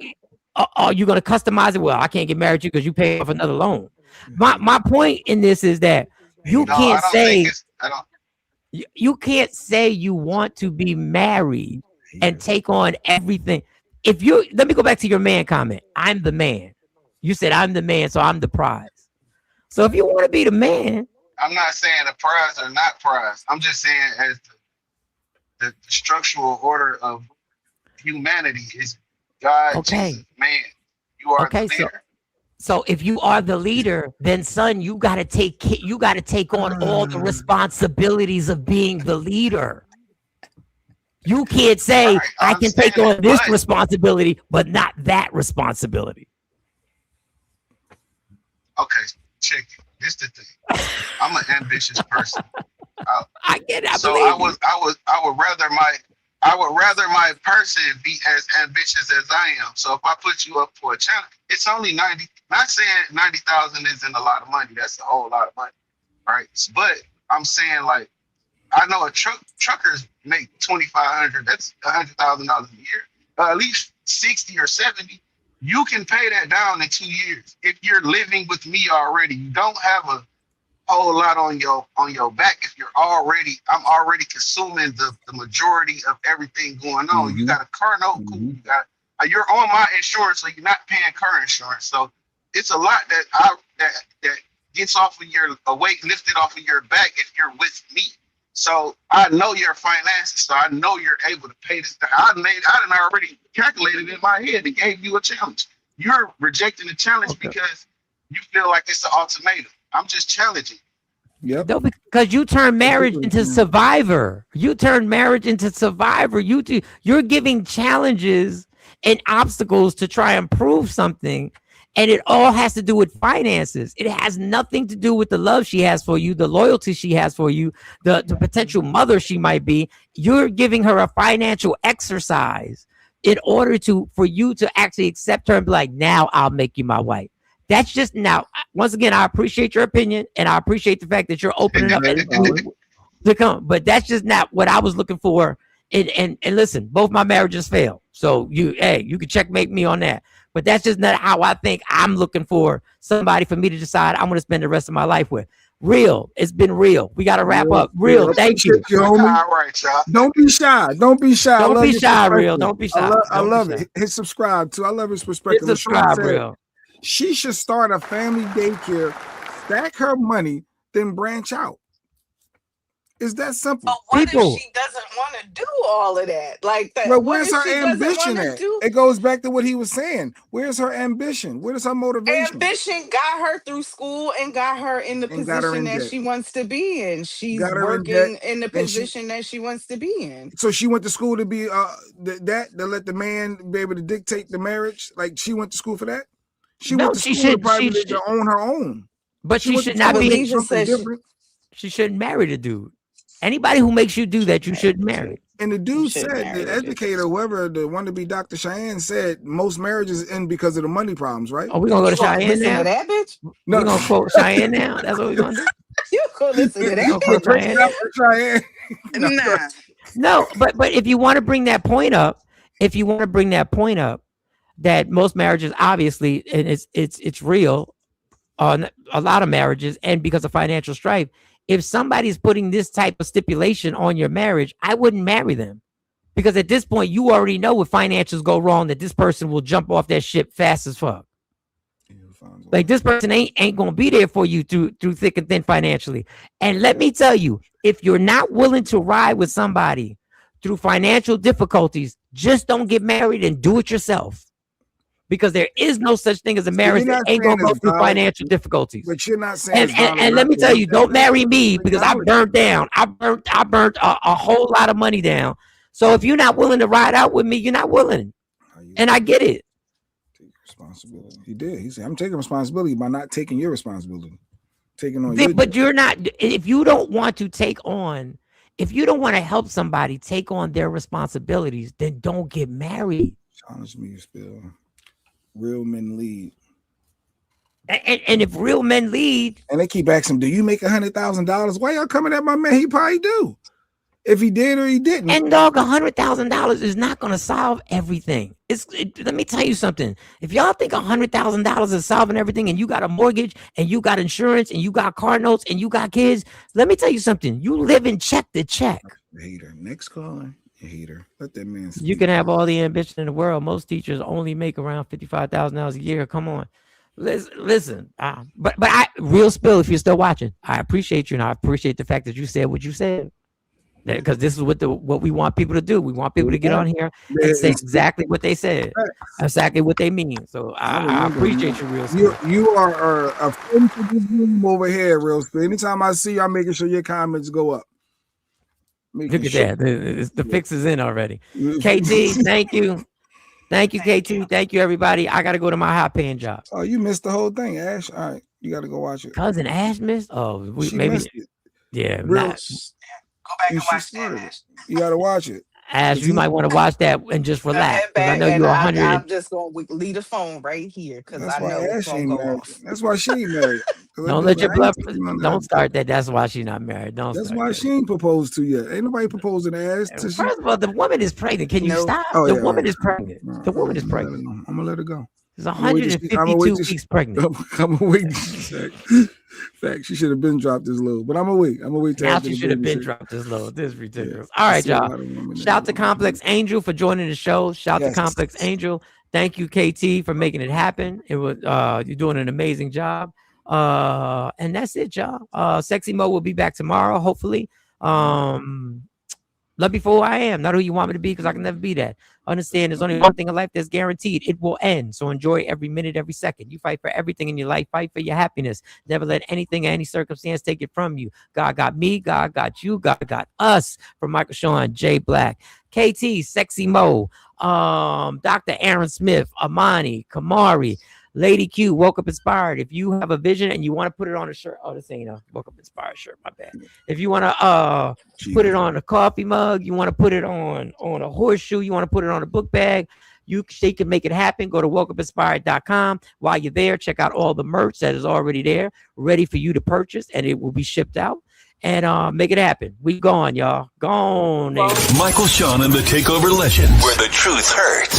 Are you going to customize it? Well, I can't get married to you because you pay off another loan. My point in this is that you can't say you want to be married and take on everything. Let me go back to your man comment. I'm the man. You said I'm the man, so I'm the prize. So if you want to be the man,
I'm not saying a prize or not prize. I'm just saying as the structural order of humanity is God, Jesus, man. You are the leader.
So if you are the leader, then son, you got to take on all the responsibilities of being the leader. You can't say I can take on this responsibility, but not that responsibility.
Okay, check it. This the thing. I'm an ambitious person.
I get it.
So I would rather my person be as ambitious as I am. So if I put you up for a challenge, it's only 90. Not saying 90,000 isn't a lot of money. That's a whole lot of money, right? But I'm saying, like, I know truckers make $2,500. That's $100,000 a year. At least 60 or 70. You can pay that down in 2 years if you're living with me already. You don't have a whole lot on your back if I'm already consuming the majority of everything going on.
Mm-hmm.
You got a car note, cool. You got you're on my insurance, so you're not paying car insurance. So it's a lot that gets off of your weight lifted off of your back if you're with me. So I know your finances, so I know you're able to pay this down. I done already calculated in my head and gave you a challenge. You're rejecting the challenge because you feel like it's an ultimatum. I'm just challenging.
Yep.
No, because you turn marriage into Survivor. You turn marriage into Survivor. You're giving challenges and obstacles to try and prove something. And it all has to do with finances. It has nothing to do with the love she has for you, the loyalty she has for you, the potential mother she might be. You're giving her a financial exercise in order for you to actually accept her and be like, now I'll make you my wife. That's just now. Once again, I appreciate your opinion and I appreciate the fact that you're opening up to come. But that's just not what I was looking for. And listen, both my marriages failed. So you can checkmate me on that. But that's just not how I think. I'm looking for somebody for me to decide I'm going to spend the rest of my life with. Real. It's been real. We got to wrap up. Real. Thank you.
All right, y'all.
Don't be shy. Don't be shy.
Don't be shy, Real. Don't be shy.
I love it. Hit subscribe too. I love his perspective.
Hit subscribe, Real.
She should start a family daycare, stack her money, then branch out. It's that simple.
But what if she doesn't want to do all of that? Like that.
But where's her ambition at? It goes back to what he was saying. Where's her ambition? Where's her motivation?
Ambition got her through school and got her in the position that she wants to be in. She's working in the position that she wants to be in.
So she went to school to be to let the man be able to dictate the marriage. Like she went to school for that. She went to school to own her own.
But she should not be. She shouldn't marry the dude. Anybody who makes you do that, you shouldn't marry.
And the dude said, the educator, whoever, the one to be Dr. Cheyenne said, most marriages end because of the money problems, right?
Oh, we're going to go to Cheyenne now?
That bitch?
No.
We're going to quote Cheyenne now? That's what we're going to do?
You going to listen to that
Cheyenne?
Nah.
No, but if you want to bring that point up, that most marriages, obviously, and it's real on a lot of marriages, and because of financial strife, if somebody's putting this type of stipulation on your marriage, I wouldn't marry them. Because at this point, you already know if financials go wrong, that this person will jump off that ship fast as fuck. Like this person ain't gonna be there for you through thick and thin financially. And let me tell you, if you're not willing to ride with somebody through financial difficulties, just don't get married and do it yourself. Because there is no such thing as a marriage that ain't gonna go through financial difficulties.
But you're not saying.
And let me tell you, don't marry me because I burned down. I burnt a whole lot of money down. So if you're not willing to ride out with me, you're not willing. And I get it.
Take responsibility. He did. He said, "I'm taking responsibility by not taking your responsibility, taking on."
But you're not. If you don't want to take on, if you don't want to help somebody take on their responsibilities, then don't get married.
Challenge me, Spill. Real men lead.
And if real men lead,
and they keep asking, do you make $100,000? Why y'all coming at my man? He probably do. If he did or he didn't.
And dog, $100,000 is not going to solve everything. Let me tell you something. If y'all think $100,000 is solving everything, and you got a mortgage, and you got insurance, and you got car notes, and you got kids, let me tell you something. You live in check to check.
Hater. Next caller. Hater. Let that man speak.
You can have all the ambition in the world. Most teachers only make around $55,000 a year. Come on. Listen. But I real Spill, if you're still watching, I appreciate you, and I appreciate the fact that you said what you said. Because this is what we want people to do. We want people to get on here and say exactly what they said, exactly what they mean. So I appreciate you, Real Spin.
You are a friend to this room over here, Real Spin. Anytime I see you, I'm making sure your comments go up.
Look at that. The fix is in already. KT, thank you. Thank you, KT. Thank you, everybody. I got to go to my high-paying job.
Oh, you missed the whole thing, Ash. All right, you got to go watch it.
Cousin Ash missed? Oh, maybe.
Missed it.
Yeah.
Go back and watch that. You got to watch it.
Ash, you might want to watch that and just relax. I know you're 100.
I'm just going to leave the phone right here because I know it's going to go off.
That's why she ain't married.
Don't let your blood. Don't start that. That's why she's not married.
That's why she ain't proposed to yet. Ain't nobody proposing to Ash.
First of all, the woman is pregnant. Can you stop? The woman is pregnant. The woman is pregnant.
I'm going to let her go.
She's 152 weeks pregnant.
I'm going to wait. Fact, she should have been dropped this low, but I'm gonna wait.
Now she should have been dropped this low. This is ridiculous. All right, y'all. Shout to Complex Angel for joining the show. Shout to Complex Angel. Thank you, KT, for making it happen. It was you're doing an amazing job. And that's it, y'all. Sexy Mo will be back tomorrow, hopefully. Love you for who I am, not who you want me to be, because I can never be that. Understand there's only one thing in life that's guaranteed. It will end. So enjoy every minute, every second. You fight for everything in your life. Fight for your happiness. Never let anything or any circumstance take it from you. God got me. God got you. God got us. From Michael Sean, Jay Black, KT, Sexy Mo, Dr. Aaron Smith, Amani, Kamari, Lady Q, Woke Up Inspired. If you have a vision and you want to put it on a shirt, this ain't a Woke Up Inspired shirt, my bad. If you want to put it on a coffee mug, you want to put it on a horseshoe, you want to put it on a book bag, she can make it happen. Go to wokeupinspired.com. While you're there, check out all the merch that is already there, ready for you to purchase, and it will be shipped out. And make it happen. We gone, y'all. Gone.
Michael Sean and the Takeover Legends, where the truth hurts.